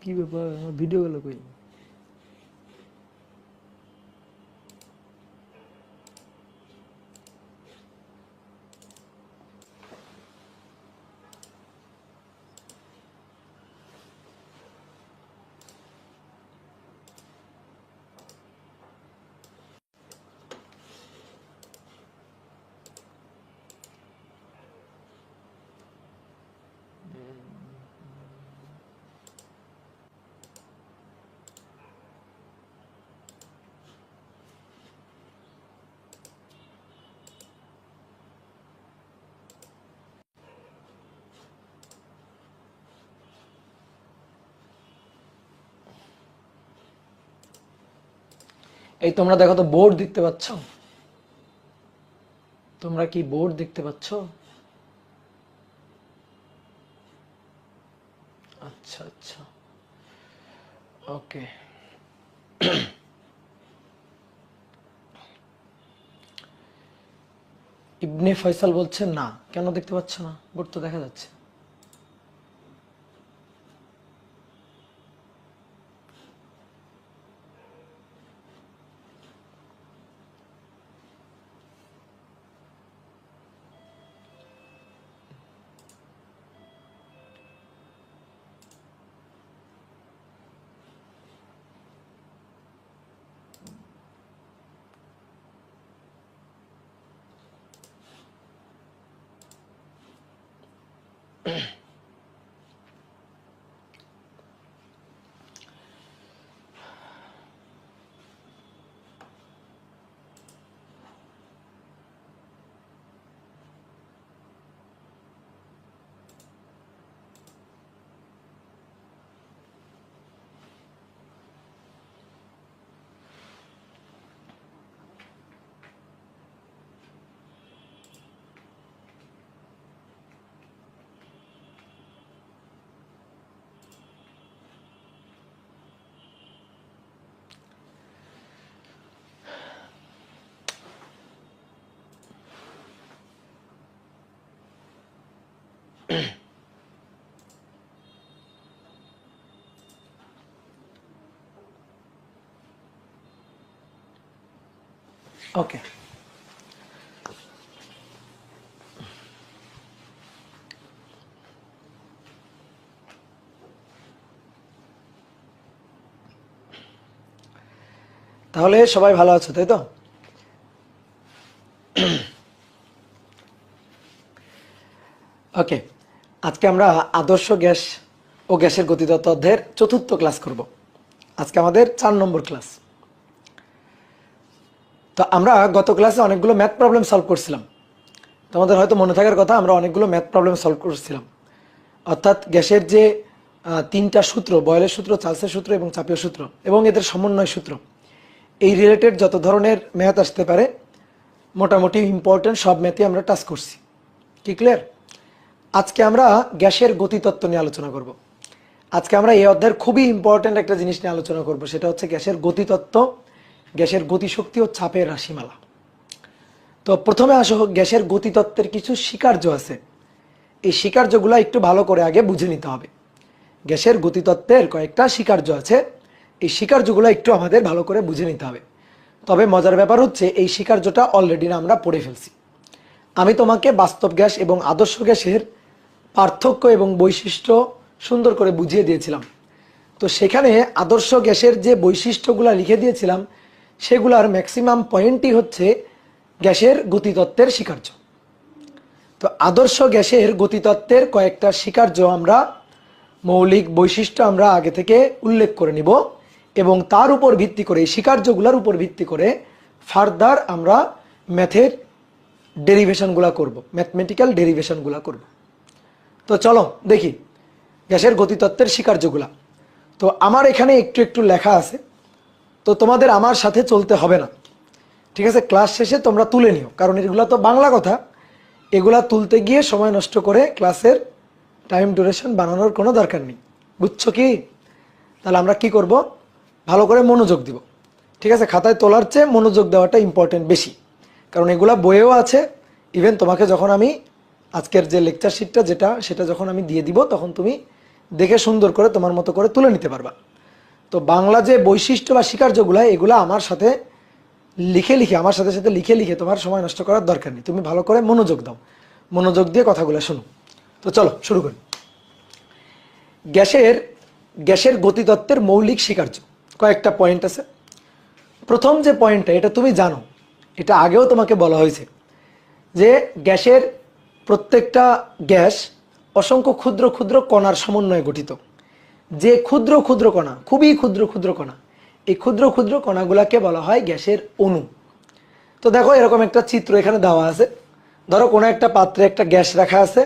কি ব্যাপার, ভিডিও গেল কই? এই তোমরা দেখো তো, বোর্ড দেখতে পাচ্ছ? তোমরা কি বোর্ড দেখতে পাচ্ছ? আচ্ছা আচ্ছা, ওকে। ইবনে ফয়সাল বলছে না, কেন দেখতে পাচ্ছ না? বোর্ড তো দেখা যাচ্ছে। ওকে, তাহলে সবাই ভালো আছো, তাই তো? ওকে, আজকে আমরা আদর্শ গ্যাস ও গ্যাসের গতিতত্ত্ব অধ্যায়ের 4র্থ ক্লাস করব। আজকে আমাদের 4 নম্বর ক্লাস। তো আমরা গত ক্লাসে অনেকগুলো ম্যাথ প্রবলেম সলভ করছিলাম। তোমাদের হয়তো মনে থাকার কথা, আমরা অনেকগুলো ম্যাথ প্রবলেম সলভ করছিলাম। অর্থাৎ গ্যাসের যে 3টা সূত্র, বয়েলের সূত্র, চার্লসের সূত্র এবং চাপীয় সূত্র এবং এদের সমন্বয় সূত্র, এই রিলেটেড যত ধরনের ম্যাথ আসতে পারে মোটামুটি ইম্পর্টেন্ট সব ম্যাথই আমরা টাচ করছি। কি ক্লিয়ার? আজকে আমরা গ্যাসের গতিতত্ত্ব নিয়ে আলোচনা করব। আজকে আমরা এই অধ্যায়ের খুবই ইম্পর্টেন্ট একটা জিনিস নিয়ে আলোচনা করব, সেটা হচ্ছে গ্যাসের গতিতত্ত্ব, গ্যাসের গতিশক্তি ও চাপের রাশিমালা। তো প্রথমে আসো, গ্যাসের গতিতত্ত্বের কিছু স্বীকার্য আছে, এই স্বীকার্যগুলো একটু ভালো করে আগে বুঝে নিতে হবে। গ্যাসের গতিতত্ত্বের কয়েকটা স্বীকার্য আছে, এই স্বীকার্যগুলো একটু আমাদের ভালো করে বুঝে নিতে হবে। তবে মজার ব্যাপার হচ্ছে এই স্বীকার্যটা অলরেডি আমরা পড়ে ফেলছি। আমি তোমাকে বাস্তব গ্যাস এবং আদর্শ গ্যাসের পার্থক্য এবং বৈশিষ্ট্য সুন্দর করে বুঝিয়ে দিয়েছিলাম। তো সেখানে আদর্শ গ্যাসের যে বৈশিষ্ট্যগুলো লিখে দিয়েছিলাম সেগুলার ম্যাক্সিমাম পয়েন্টই হচ্ছে গ্যাসের গতিতত্ত্বের স্বীকার্য। তো আদর্শ গ্যাসের গতিতত্ত্বের কয়েকটা স্বীকার্য আমরা, মৌলিক বৈশিষ্ট্য আমরা আগে থেকে উল্লেখ করে নিব এবং তার উপর ভিত্তি করে, এই স্বীকার্যগুলোর উপর ভিত্তি করে ফার্দার আমরা ম্যাথের ডেরিভেশনগুলো করব, ম্যাথমেটিক্যাল ডেরিভেশনগুলো করব। তো চলো দেখি গ্যাসের গতিতত্ত্বের স্বীকার্যগুলা। তো আমার এখানে একটু একটু লেখা আছে, তো তোমাদের আমার সাথে চলতে হবে না, ঠিক আছে? ক্লাস শেষে তোমরা তুলে নিও, কারণ এগুলো তো বাংলা কথা, এগুলা তুলতে গিয়ে সময় নষ্ট করে ক্লাসের টাইম ডিউরেশন বানানোর কোনো দরকার নেই। বুঝছো কি? তাহলে আমরা কি করব, ভালো করে মনোযোগ দিব, ঠিক আছে? খাতায় তোলার চেয়ে মনোযোগ দেওয়াটা ইম্পর্টেন্ট বেশি, কারণ এগুলা বইয়েও আছে। ইভেন তোমাকে যখন আমি আজকের যে লেকচার শিটটা সেটা যখন আমি দিয়ে দিব, তখন তুমি দেখে সুন্দর করে তোমার মতো করে তুলে নিতে পারবা। তো বাংলা যে বৈশিষ্ট্য বা স্বীকার্যগুলো এগুলো আমার সাথে আমার সাথে সাথে লিখে লিখে তোমার সময় নষ্ট করার দরকার নেই। তুমি ভালো করে মনোযোগ দাও, মনোযোগ দিয়ে কথাগুলো শোনো। তো চলো শুরু করি। গ্যাসের গতিতত্ত্বের মৌলিক স্বীকার্য কয়েকটা পয়েন্ট আছে। প্রথম যে পয়েন্টটা, এটা তুমি জানো, এটা আগেও তোমাকে বলা হয়েছে যে গ্যাসের প্রত্যেকটা গ্যাস অসংখ্য ক্ষুদ্র ক্ষুদ্র কণার সমন্বয়ে গঠিত। যে ক্ষুদ্র ক্ষুদ্র কণা, খুবই ক্ষুদ্র ক্ষুদ্র কণা, এই ক্ষুদ্র ক্ষুদ্র কণাগুলাকে বলা হয় গ্যাসের অণু। তো দেখো এরকম একটা চিত্র এখানে দেওয়া আছে। ধরো কোনো একটা পাত্রে একটা গ্যাস রাখা আছে।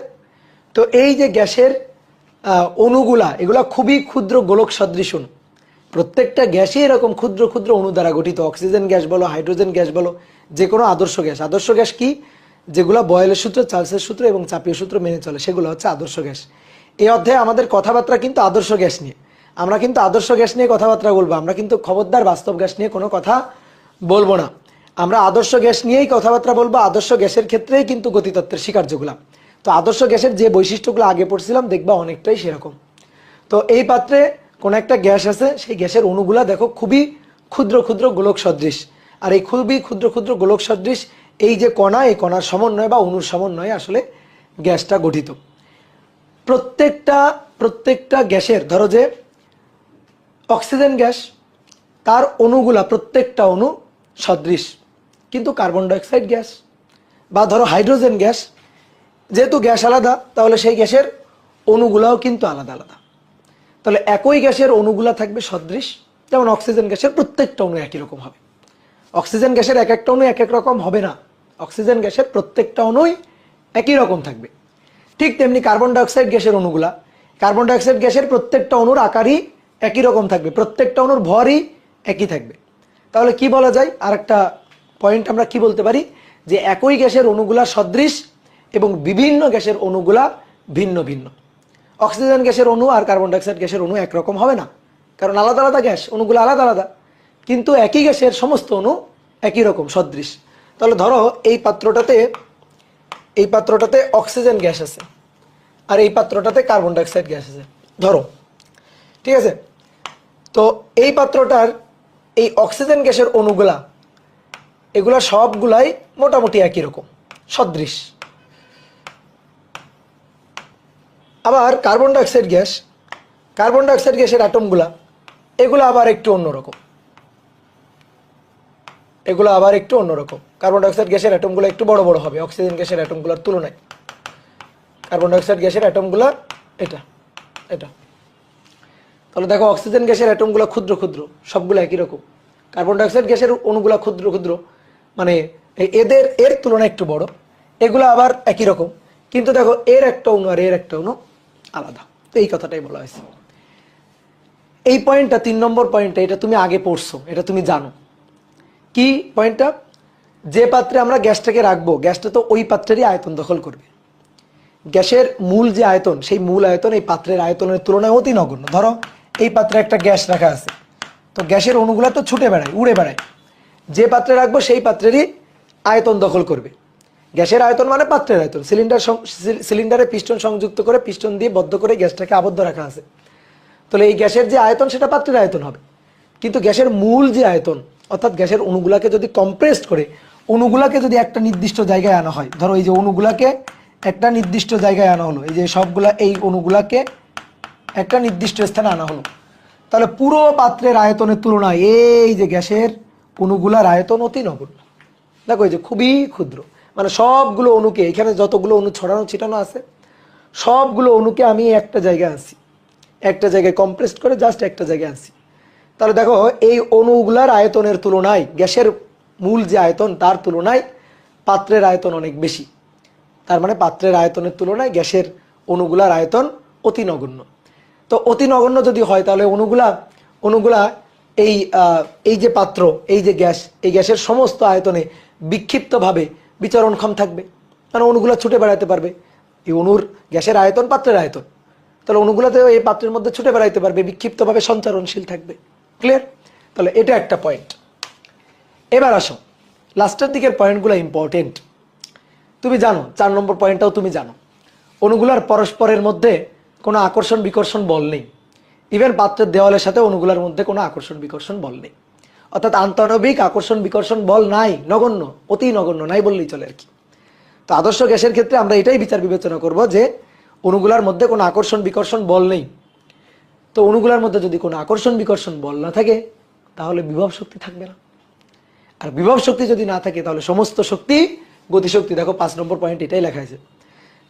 তো এই যে গ্যাসের অণুগুলা, এগুলা খুবই ক্ষুদ্র গোলক সদৃশ অণু। প্রত্যেকটা গ্যাসই এরকম ক্ষুদ্র ক্ষুদ্র অণু দ্বারা গঠিত। অক্সিজেন গ্যাস বলো, হাইড্রোজেন গ্যাস বলো, যে কোনো আদর্শ গ্যাস। আদর্শ গ্যাস কি? যেগুলো বয়েলের সূত্র, চার্লসের সূত্র এবং চাপীয় সূত্র মেনে চলে, সেগুলো হচ্ছে আদর্শ গ্যাস। এই অধ্যায়ে আমাদের কথাবার্তা কিন্তু আদর্শ গ্যাস নিয়ে। আমরা কিন্তু আদর্শ গ্যাস নিয়ে কথাবার্তা বলবো। আমরা কিন্তু খবরদার বাস্তব গ্যাস নিয়ে কোনো কথা বলবো না। আমরা আদর্শ গ্যাস নিয়েই কথাবার্তা বলবো। আদর্শ গ্যাসের ক্ষেত্রেই কিন্তু গতিতত্ত্বের স্বীকার্যগুলা। তো আদর্শ গ্যাসের যে বৈশিষ্ট্যগুলো আগে পড়ছিলাম, দেখবা অনেকটাই সেরকম। তো এই পাত্রে কোনো একটা গ্যাস আছে, সেই গ্যাসের অণুগুলা দেখো খুবই ক্ষুদ্র ক্ষুদ্র গোলক সদৃশ। আর এই খুবই ক্ষুদ্র ক্ষুদ্র গোলক সদৃশ এই যে কণা, এই কণার সমন্বয় বা অণুর সমন্বয়ে আসলে গ্যাসটা গঠিত। প্রত্যেকটা গ্যাসের, ধরো যে অক্সিজেন গ্যাস, তার অণুগুলা প্রত্যেকটা অণু সদৃশ। কিন্তু কার্বন ডাইঅক্সাইড গ্যাস বা ধরো হাইড্রোজেন গ্যাস, যেহেতু গ্যাস আলাদা, তাহলে সেই গ্যাসের অণুগুলাও কিন্তু আলাদা আলাদা। তাহলে একই গ্যাসের অণুগুলা থাকবে সদৃশ। যেমন অক্সিজেন গ্যাসের প্রত্যেকটা অণু একই রকম হবে। অক্সিজেন গ্যাসের এক একটা অণু এক এক রকম হবে না। অক্সিজেন গ্যাসের প্রত্যেকটা অণুই একই রকম থাকবে। ঠিক তেমনি কার্বন ডাইঅক্সাইড গ্যাসের অণুগুলা, কার্বন ডাইঅক্সাইড গ্যাসের প্রত্যেকটা অণুর আকারই একই রকম থাকবে, প্রত্যেকটা অণুর ভরই একই থাকবে। তাহলে কি বলা যায়? আর একটা পয়েন্ট আমরা কি বলতে পারি, যে একই গ্যাসের অণুগুলা সদৃশ এবং বিভিন্ন গ্যাসের অণুগুলা ভিন্ন ভিন্ন। অক্সিজেন গ্যাসের অণু আর কার্বন ডাইঅক্সাইড গ্যাসের অণু একরকম হবে না, কারণ আলাদা আলাদা গ্যাস, অণুগুলো আলাদা আলাদা। কিন্তু একই গ্যাসের সমস্ত অণু একই রকম সদৃশ। তাহলে ধরো এই পাত্রটাতে অক্সিজেন গ্যাস আছে আর এই পাত্রটাতে কার্বন ডাইঅক্সাইড গ্যাস আছে ধরো, ঠিক আছে? তো এই পাত্রটার এই অক্সিজেন গ্যাসের অণুগুলা, এগুলা সবগুলাই মোটামুটি একই রকম সদৃশ। আবার কার্বন ডাইঅক্সাইড গ্যাসের অ্যাটমগুলা, এগুলো আবার একটু অন্যরকম। কার্বন ডাইঅক্সাইড গ্যাসের অ্যাটমগুলো একটু বড় বড় হবে অক্সিজেন গ্যাসের অ্যাটমগুলোর তুলনায়। কার্বন ডাইঅক্সাইড গ্যাসের অ্যাটমগুলো এটা। তাহলে দেখো অক্সিজেন গ্যাসের অ্যাটমগুলো ক্ষুদ্র ক্ষুদ্র, সবগুলো একই রকম। কার্বন ডাইঅক্সাইড গ্যাসের অণুগুলা ক্ষুদ্র ক্ষুদ্র, মানে এর তুলনায় একটু বড়। এগুলো আবার একই রকম, কিন্তু দেখো এর একটা অণু আর এর একটা অণু আলাদা। তো এই কথাটাই বলা হয়েছে। এই পয়েন্টটা 3 নম্বর পয়েন্টটা, এটা তুমি আগে পড়ছো, এটা তুমি জানো। কি পয়েন্টটা? যে পাত্রে আমরা গ্যাসটাকে রাখবো, গ্যাসটা তো ওই পাত্রেরই আয়তন দখল করবে। গ্যাসের মূল যে আয়তন, সেই মূল আয়তন এই পাত্রের আয়তনের তুলনায় অতি নগণ্য। ধরো এই পাত্রে একটা গ্যাস রাখা আছে, তো গ্যাসের অণুগুলো তো ছুটে বেড়ায়, উড়ে বেড়ায়। যে পাত্রে রাখবো সেই পাত্রেরই আয়তন দখল করবে। গ্যাসের আয়তন মানে পাত্রের আয়তন। সিলিন্ডারে পিস্টন সংযুক্ত করে, পিস্টন দিয়ে বদ্ধ করে গ্যাসটাকে আবদ্ধ রাখা আছে। তাহলে এই গ্যাসের যে আয়তন, সেটা পাত্রের আয়তন হবে। কিন্তু গ্যাসের মূল যে আয়তন, অর্থাৎ গ্যাসের অণুগুলাকে যদি কম্প্রেসড করে, অণুগুলাকে যদি একটা নির্দিষ্ট জায়গায় আনা হয়, ধরো এই যে অণুগুলাকে একটা নির্দিষ্ট জায়গায় আনা হলো, এই যে সবগুলা এই অণুগুলাকে একটা নির্দিষ্ট স্থানে আনা হলো, তাহলে পুরো পাত্রের আয়তনের তুলনায় এই যে গ্যাসের অণুগুলার আয়তন অতি নগণ্য। দেখো এই যে খুবই ক্ষুদ্র, মানে সবগুলো অণুকে, এখানে যতগুলো অণু ছড়ানো ছিটানো আছে, সবগুলো অণুকে আমি একটা জায়গায় আনছি, একটা জায়গায় কম্প্রেসড করে জাস্ট একটা জায়গায় আনছি। তাহলে দেখো এই অণুগুলার আয়তনের তুলনায়, গ্যাসের মূল যে আয়তন তার তুলনায় পাত্রের আয়তন অনেক বেশি। তার মানে পাত্রের আয়তনের তুলনায় গ্যাসের অণুগুলার আয়তন অতি নগণ্য। তো অতি নগণ্য যদি হয়, তাহলে অণুগুলা এই যে পাত্র, এই যে গ্যাস, এই গ্যাসের সমস্ত আয়তনে বিক্ষিপ্তভাবে বিচরণক্ষম থাকবে, মানে অণুগুলা ছুটে বেড়াতে পারবে। এই অণুর, গ্যাসের আয়তন পাত্রের আয়তন, তাহলে অণুগুলাতেও এই পাত্রের মধ্যে ছুটে বেড়াইতে পারবে, বিক্ষিপ্তভাবে সঞ্চারণশীল থাকবে। ক্লিয়ার? তাহলে এটা একটা পয়েন্ট। এবার আসো লাস্টের দিকের পয়েন্টগুলো ইম্পর্টেন্ট। তুমি জানো 4 নম্বর পয়েন্টটাও তুমি জানো, অণুগুলার পরস্পরের মধ্যে কোনো আকর্ষণ বিকর্ষণ বল নেই। ইভেন পাত্রের দেওয়ালের সাথে অণুগুলোর মধ্যে কোনো আকর্ষণ বিকর্ষণ বল নেই, অর্থাৎ আন্তঃআণবিক আকর্ষণ বিকর্ষণ বল নাই, নগণ্য, অতি নগণ্য, নাই বললেই চলে আর কি। তো আদর্শ গ্যাসের ক্ষেত্রে আমরা এটাই বিচার বিবেচনা করব যে অণুগুলার মধ্যে কোনো আকর্ষণ বিকর্ষণ বল নেই। তো অণুগুলার মধ্যে যদি কোনো আকর্ষণ বিকর্ষণ বল না থাকে তাহলে বিভব শক্তি থাকবে না, আর বিভব শক্তি যদি না থাকে তাহলে সমস্ত শক্তি গতিশক্তি। দেখো 5 নম্বর পয়েন্ট এটাই লেখা আছে।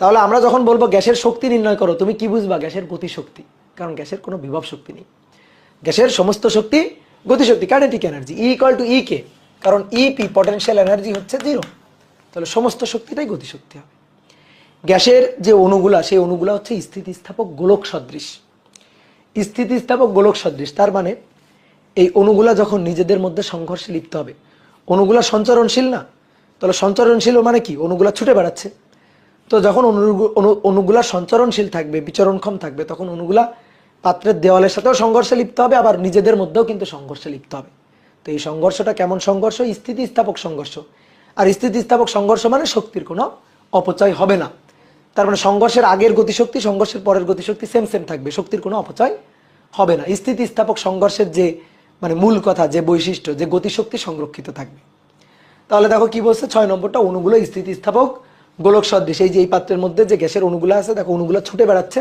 তাহলে আমরা যখন বলবো গ্যাসের শক্তি নির্ণয় করো, তুমি কি বুঝবা? গ্যাসের গতিশক্তি, কারণ গ্যাসের কোনো বিভব শক্তি নেই। গ্যাসের সমস্ত শক্তি গতিশক্তি, kinetic energy, E equal to E K, কারণ ইপি পটেনশিয়াল এনার্জি হচ্ছে 0, তাহলে সমস্ত শক্তিটাই গতিশক্তি হবে। গ্যাসের যে অণুগুলা, সেই অণুগুলা হচ্ছে স্থিতিস্থাপক গোলক সদৃশ। স্থিতিস্থাপক গোলক সদৃশ তার মানে এই অণুগুলা যখন নিজেদের মধ্যে সংঘর্ষে লিপ্ত হবে, অণুগুলা সঞ্চরণশীল না, তাহলে সঞ্চরণশীল মানে কি? অণুগুলা ছুটে বেড়াচ্ছে। তো যখন অণুগুলা সঞ্চরণশীল থাকবে, বিচরণক্ষম থাকবে, তখন অণুগুলা পাত্রের দেওয়ালের সাথেও সংঘর্ষে লিপ্ত হবে, আবার নিজেদের মধ্যেও কিন্তু সংঘর্ষে লিপ্ত হবে। তো এই সংঘর্ষটা কেমন সংঘর্ষ? স্থিতিস্থাপক সংঘর্ষ। আর স্থিতিস্থাপক সংঘর্ষ মানে শক্তির কোনো অপচয় হবে না। তার মানে সংঘর্ষের আগের গতিশক্তি, সংঘর্ষের পরের গতিশক্তি সেম সেম থাকবে, শক্তির কোনো অপচয় হবে না। স্থিতিস্থাপক সংঘর্ষের যে মানে মূল কথা, যে বৈশিষ্ট্য, যে গতিশক্তি সংরক্ষিত থাকবে। তাহলে দেখো কি বলছে 6 নম্বরটা, অণুগুলো স্থিতিস্থাপক গোলক সদৃশ। এই যে এই পাত্রের মধ্যে যে গ্যাসের অণুগুলো আছে, দেখো অণুগুলো ছুটে বেড়াচ্ছে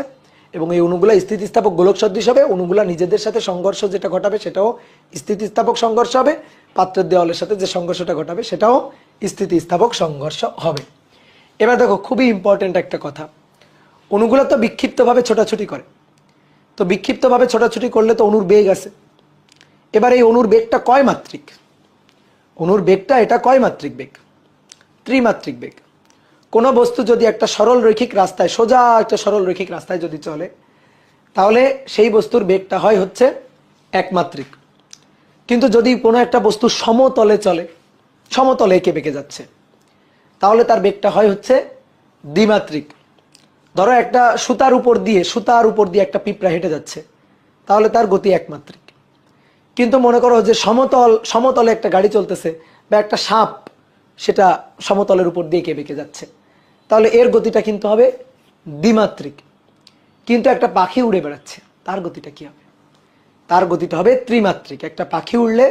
এবং এই অণুগুলো স্থিতিস্থাপক গোলক সদৃশ হবে। অণুগুলো নিজেদের সাথে সংঘর্ষ যেটা ঘটাবে সেটাও স্থিতিস্থাপক সংঘর্ষ হবে, পাত্রের দেওয়ালের সাথে যে সংঘর্ষটা ঘটাবে সেটাও স্থিতিস্থাপক সংঘর্ষ হবে। এবার দেখো খুবই ইম্পর্টেন্ট একটা কথা, অণুগুলো তো বিক্ষিপ্তভাবে ছোটাছুটি করে। তো বিক্ষিপ্তভাবে ছোটাছুটি করলে তো অণুর বেগ আছে। এবার এই অণুর বেগটা কয় মাত্রিক? অণুর বেগটা এটা কয় মাত্রিক বেগ? ত্রিমাত্রিক বেগ। কোনো বস্তু যদি একটা সরল রৈখিক রাস্তায়, সোজা একটা সরল রৈখিক রাস্তায় যদি চলে, তাহলে সেই বস্তুর বেগটা হয় হচ্ছে একমাত্রিক। কিন্তু যদি কোনো একটা বস্তু সমতলে চলে, সমতলে এঁকে বেঁকে যাচ্ছে, তাহলে তার বেগটা হয় হচ্ছে দ্বিমাত্রিক। ধরো একটা সুতার উপর দিয়ে একটা পিঁপড়া হেঁটে যাচ্ছে, তাহলে তার গতি একমাত্রিক। কিন্তু মনে করো যে সমতলে একটা গাড়ি চলতেছে, বা একটা সাপ সেটা সমতলের উপর দিয়ে এঁকে বেঁকে যাচ্ছে, তাহলে এর গতিটা কিন্তু হবে দ্বিমাত্রিক। কিন্তু একটা পাখি উড়ে বেড়াচ্ছে, তার গতিটা কি হবে? তার গতিটা হবে ত্রিমাত্রিক। একটা পাখি উড়লে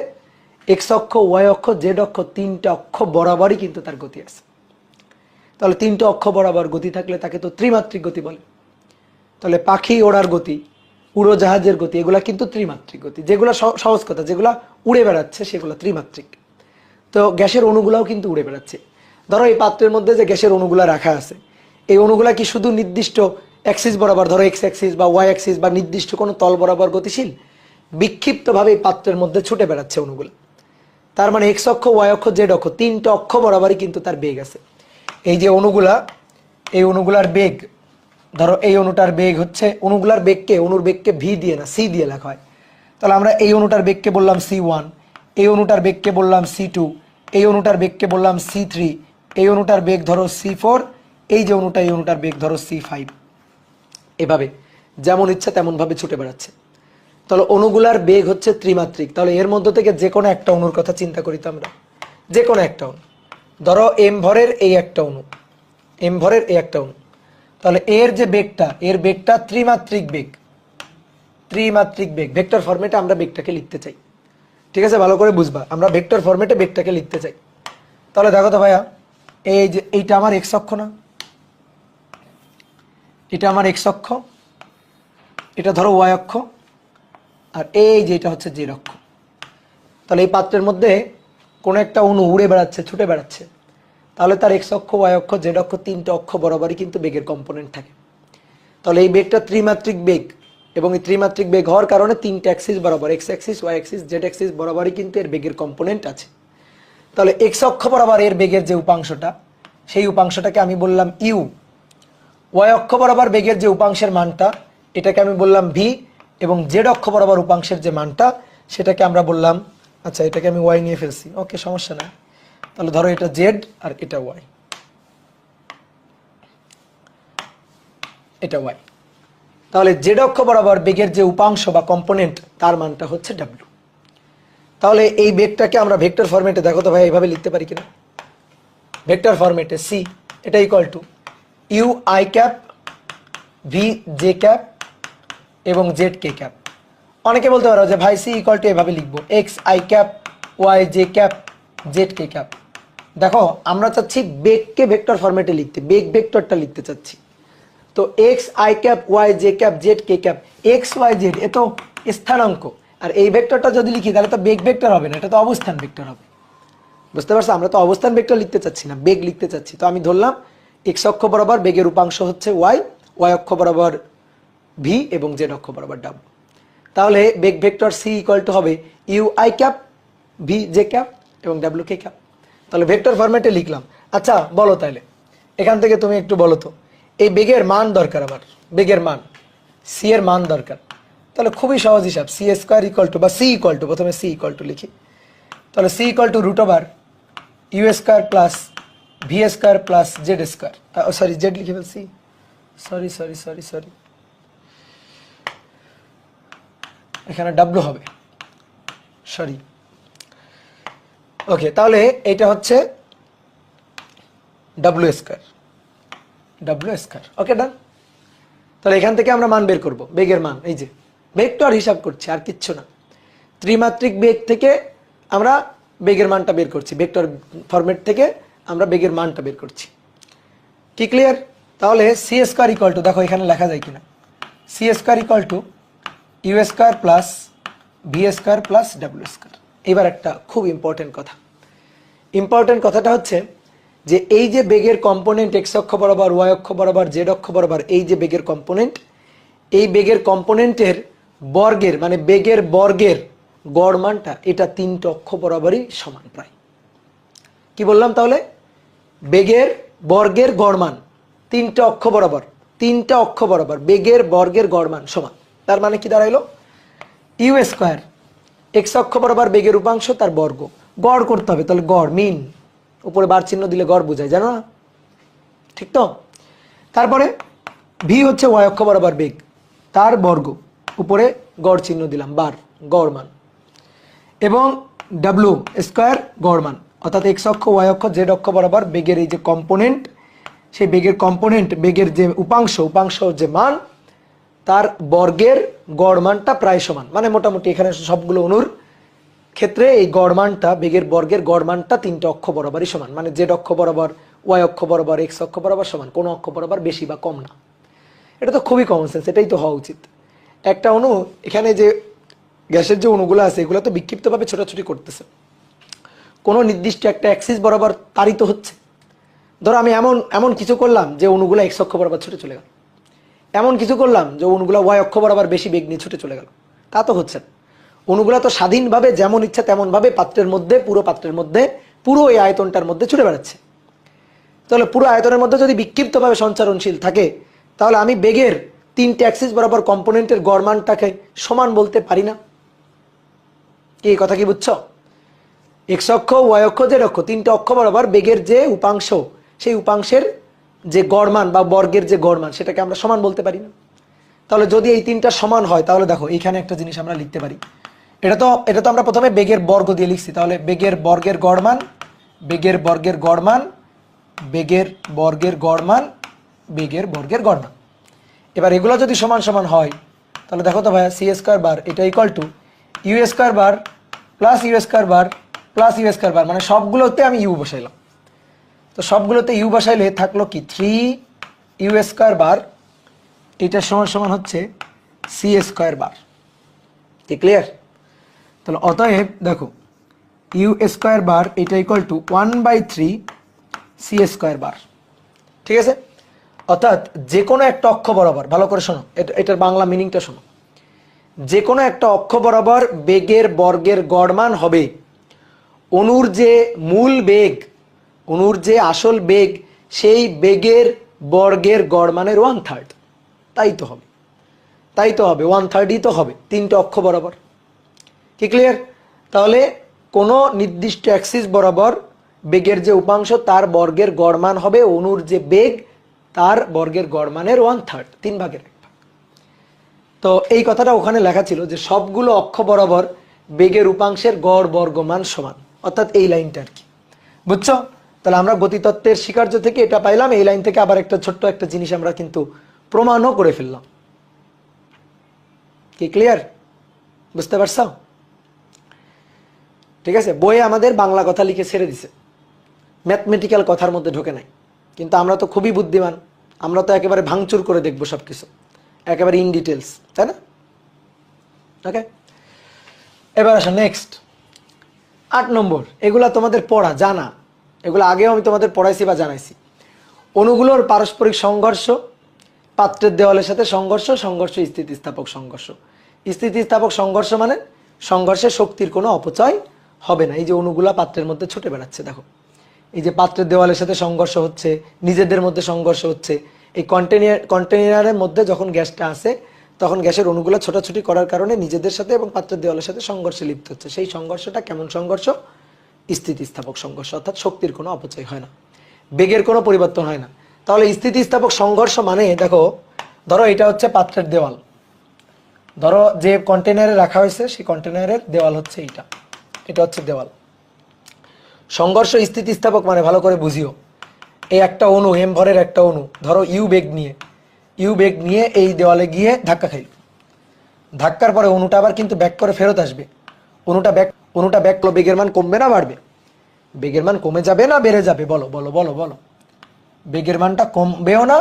এক্স অক্ষ, ওয়াই অক্ষ, জেড অক্ষ, 3টে অক্ষ বরাবরই কিন্তু তার গতি আছে। তাহলে 3টে অক্ষ বরাবর গতি থাকলে তাকে তো ত্রিমাত্রিক গতি বলে। তাহলে পাখি ওড়ার গতি, উড়োজাহাজের গতি, এগুলা কিন্তু ত্রিমাত্রিক গতি। যেগুলো সহজ কথা, যেগুলো উড়ে বেড়াচ্ছে সেগুলো ত্রিমাত্রিক। তো গ্যাসের অণুগুলাও কিন্তু উড়ে বেড়াচ্ছে। ধরো এই পাত্রের মধ্যে যে গ্যাসের অণুগুলা রাখা আছে, এই অণুগুলা কি শুধু নির্দিষ্ট অ্যাক্সিস বরাবর, ধরো এক্স অ্যাক্সিস বা ওয়াই অ্যাক্সিস বা নির্দিষ্ট কোনো তল বরাবর গতিশীল? বিক্ষিপ্তভাবে এই পাত্রের মধ্যে ছুটে বেড়াচ্ছে অণুগুলো। তার মানে এক্স অক্ষ, ওয়াই অক্ষ, জেড অক্ষ, 3টে অক্ষ বরাবরই কিন্তু তার বেগ আছে। এই যে অণুগুলা, এই অণুগুলার বেগ, ধরো এই অণুটার বেগ হচ্ছে, অণুর বেগকে ভি দিয়ে না সি দিয়ে লেখা হয়। তাহলে আমরা এই অণুটার বেগকে বললাম C1, এই অণুটার বেগকে বললাম C2, এই অণুটার বেগকে বললাম C3, এই অণুটার বেগ ধরো C4, এই যে অণুটা, এই অণুটার বেগ ধরো C5। এভাবে যেমন ইচ্ছা তেমন ভাবে ছুটে বেড়াচ্ছে। তাহলে অণুগুলার বেগ হচ্ছে ত্রিমাত্রিক। তাহলে এর মধ্যে থেকে যে কোনো একটা অণুর কথা চিন্তা করি তো আমরা, যে কোনো একটা অণু, ধরো এম ভরের এই একটা অণু, এম ভরের এই একটা অণু, তাহলে এর যে বেগটা, এর বেগটা ত্রিমাত্রিক বেগ। ত্রিমাত্রিক বেগ ভেক্টর ফরম্যাটে আমরা বেগটাকে লিখতে চাই, ঠিক আছে? ভালো করে বুঝবা, আমরা ভেক্টর ফরম্যাটে বেগটাকে লিখতে চাই। তাহলে দেখো তো ভাইয়া, এই যে এইটা আমার এক্স অক্ষ না, এটা আমার এক্স অক্ষ, এটা ধরো ওয়াই অক্ষ, আর এই যে এটা হচ্ছে জেড অক্ষ। তাহলে এই পাত্রের মধ্যে কোনো একটা অণু উড়ে বেড়াচ্ছে, ছুটে বেড়াচ্ছে, তাহলে তার এক্স অক্ষ, ওয়াই অক্ষ, জেড অক্ষ, 3টে অক্ষ বরাবরই কিন্তু বেগের কম্পোনেন্ট থাকে। তাহলে এই বেগটা ত্রিমাত্রিক বেগ, এবং এই ত্রিমাত্রিক বেগ হওয়ার কারণে 3টে অ্যাক্সিস বরাবর, X axis, Y axis, Z axis বরাবরই কিন্তু এর বেগের কম্পোনেন্ট আছে। তাহলে এক্স অক্ষ বরাবর এর বেগের যে উপাংশটা, সেই উপাংশটাকে আমি বললাম ইউ। ওয়াই অক্ষ বরাবর বেগের যে উপাংশের মানটা, এটাকে আমি বললাম ভি, এবং জেড অক্ষ বরাবর উপাংশের যে মানটা, সেটাকে আমরা বললাম, আচ্ছা এটাকে আমি ওয়াই নিয়ে ফেলছি, ওকে সমস্যা নাই। তাহলে ধরো এটা জেড আর এটা ওয়াই, এটা ওয়াই। তাহলে জেড অক্ষ বরাবর বেগের যে উপাংশ বা কম্পোনেন্ট, তার মানটা হচ্ছে ডাব্লিউ। তাহলে এই বেগটাকে আমরা ভেক্টর ফরম্যাটে, দেখো তো ভাই এইভাবে লিখতে পারি কিনা, ভেক্টর ফরম্যাটে সি এটা equal to U I cap V J cap এবং জেড কে ক্যাপ। অনেকে বলতে পারো যে ভাই সি ইকুয়াল টু এভাবে লিখবো, X I cap Y J cap Z K cap. দেখো আমরা চাচ্ছি বেগকে ভেক্টর ফরম্যাটে লিখতে, বেগ ভেক্টরটা লিখতে চাচ্ছি। তো X I cap Y J cap Z K cap, X Y Z এ তো স্থানাঙ্ক, আর এই ভেক্টরটা যদি লিখি তাহলে তো বেগ ভেক্টর হবে না, এটা তো অবস্থান ভেক্টর হবে। বুঝতে পারছো, আমরা তো অবস্থান ভেক্টর লিখতে চাচ্ছি না, বেগ লিখতে চাচ্ছি। তো আমি ধরলাম এক্স অক্ষ বরাবর বেগের উপাংশ হচ্ছে ওয়াই, ওয়াই অক্ষ বরাবর ভি এবং জেড অক্ষ বরাবর ডাব্লিউ। তাহলে বেগ ভেক্টর সি ইকুয়াল টু হবে U I cap V J cap এবং ডাব্লিউ কে ক্যাপ। তাহলে ভেক্টর ফরম্যাটে লিখলাম। আচ্ছা বলো তাহলে এখান থেকে তুমি একটু বলো তো, এই বেগের মান দরকার আমার, বেগের মান সি এর মান দরকার। তাহলে খুবই সহজ হিসাব, সি স্কোয়ার ইকুয়াল টু বা সি ইকুয়াল টু, প্রথমে সি ইকুয়াল টু লিখি। তাহলে C equal to root over U square plus V square plus Z square, sorry Z লিখে ফেলছি, সরি সরি সরি সরি, এখানে ডাব্লু হবে, সরি। ওকে, তাহলে এটা হচ্ছে W square, W square. Okay done. তাহলে এখান থেকে আমরা মান বের করব, বেগের মান, এই যে ভেক্টর হিসাব করছি আর কিচ্ছু না। ত্রিমাত্রিক বেগ থেকে আমরা বেগের মানটা বের করছি, ভেক্টর ফরম্যাট থেকে আমরা বেগের মানটা বের করছি। কি ক্লিয়ার? তাহলে সি স্কোয়ার ইকুয়াল টু, দেখো এখানে লেখা যায় কিনা, C square equal to U square plus V square plus W square. এবার একটা খুব ইম্পর্টেন্ট কথা, ইম্পর্টেন্ট কথাটা হচ্ছে যে এই যে বেগের কম্পোনেন্ট এক্স অক্ষ বরাবর ওয়াই অক্ষ বরাবর জেড অক্ষ বরাবর, এই যে বেগের কম্পোনেন্ট, এই বেগের কম্পোনেন্টের বর্গের মানে বেগের বর্গের গড় মানটা এটা তিনটে অক্ষ বরাবরই সমান প্রায়। কি বললাম তাহলে? বেগের বর্গের গড় মান তিনটে অক্ষ বরাবর, তিনটা অক্ষ বরাবর বেগের বর্গের গড় মান সমান। তার মানে কি দাঁড়াইলো? ইউ স্কোয়ার এক্স অক্ষ বরাবর বেগের উপাংশ তার বর্গ, গড় করতে হবে, তাহলে গড় মিন, উপরে বার চিহ্ন দিলে গড় বোঝায়, জানো না? ঠিক তো? তারপরে ভি হচ্ছে ওয়াই অক্ষ বরাবর বেগ, তার বর্গ, উপরে গড় চিহ্ন দিলাম, বার গড় মান, এবং ডাব্লু স্কোয়ার গড় মান, অর্থাৎ এক্স অক্ষ ওয়াই অক্ষ জেড অক্ষ বরাবর বেগের এই যে কম্পোনেন্ট, সেই বেগের কম্পোনেন্ট বেগের যে উপাংশ, উপাংশ যে মান তার বর্গের গড় মানটা প্রায় সমান। মানে মোটামুটি এখানে সবগুলো অণুর ক্ষেত্রে এই গড় মানটা, বেগের বর্গের গড় মানটা তিনটে অক্ষ বরাবরই সমান, মানে জেড অক্ষ বরাবর ওয়াই অক্ষ বরাবর এক্স অক্ষ বরাবর সমান, কোনো অক্ষ বরাবর বেশি বা কম না। এটা তো খুবই কমন সেন্স, এটাই তো হওয়া উচিত। একটা অণু, এখানে যে গ্যাসের যে অণুগুলো আছে এগুলো তো বিক্ষিপ্তভাবে ছোটাছুটি করতেছে, কোনো নির্দিষ্ট একটা অ্যাক্সিস বরাবর তাড়িত হচ্ছে। ধরো আমি এমন এমন কিছু করলাম যে অণুগুলো এক্স অক্ষ বরাবর ছুটে চলে গেল, এমন কিছু করলাম যে অণুগুলো ওয়াই অক্ষ বরাবর বেশি বেগ নিয়ে ছুটে চলে গেল, তা তো হচ্ছে না। অণুগুলো তো স্বাধীনভাবে যেমন ইচ্ছা তেমনভাবে পাত্রের মধ্যে, পুরো পাত্রের মধ্যে, পুরো এই আয়তনটার মধ্যে ছুটে বেড়াচ্ছে। তাহলে পুরো আয়তনের মধ্যে যদি বিক্ষিপ্তভাবে সঞ্চারণশীল থাকে, তাহলে আমি বেগের তিনটে অ্যাক্সিস বরাবর কম্পোনেন্টের গড় মানটাকে সমান বলতে পারি না। কি এই কথা কি বুঝছো? এক্স অক্ষ ওয়াই অক্ষ জেড অক্ষ তিনটে অক্ষ বরাবর বেগের যে উপাংশ, সেই উপাংশের যে গড় মান বা বর্গের যে গড় মান সেটাকে আমরা সমান বলতে পারি না। তাহলে যদি এই তিনটা সমান হয়, তাহলে দেখো এইখানে একটা জিনিস আমরা লিখতে পারি, এটা তো আমরা প্রথমে বেগের বর্গ দিয়ে লিখছি, তাহলে বেগের বর্গের গড় মান, বেগের বর্গের গড় মান, বেগের বর্গের গড় মান, বেগের বর্গের গড় মান। এবার এগুলো যদি সমান সমান হয়, তাহলে দেখো তো ভাইয়া সি স্কোয়ার বার এটা equal to U square bar plus U square bar plus U square bar, মানে সবগুলোতে আমি ইউ বসাইলাম। তো সবগুলোতে ইউ বসাইলে থাকলো কি 3 ইউ স্কোয়ার বার, এটা সমান সমান হচ্ছে সি স্কোয়ার বার। কি ক্লিয়ার? তাহলে অতএব দেখো ইউ স্কোয়ার বার এটা ইকুয়াল টু 1/3 সি স্কোয়ার বার। ঠিক আছে? অর্থাৎ যে কোনো একটা অক্ষ বরাবর, ভালো করে শোনো, এটার বাংলা মিনিংটা শোনো, যে কোনো একটা অক্ষ বরাবর বেগের বর্গের গড় মান হবে অণুর যে মূল বেগ, অণুর যে আসল বেগ, সেই বেগের বর্গের গড় মানের 1/3। তাই তো হবে, তাই তো হবে 1/3ই তো হবে তিনটে অক্ষ বরাবর। কি ক্লিয়ার? তাহলে কোনো নির্দিষ্ট অ্যাক্সিস বরাবর বেগের যে উপাংশ তার বর্গের গড় মান হবে অণুর যে বেগ তার বর্গের গড় মানের 1/3, 3/1। তো এই কথাটা ওখানে লেখা ছিল যে সবগুলো অক্ষ বরাবর বেগের উপাংশের গড় বর্গমান সমান, অর্থাৎ এই লাইনটা আর কি। বুঝছো? তাহলে আমরা গতিতত্ত্বের স্বীকার্য থেকে এটা পাইলাম, এই লাইন থেকে আবার একটা ছোট্ট একটা জিনিস আমরা কিন্তু প্রমাণও করে ফেললাম। কি ক্লিয়ার? বুঝতে পারছো? ঠিক আছে, বইয়ে আমাদের বাংলা কথা লিখে ছেড়ে দিছে, ম্যাথমেটিক্যাল কথার মধ্যে ঢোকে নাই। কিন্তু আমরা তো খুবই বুদ্ধিমান, আমরা তো একেবারে ভাঙচুর করে দেখবো সবকিছু, একেবারে ইন ডিটেলস, তাই না? ওকে, এবার আসো নেক্সট 8 নম্বর। এগুলা তোমাদের পড়া জানা, এগুলো আগেও আমি তোমাদের পড়াইছি বা জানাইছি। অণুগুলোর পারস্পরিক সংঘর্ষ, পাত্রের দেওয়ালের সাথে সংঘর্ষ, সংঘর্ষ স্থিতিস্থাপক সংঘর্ষ। স্থিতিস্থাপক সংঘর্ষ মানে সংঘর্ষে শক্তির কোনো অপচয় হবে না। এই যে অণুগুলা পাত্রের মধ্যে ছুটে বেড়াচ্ছে, দেখো এই যে পাত্রের দেওয়ালের সাথে সংঘর্ষ হচ্ছে, নিজেদের মধ্যে সংঘর্ষ হচ্ছে। এই কন্টেনারের মধ্যে যখন গ্যাসটা আসে তখন গ্যাসের অণুগুলো ছোটাছুটি করার কারণে নিজেদের সাথে এবং পাত্রের দেওয়ালের সাথে সংঘর্ষে লিপ্ত হচ্ছে। সেই সংঘর্ষটা কেমন সংঘর্ষ? স্থিতিস্থাপক সংঘর্ষ, অর্থাৎ শক্তির কোনো অপচয় হয় না, বেগের কোনো পরিবর্তন হয় না। তাহলে স্থিতিস্থাপক সংঘর্ষ মানে দেখো, ধরো এটা হচ্ছে পাত্রের দেওয়াল, ধরো যে কন্টেনারে রাখা হয়েছে সেই কন্টেনারের দেওয়াল হচ্ছে এইটা, এটা হচ্ছে দেওয়াল। সংঘর্ষ স্থিতিস্থাপক মানে ভালো করে বুঝিও, এই একটা অণু এম ভরের একটা অণু ধরো ইউ বেগ নিয়ে এই দেওয়ালে গিয়ে ধাক্কা খাইল, ধাক্কার পরে অণুটা আবার কিন্তু ব্যাক করে ফেরত আসবে। অণুটা ব্যাক করলে বেগের মান কমবে না বাড়বে? বেগের মান কমে যাবে না বেড়ে যাবে? বলো বলো বলো বলো। বেগের মানটা কমবেও না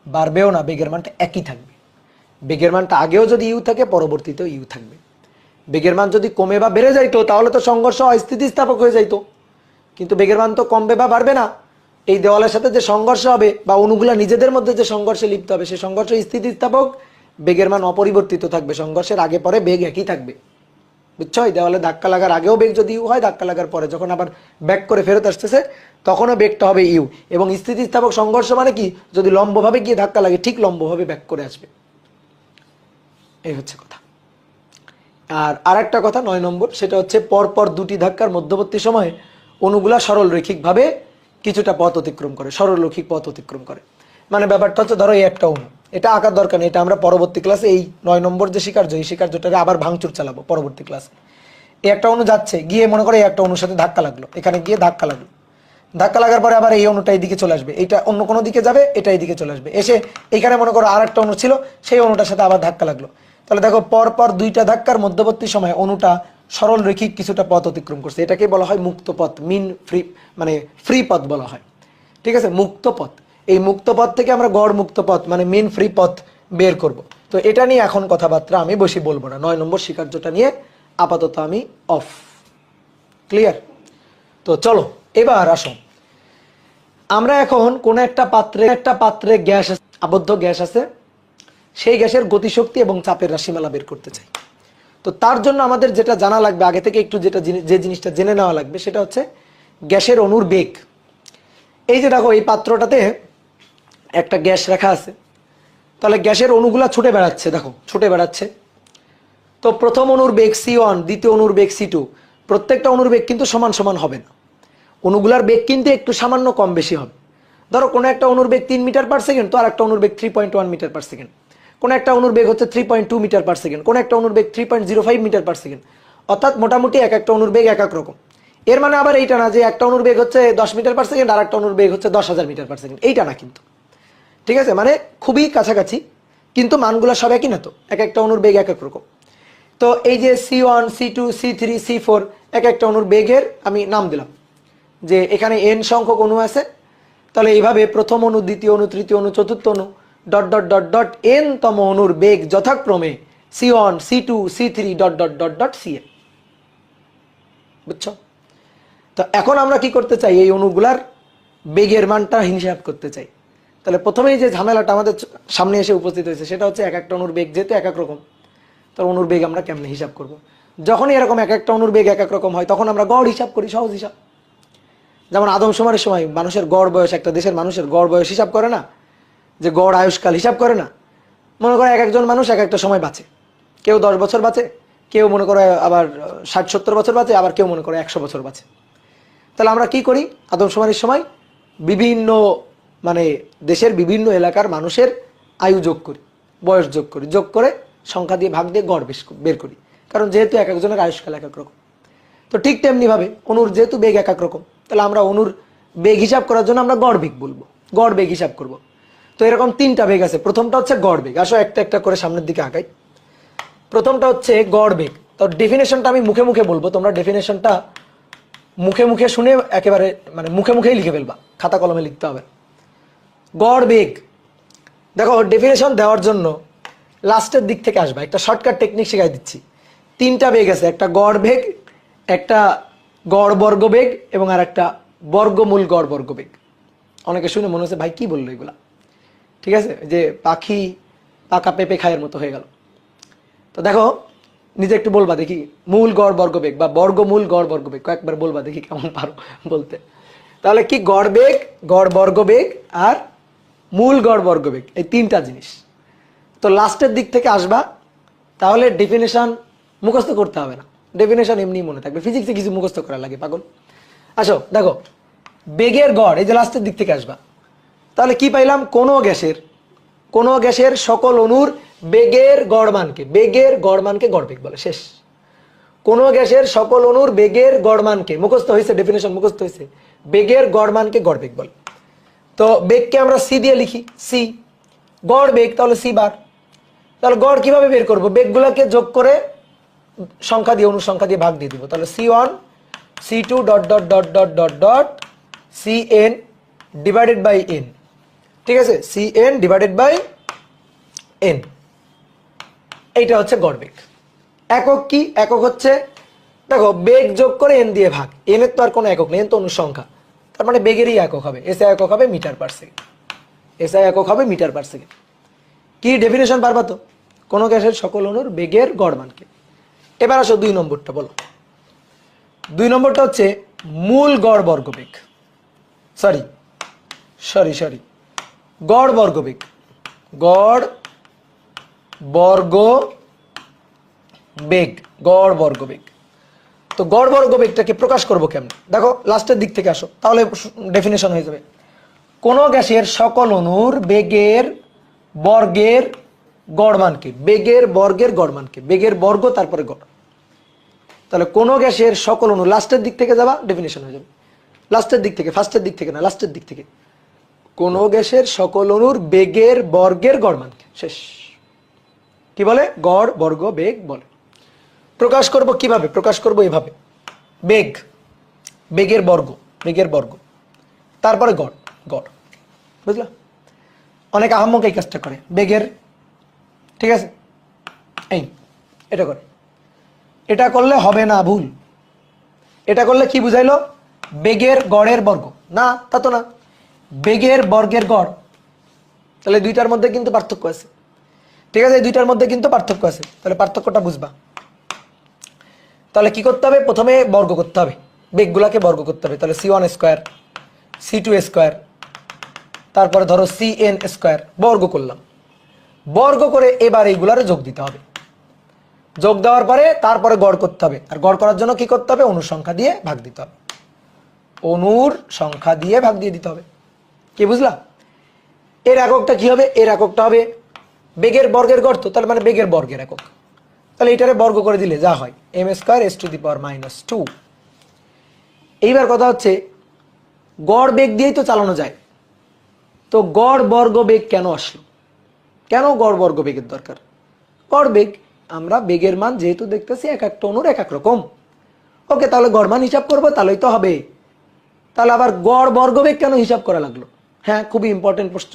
বাড়বেও না, বেগের মানটা একই থাকবে। বেগের মানটা আগেও যদি ইউ থাকে পরবর্তীতেও ইউ থাকবে। বেগের মান যদি কমে বা বেড়ে যাইতো তাহলে তো সংঘর্ষ অস্থিতিস্থাপক হয়ে যাইতো, কিন্তু বেগের মান তো কমবে বা বাড়বে না। এই দেওয়ালের সাথে যে সংঘর্ষ হবে বা অণুগুলা নিজেদের মধ্যে যে সংঘর্ষে লিপ্ত হবে সেই সংঘর্ষ স্থিতিস্থাপক, বেগের মান অপরিবর্তিত থাকবে, সংঘর্ষের আগে পরে বেগ একই থাকবে। বুঝছো? এই দেওয়ালে ধাক্কা লাগার আগেও বেগ যদি ইউ হয়, ধাক্কা লাগার পরে যখন আবার ব্যাক করে ফেরত আসতেছে তখনও বেগটা হবে ইউ। এবং স্থিতিস্থাপক সংঘর্ষ মানে কি? যদি লম্বভাবে গিয়ে ধাক্কা লাগে ঠিক লম্বভাবে ব্যাক করে আসবে। এই হচ্ছে কথা। আর আরেকটা কথা 9 নম্বর, সেটা হচ্ছে পরপর দুটি ধাক্কার মধ্যবর্তী সময়ে অণুগুলা সরল রৈখিকভাবে কিছুটা পথ অতিক্রম করে, সরল রৈখিক পথ অতিক্রম করে। মানে ব্যাপারটা হচ্ছে ধরো এই একটা অণু, এটা আঁকার দরকার নেই, এটা আমরা পরবর্তী ক্লাসে এই 9 নম্বর যে শিকার্য, এই শিকার্যটারে আবার ভাঙচুর চালাবো পরবর্তী ক্লাসে। এই একটা অণু যাচ্ছে, গিয়ে মনে করে এই একটা অণুর সাথে ধাক্কা লাগলো, এখানে গিয়ে ধাক্কা লাগলো, ধাক্কা লাগার পরে আবার এই অণুটা এইদিকে চলে আসবে, এটা অন্য কোনো দিকে যাবে, এটা এইদিকে চলে আসবে, এসে এখানে মনে করো আর একটা অণু ছিল, সেই অণুটার সাথে আবার ধাক্কা লাগলো। তাহলে দেখো পরপর দুইটা ধাক্কার মধ্যবর্তী সময় অণুটা সরল রৈখিক কিছুটা পথ অতিক্রম করছে। এটাকে বলা হয় মুক্ত পথ, মিন ফ্রি, মানে ফ্রি পথ বলা হয়। ঠিক আছে, মুক্ত পথ। এই মুক্ত পথ থেকে আমরা গড় মুক্ত পথ মানে মিন ফ্রি পথ বের করব। তো এটা নিয়ে এখন কথাবার্তা আমি বেশি বলবো না, 9 নম্বর শিকার্যটা নিয়ে আপাতত আমি অফ। ক্লিয়ার? তো চলো এবার আসো, আমরা এখন কোন একটা পাত্রে গ্যাস, আবদ্ধ গ্যাস আছে, সেই গ্যাসের গতিশক্তি এবং চাপের রাশিমালা বের করতে চাই। তো তার জন্য আমাদের যেটা জানা লাগবে আগে থেকে, একটু যে জিনিসটা জেনে নেওয়া লাগবে সেটা হচ্ছে গ্যাসের অণুর বেগ। এই যে দেখো এই পাত্রটাতে একটা গ্যাস রাখা আছে, তাহলে গ্যাসের অণুগুলা ছুটে বেড়াচ্ছে, দেখো ছুটে বেড়াচ্ছে। তো প্রথম অণুর বেগ C1, দ্বিতীয় অণুর বেগ C2, প্রত্যেকটা অণুর বেগ কিন্তু সমান সমান হবে না, অণুগুলার বেগ কিন্তু একটু সামান্য কম বেশি হবে। ধরো কোনো একটা অণুর বেগ 3 মিটার পার সেকেন্ড, তো আর একটা অণুর বেগ 3.1 মিটার পার সেকেন্ড, কোন একটা অণুর বেগ হচ্ছে 3.2 মিটার পার সেকেন্ড, কোন একটা অণুর বেগ 3.05 মিটার পার সেকেন্ড। অর্থাৎ মোটামুটি এক একটা অণুর বেগ এক এক রকম। এর মানে আবার এইটা না যে একটা অণুর বেগ হচ্ছে 10 মিটার পার সেকেন্ড আর একটা অণুর বেগ হচ্ছে 10,000 মিটার পার সেকেন্ড, এইটা না কিন্তু। ঠিক আছে, মানে খুবই কাছাকাছি, কিন্তু মানগুলো সব একই না, তো এক একটা অণুর বেগ এক এক রকম। তো এই যে C1, C2, C3, C4 এক একটা অণুর বেগের আমি নাম দিলাম, যে এখানে n সংখ্যক অণু আছে, তাহলে এইভাবে প্রথম অণু, দ্বিতীয় অণু, তৃতীয় অণু, চতুর্থ অণু dot dot dot dot n তম অণুর বেগ যথাক্রমে C1, C2, C3 dot dot dot dot Cn। বুঝছো? তো এখন আমরা কি করতে চাই, এই অণুগুলার বেগের মানটা হিসাব করতে চাই। তাহলে প্রথমেই যে ঝামেলাটা আমাদের সামনে এসে উপস্থিত হয়েছে সেটা হচ্ছে এক একটা অণুর বেগ যেহেতু এক এক রকম, তো অণুর বেগ আমরা কেমনে হিসাব করব? যখনই এরকম এক একটা অণুর বেগ এক এক রকম হয় তখন আমরা গড় হিসাব করি, সহজ হিসাব। যেমন আদমশুমারির সময় মানুষের গড় বয়স, একটা দেশের মানুষের গড় বয়স হিসাব করে না, যে গড় আয়ুষ্কাল হিসাব করে না। মনে করে এক একজন মানুষ এক একটা সময় বাঁচে, কেউ 10 বছর বাঁচে, কেউ মনে করে আবার 60-70 বছর বাঁচে, আবার কেউ মনে করে 100 বছর বাঁচে। তাহলে আমরা কি করি, আদমশুমারির সময় বিভিন্ন মানে দেশের বিভিন্ন এলাকার মানুষের আয়ু যোগ করি, বয়স যোগ করি, যোগ করে সংখ্যা দিয়ে ভাগ দিয়ে গড় বের করি, কারণ যেহেতু এক একজনের আয়ুষ্কাল এক এক রকম। তো ঠিক তেমনিভাবে অণুর যেহেতু বেগ এক এক রকম, তাহলে আমরা অণুর বেগ হিসাব করার জন্য আমরা গড় বেগ বলবো, গড় বেগ হিসাব করব। তো এরকম 3টা বেগ আছে, প্রথমটা হচ্ছে গড় বেগ। আসো একটা একটা করে সামনের দিকে আগাই। প্রথমটা হচ্ছে গড় বেগ। তো ডেফিনেশনটা আমি মুখে মুখে বলবো, তোমরা ডেফিনেশনটা মুখে মুখে শুনে একেবারে মানে মুখে মুখেই লিখে ফেলবা, খাতা কলমে লিখতে হবে। গড় বেগ, দেখো ডেফিনেশন দেওয়ার জন্য লাস্টের দিক থেকে আসবা, একটা শর্টকাট টেকনিক শেখাই দিচ্ছি। তিনটা বেগ আছে, একটা গড় বেগ, একটা গড় বর্গ বেগ এবং আর একটা বর্গমূল গড় বর্গ বেগ। অনেকে শুনে মনে হচ্ছে ভাই কি বললো এগুলা, ঠিক আছে, যে পাখি পাকা পেঁপে খায়ের মতো হয়ে গেল। তো দেখো নিজে একটু বলবা দেখি, মূল গড় বর্গ বেগ বা বর্গমূল গড় বর্গ বেগ, কয়েকবার বলবা দেখি কেমন পারো বলতে। তাহলে কি গড় বেগ, গড় বর্গ বেগ আর মূল গড় বর্গ বেগ, এই তিনটা জিনিস। তো লাস্টের দিক থেকে আসবা, তাহলে ডেফিনেশন মুখস্থ করতে হবে না, ডেফিনেশন এমনি মনে থাকবে। ফিজিক্সে কিছু মুখস্থ করা লাগে পাগল। আসো দেখো বেগের গড়, এই যে লাস্টের দিক থেকে আসবা, তাহলে কি পাইলাম, কোনো গ্যাসের সকল অণুর বেগের গড় মানকে গড় বেগ বলে। শেষ। কোনো গ্যাসের সকল অণুর বেগের গড় মানকে, মুখস্থ হয়েছে, ডেফিনেশন মুখস্থ হয়েছে, বেগের গড় মানকে গড় বেগ বলে। তো বেগকে আমরা সি দিয়ে লিখি, সি গড় বেগ, তাহলে সি বার। তাহলে গড় কিভাবে বের করবো, বেগগুলোকে যোগ করে সংখ্যা দিয়ে অনুসংখ্যা দিয়ে ভাগ দিয়ে দিব। তাহলে C1 C2 dot dot dot dot dot dot Cn divided by n, ঠিক আছে, Cn ডিভাইডেড বাই n, এইটা হচ্ছে গড় বেগ। একক কি, একক হচ্ছে দেখো বেগ যোগ করে n দিয়ে ভাগ, n এর তো আর কোনো একক নেই, n তো অনুসংখ্যা, তার মানে বেগেরই একক হবে, এসআই একক হবে মিটার পার সেকেন্ড, এসআই একক হবে মিটার পার সেকেন্ড। কি ডেফিনেশন পারবা তো, কোনো গ্যাসের সকল অণুর বেগের গড় মানকে। এবার আসো 2 নম্বরটা বলো। 2 নম্বরটা হচ্ছে মূল গড় বর্গ বেগ, সরি গড় বর্গ বেগ, গড় বর্গ বেগ, গড় বর্গ বেগ। তো গড় বর্গ বেগটাকে প্রকাশ করবো কেমন, দেখো লাস্টের দিক থেকে আসো, তাহলে ডেফিনেশন হয়ে যাবে। কোন গ্যাসের সকল অণুর বেগের বর্গের গড় মানকে, বেগের বর্গের গড় মানকে, বেগের বর্গ তারপরে গড়। তাহলে কোন গ্যাসের সকল অণু, লাস্টের দিক থেকে যাবা, ডেফিনেশন হয়ে যাবে। লাস্টের দিক থেকে, ফার্স্টের দিক থেকে না, লাস্টের দিক থেকে। কোন গ্যাসের সকল অণুর বেগের বর্গের গড় মানকে। শেষ। কি বলে, গড় বর্গ বেগ বলে। প্রকাশ করব কিভাবে, প্রকাশ করব এভাবে, বেগ, বেগের বর্গ তারপরে গড়, বুঝলা। অনেক আহাম্মক এই কাজটা করে, বেগের, ঠিক আছে, এটা করে, এটা করলে হবে না, ভুল। এটা করলে কি বুঝাইলো, বেগের গড়ের বর্গ, না তা তো না, বেগের বর্গের গড়। তাহলে দুইটার মধ্যে কিন্তু পার্থক্য আছে, ঠিক আছে, এই দুইটার মধ্যে কিন্তু পার্থক্য আছে। তাহলে পার্থক্যটা বুঝবা। তাহলে কি করতে হবে, প্রথমে বর্গ করতে হবে, বেগগুলাকে বর্গ করতে হবে। তাহলে C1 স্কোয়ার, C2 স্কোয়ার, তারপরে ধরো Cn স্কোয়ার, বর্গ করলাম। বর্গ করে এবার এইগুলার যোগ দিতে হবে। যোগ দেওয়ার পরে তারপরে গড় করতে হবে। আর গড় করার জন্য কি করতে হবে, অনুর সংখ্যা দিয়ে ভাগ দিতে হবে, অনুর সংখ্যা দিয়ে ভাগ দিয়ে দিতে হবে। কি বুঝলা। এর এককটা কি হবে, এর এককটা হবে বেগের বর্গের গড়, তো তার মানে বেগের বর্গের একক। তাহলে এটারে বর্গ করে দিলে যা হয় m স্কয়ার s⁻²। এইবার কথা হচ্ছে গড় বেগ দিয়েই তো চালানো যায়, তো গড় বর্গ বেগ কেন আসলো, কেন গড় বর্গ বেগের দরকার। গড় বেগ, আমরা বেগের মান যেহেতু দেখতেছি এক একটা অণুর এক এক রকম, ওকে, তাহলে গড় মান হিসাব করবো, তাহলেই তো হবে। তাহলে আবার গড় বর্গ বেগ কেন হিসাব করা লাগলো, হ্যাঁ খুবই ইম্পর্টেন্ট প্রশ্ন,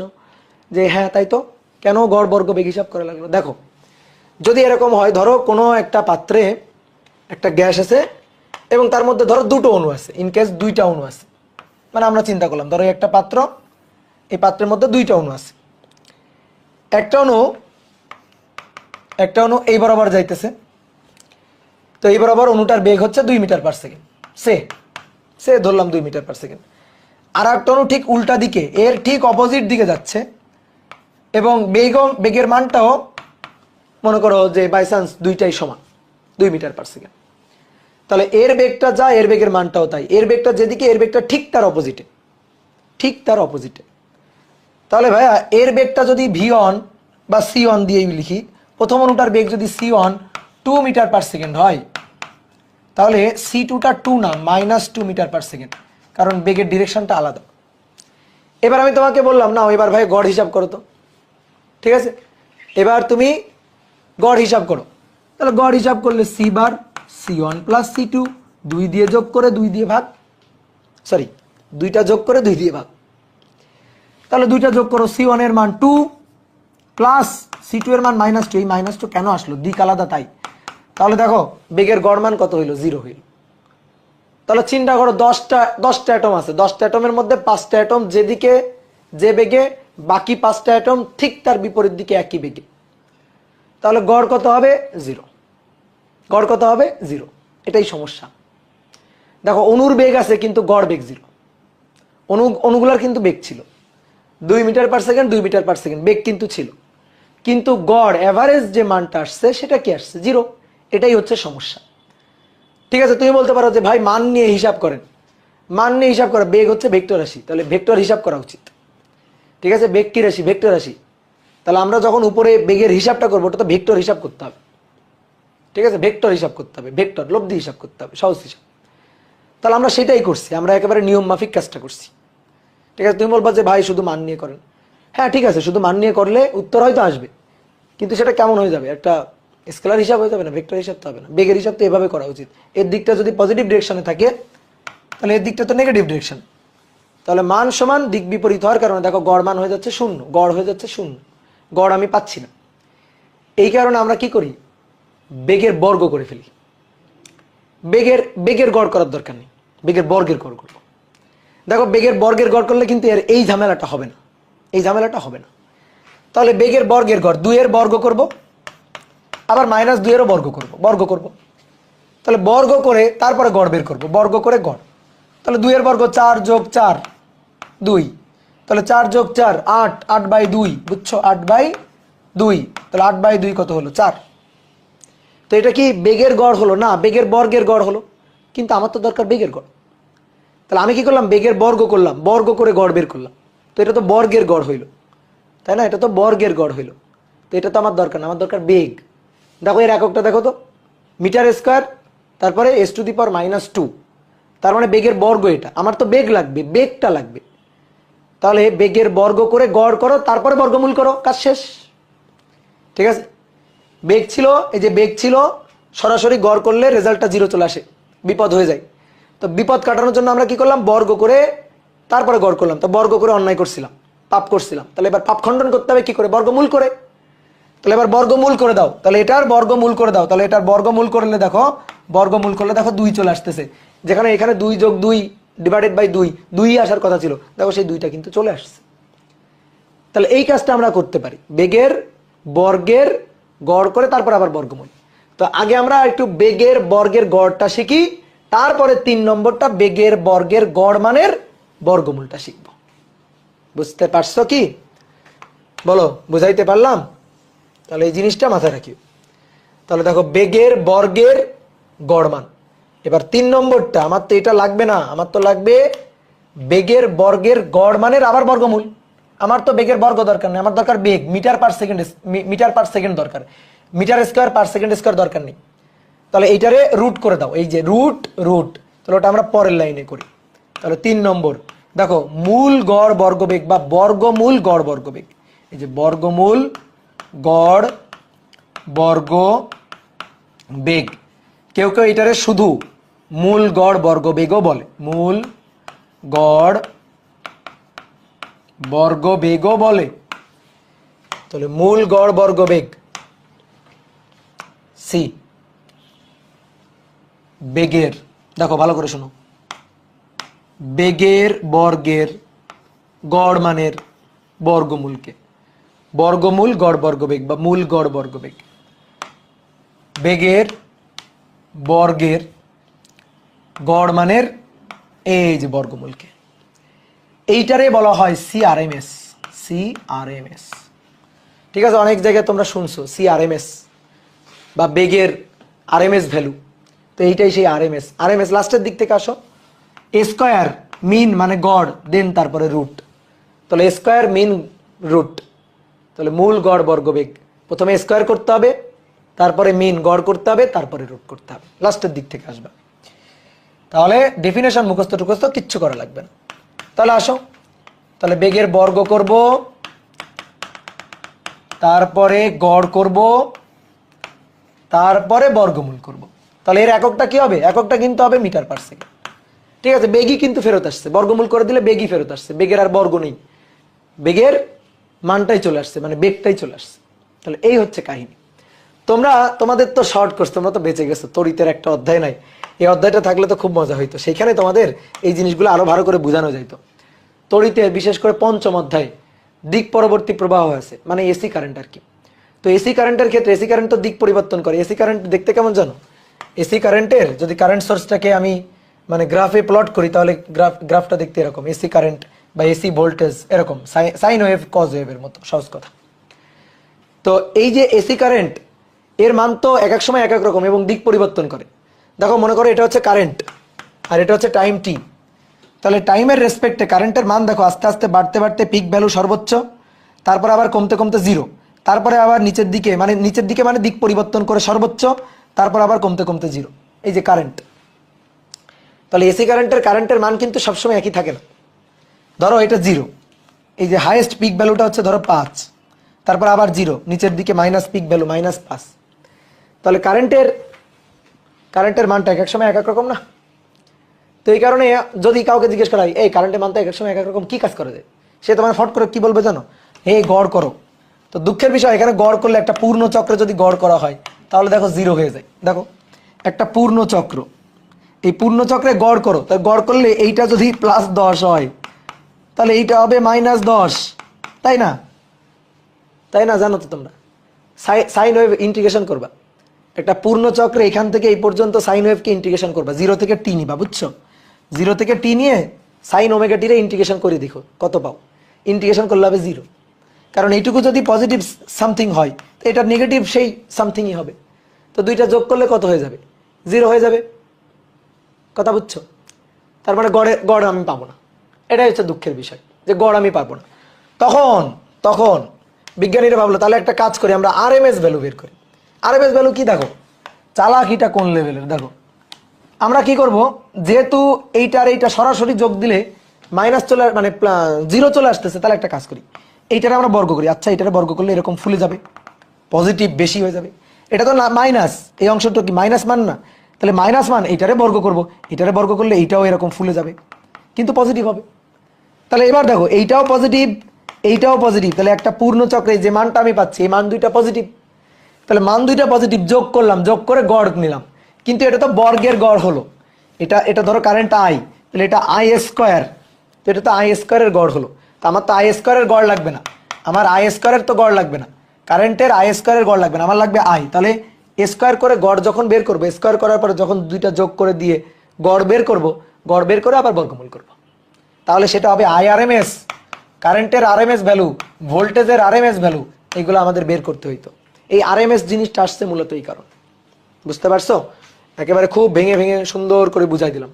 যে হ্যাঁ তাই তো, কেন গড় বর্গ বেগ হিসাব করা লাগলো। দেখো যদি এরকম হয়, ধরো কোনো একটা পাত্রে একটা গ্যাস আছে এবং তার মধ্যে ধরো দুটো অণু আছে, ইনকেস দুইটা অণু আছে, মানে আমরা চিন্তা করলাম ধরো একটা পাত্র, এই পাত্রের মধ্যে দুইটা অণু আছে, একটা অণু এই বরাবর যাইতেছে, তো এই বরাবর অণুটার বেগ হচ্ছে 2 মিটার পার সেকেন্ড, সে ধরলাম 2 মিটার পার সেকেন্ড। আর একটা অণু ঠিক উল্টা দিকে, এর ঠিক অপোজিট দিকে যাচ্ছে এবং বেগের মানটাও মনে করো যে বাই চান্স দুইটাই সমান, 2 মিটার পার সেকেন্ড। তাহলে এর বেগটা যা, এর বেগের মানটাও তাই, এর বেগটা যেদিকে এর বেগটা ঠিক তার অপোজিটে, তাহলে ভাইয়া এর বেগটা যদি v1 বা c1 দিয়ে লিখি, প্রথম অণুটার বেগ যদি c1 2 মিটার পার সেকেন্ড হয়, তাহলে c2টা 2 না -2 মিটার পার সেকেন্ড, কারণ বেগের ডিরেকশনটা আলাদা। এবার আমি তোমাকে বললাম না, এবার ভাই গড় হিসাব করো তো, ঠিক আছে, এবার তুমি গড় হিসাব করো। তাহলে গড় হিসাব করলে সি বার C1 প্লাস C2, 2 দিয়ে যোগ করে 2 দিয়ে ভাগ, সরি 2টা যোগ করে 2 দিয়ে ভাগ। তাহলে 2টা যোগ করো, C1 এর মান 2 প্লাস C2 এর মান -2। এই -2 কেন আসলো? দিক আলাদা তাই। তাহলে দেখো বেগের গড় মান কত হইল? 0 হইল। তাহলে চিন্তা করো 10টা অ্যাটম আছে, 10টা অ্যাটমের মধ্যে 5টা অ্যাটম যেদিকে যে বেগে, বাকি 5টা অ্যাটম ঠিক তার বিপরীত দিকে একই বেগে। তাহলে গড় কত হবে? 0। গড় কত হবে? 0। এটাই সমস্যা। দেখো অণুর বেগ আছে কিন্তু গড় বেগ 0। অণুগুলার কিন্তু বেগ ছিল 2 metre per second, 2 metre per second বেগ কিন্তু ছিল, কিন্তু গড় এভারেজ যে মানটা আসছে সেটা কি আসছে? 0। এটাই হচ্ছে সমস্যা। ঠিক আছে, তুমি বলতে পারো যে ভাই মান নিয়ে হিসাব করেন। মান নিয়ে হিসাব করা, বেগ হচ্ছে ভেক্টর রাশি, তাহলে ভেক্টর হিসাব করা উচিত। ঠিক আছে, বেগ কি রাশি? ভেক্টর রাশি। তাহলে আমরা যখন উপরে বেগের হিসাবটা করবো, ওটা তো ভেক্টর হিসাব করতে হবে। ঠিক আছে, ভেক্টর হিসাব করতে হবে, ভেক্টর লব্ধি হিসাব করতে হবে, সহজ হিসাব। তাহলে আমরা সেটাই করছি, আমরা একেবারে নিয়ম মাফিক কাজটা করছি। ঠিক আছে, তুমি বলবা যে ভাই শুধু মান নিয়ে করেন। হ্যাঁ ঠিক আছে, শুধু মান নিয়ে করলে উত্তর হয়তো আসবে, কিন্তু সেটা কেমন হয়ে যাবে? একটা স্কেলার হিসাব হয়ে যাবে না, ভেক্টর হিসাব তো হবে না। বেগের হিসাব তো এভাবে করা উচিত। এর দিকটা যদি পজিটিভ ডিরেকশনে থাকে, তাহলে এর দিকটা তো নেগেটিভ ডিরেকশন। তাহলে মান সমান দিক বিপরীত হওয়ার কারণে দেখো গড় মান হয়ে যাচ্ছে 0, গড় হয়ে যাচ্ছে 0, গড় আমি পাচ্ছি না। এই কারণে আমরা কি করি? বেগের বর্গ করে ফেলি। বেগের গড় করার দরকার নেই, বেগের বর্গের গড় করবো। দেখো বেগের বর্গের গড় করলে কিন্তু এর এই ঝামেলাটা হবে না, এই ঝামেলাটা হবে না। তাহলে বেগের বর্গের গড় 2 এর বর্গ করব, আবার -2 এরও বর্গ করব। তাহলে বর্গ করে তারপরে গড় বের করব, বর্গ করে গড়। তাহলে 2 এর বর্গ 4 যোগ 4 2, তাহলে 4 যোগ 4 8, 8/2, বুঝছো? 8/2, তাহলে 8/2 কত হলো? 4। তো এটা কি বেগের গড় হলো? না, বেগের বর্গের গড় হলো, কিন্তু আমার তো দরকার বেগের গড়। তাহলে আমি কি করলাম? বেগের বর্গ করলাম, বর্গ করে গড় বের করলাম। তো এটা তো বর্গের গড় হইল, তাই না? এটা তো বর্গের গড় হইল। তো এটা তো আমার দরকার না, আমার দরকার বেগ। দেখো এর এককটা দেখো তো, মিটার স্কোয়ার, তারপরে s⁻²। তার মানে বেগের বর্গ এটা। আমার তো বেগ লাগবে, বেগটা লাগবে। তাহলে বেগের বর্গ করে গড় করো, তারপরে বর্গমূল করো, কাজ শেষ। ঠিক আছে, বেগ ছিল, এই যে বেগ ছিল, সরাসরি গড় করলে রেজাল্টটা 0 চলে আসে, বিপদ হয়ে যায়। তো বিপদ কাটানোর জন্য আমরা কি করলাম? বর্গ করে তারপরে গড় করলাম। তো বর্গ করে অন্যায় করছিলাম, পাপ করছিলাম। তাহলে এবার পাপ খণ্ডন করতে হবে কি করে? বর্গমূল করে। তাহলে এবার বর্গমূল করে দাও, তাহলে এটার বর্গমূল করে দাও। তাহলে এটার বর্গমূল করলে দেখো, বর্গমূল করলে দেখো 2 চলে আসতেছে, যেখানে এখানে 2 যোগ 2 ডিভাইডেড বাই 2, 2ই আসার কথা ছিল, দেখো সেই 2টা কিন্তু চলে আসছে। তাহলে এই কাজটা আমরা করতে পারি, বেগের বর্গের গড় করে তারপর আবার বর্গমূল। তো আগে আমরা একটু বেগের বর্গের গড়টা শিখি, তারপরে 3 নম্বরটা বেগের বর্গের গড় মানের বর্গমূলটা শিখব। বুঝতে পারছো কি? বলো, বুঝাইতে পারলাম? তাহলে এই জিনিসটা মাথায় রাখি। তাহলে দেখো বেগের বর্গের গড় মান। এবার 3 নম্বরটা, আমার তো এটা লাগবে না, আমার তো লাগবে বেগের বর্গের গড় মানের আবার বর্গমূল। আমার তো বেগের বর্গ দরকার নেই, আমার দরকার বেগ, মিটার পার সেকেন্ড দরকার, metre square per second square দরকার নেই। তাহলে এইটারে রুট করে দাও, এই যে রুট। তাহলে ওটা আমরা পরের লাইনে করি। তাহলে 3 নম্বর দেখো, মূল গড় বর্গবেগ বা বর্গমূল গড় বর্গবেগ। এই যে বর্গমূল গড় বর্গ বেগ, কেউ কেউ এটারে শুধু মূল গড় বর্গবেগও বলে, মূল গড় বর্গবেগও বলে। তাহলে মূল গড় বর্গবেগ সি। বেগের, দেখো ভালো করে শোনো, বেগের বর্গের গড় মানের বর্গমূলকে বর্গমূল গড় বর্গবেগ বা মূল গড় বর্গবেগ, বেগের বর্গের গড় মানের এই যে বর্গমূলকে, এইটারে বলা হয় সিআরএমএস। সিআরএমএস, ঠিক আছে? অনেক জায়গায় তোমরা শুনছো সিআরএমএস বা বেগের আরএমএস ভ্যালু। তো এইটাই সেই আরএমএস। আরএমএস লাস্টের দিক থেকে আসো, স্কয়ার মিন মানে গড়, দেন তারপরে রুট। তাহলে স্কয়ার মিন রুট, তাহলে মূল গড় বর্গবেগ প্রথমে স্কয়ার করতে হবে, তারপরে মিন গড় করতে হবে, তারপরে রুট করতে হবে, লাস্টের দিক থেকে আসবে। তাহলে ডেফিনেশন মুখস্থ টুখস্থ কিচ্ছু করা লাগবে না। তাহলে আসো, তাহলে বেগের বর্গ করব, তারপরে গড় করব, তারপরে বর্গমূল করব। তাহলে এর এককটা কি হবে? এককটা কিন্তু হবে মিটার পার সেকেন্ড। ঠিক আছে, বেগই কিন্তু ফেরত আসছে, বর্গমূল করে দিলে বেগই ফেরত আসছে, বেগের আর বর্গ নেই, বেগের মানটাই চলে আসছে, মানে বেগটাই চলে আসছে। তাহলে এই হচ্ছে কাহিনী। তোমরা, তোমাদের তো শর্ট কোর্স, তোমরা তো বেঁচে গেছো, তড়িতের একটা অধ্যায় নাই, এই অধ্যায়টা থাকলে তো খুব মজা হইতো, সেইখানে তোমাদের এই জিনিসগুলো আরো ভালো করে বোঝানো যাইতো। তড়িতের বিশেষ করে পঞ্চম অধ্যায় দিক পরবর্তী প্রবাহ আছে, মানে এসি কারেন্ট আর কি। তো এসি কারেন্টের ক্ষেত্রে এসি কারেন্ট তো দিক পরিবর্তন করে। এসি কারেন্ট দেখতে কেমন জানো? এসি কারেন্টের যদি কারেন্ট সোর্সটাকে আমি মানে গ্রাফে প্লট করি, তাহলে গ্রাফটা দেখতে এরকম, এসি কারেন্ট বা এসি ভোল্টেজ এরকম সাইন ওয়েভ কজ ওয়েভের মতো, সহজ কথা। তো এই যে এসি কারেন্ট, এর মান তো এক এক সময় এক এক রকম এবং দিক পরিবর্তন করে। দেখো, মনে করো এটা হচ্ছে কারেন্ট আর এটা হচ্ছে টাইম টি। তাহলে টাইমের রেসপেক্টে কারেন্টের মান দেখো আস্তে আস্তে বাড়তে বাড়তে পিক ভ্যালু সর্বোচ্চ, তারপর আবার কমতে কমতে জিরো, তারপরে আবার নিচের দিকে মানে দিক পরিবর্তন করে সর্বোচ্চ, তারপর আবার কমতে কমতে জিরো। এই যে কারেন্ট, তাহলে এসি কারেন্টের মান কিন্তু সবসময় একই থাকে না। ধরো এটা জিরো, এই যে হাইয়েস্ট পিক ভ্যালুটা হচ্ছে ধরো 5, তারপর আবার জিরো, নিচের দিকে মাইনাস পিক ভ্যালু -5। তাহলে কারেন্টের মানটা এক এক সময় এক এক রকম না। তো এই কারণে যদি কাউকে জিজ্ঞেস করা হয় এই কারেন্টের মান তো এক এক সময় এক এক রকম, কি কাজ করে যায়, সে তোমার ফট করে কি বলবে জানো? হে গড় করো। তো দুঃখের বিষয়, এখানে গড় করলে একটা পূর্ণ চক্রে যদি গড় করা হয় তাহলে দেখো জিরো হয়ে যায়। দেখো একটা পূর্ণ চক্র, এই পূর্ণ চক্রে গড় করো, তাই গড় করলে এইটা যদি +10 হয় তাহলে এইটা হবে -10, তাই না? তাই না? জানো তো তোমরা সাইন ওয়েভ ইন্টিগ্রেশন করবা একটা পূর্ণ চক্রে, এখান থেকে এই পর্যন্ত সাইন ওয়েভকে ইন্টিগ্রেশন করবা, 0 থেকে টি নিবা, বুঝছো? 0 থেকে টি নিয়ে সাইন ওমেগা টি রে ইন্টিগ্রেশন করে দেখো কত পাও। ইন্টিগ্রেশন করলে হবে 0, কারণ এইটুকু যদি পজিটিভ সামথিং হয় তো এটা নেগেটিভ সেই সামথিংই হবে। তো দুইটা যোগ করলে কত হয়ে যাবে? 0 হয়ে যাবে। কথা বুঝছো? তার মানে গড় আমি পাবো না, এটাই হচ্ছে দুঃখের বিষয়, যে গড় আমি পাবো না। তখন তখন বিজ্ঞানীরা ভাবলো তাহলে একটা কাজ করি, আমরা আরএমএস ভ্যালু বের করি। আরএমএস ভ্যালু কি? দেখো চালাকিটা কোন লেভেলের, দেখো আমরা কি করব, যেহেতু এইটা সরাসরি যোগ দিলে মাইনাস চলে মানে 0 চলে আসতেছে, তাহলে একটা কাজ করি, এইটারে আমরা বর্গ করি। আচ্ছা, এটারে বর্গ করলে এরকম ফুলে যাবে, পজিটিভ বেশি হয়ে যাবে। এটা তো না মাইনাস, এই অংশটা কি মাইনাস মান না? তাহলে মাইনাস মান এইটারে বর্গ করব, এইটারে বর্গ করলে এইটাও এরকম ফুলে যাবে, কিন্তু পজিটিভ হবে। তাহলে এবার দেখো এইটাও পজিটিভ, এইটাও পজিটিভ, তাহলে একটা পূর্ণ চক্রে যে মানটা আমি পাচ্ছি এই মান দুইটা পজিটিভ। তাহলে মান দুইটা পজিটিভ, যোগ করলাম, যোগ করে গড় নিলাম, কিন্তু এটা তো বর্গের গড় হলো। এটা ধরো কারেন্ট আই, তাহলে এটা আই স্কোয়ার, তো এটা তো আই স্কোয়ারের গড় হলো। তো আমার তো আই স্কোয়ারের গড় লাগবে না, আমার আই স্কোয়ারের তো গড় লাগবে না, কারেন্টের আই স্কোয়ারের গড় লাগবে না, আমার লাগবে আই। তাহলে স্কোয়ার করে গড় যখন বের করবো, স্কোয়ার করার পরে যখন দুইটা যোগ করে দিয়ে গড় বের করব, গড় বের করে আবার বর্গমূল করব, তাহলে সেটা হবে আইআরএমএস, কারেন্টের আরএমএস ভ্যালু, ভোল্টেজের আরএমএস ভ্যালু, এগুলো আমাদের বের করতে হইতো। এই আরএমএস জিনিসটা আসছে মূলত এই কারণ, বুঝতে পারছো? একেবারে খুব ভেঙে ভেঙে সুন্দর করে বুঝাই দিলাম।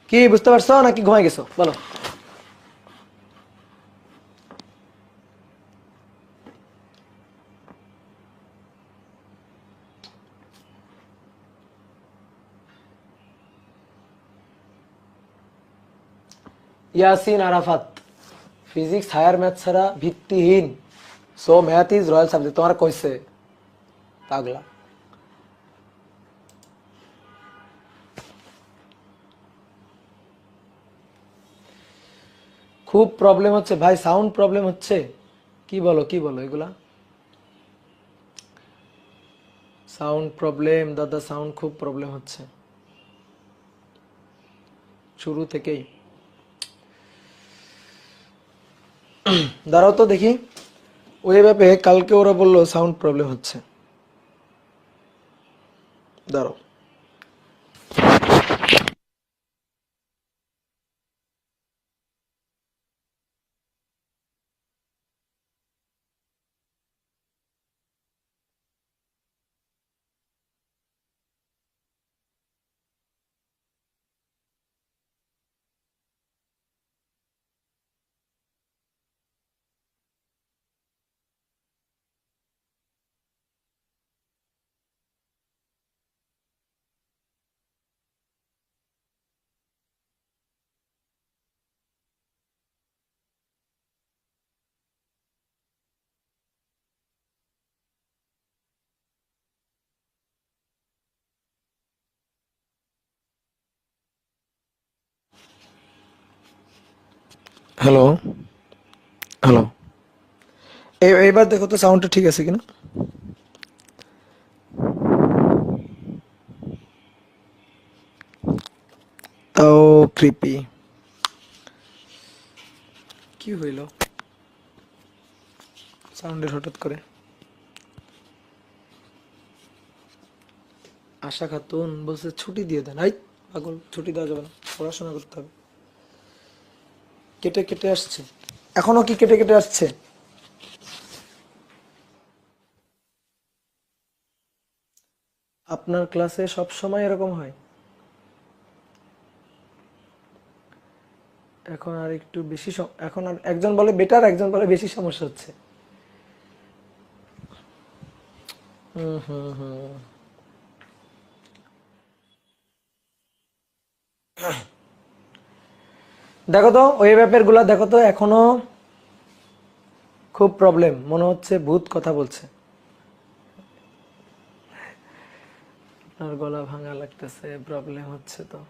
কি বুঝতে পারছো নাকি ঘুমাই গেছো? বলো। Yasin Arafat, physics higher math ছাড়া ভিত্তিহীন, so math is royal subject, তোমার কইছে পাগলা। খুব প্রবলেম হচ্ছে ভাই, সাউন্ড প্রবলেম হচ্ছে। কি বলো কি বলো এগুলা? সাউন্ড প্রবলেম দাদা, সাউন্ড খুব প্রবলেম হচ্ছে শুরু থেকেই। দাঁড়াও তো দেখি, ওই ব্যাপে কালকে ওরা বললো সাউন্ড প্রবলেম হচ্ছে, দাঁড়াও। Hello, hello. এইবার দেখো তো সাউন্ডটা ঠিক আছে কিনা। তাও ক্রিপি কি হইল সাউন্ডের হঠাৎ করে। আশা খাতুন বলছে ছুটি দিয়ে দেন। আই পাগল, ছুটি দেওয়া যাবে না, পড়াশোনা করতে হবে। কেটে কেটে আসছে, এখনো কি কেটে কেটে আসছে? আপনার ক্লাসে সব সময় এরকম হয়? এখন আর একটু বেশি এখন আর একজন বলে বেটার, একজন বলে বেশি সমস্যা হচ্ছে। হুম হুম হুম। দেখো তো ওয়েব অ্যাপের গুলা দেখো তো, এখনো খুব প্রবলেম, মনে হচ্ছে ভূত কথা বলছে। আপনার গলা ভাঙা লাগতেছে, প্রবলেম হচ্ছে তো।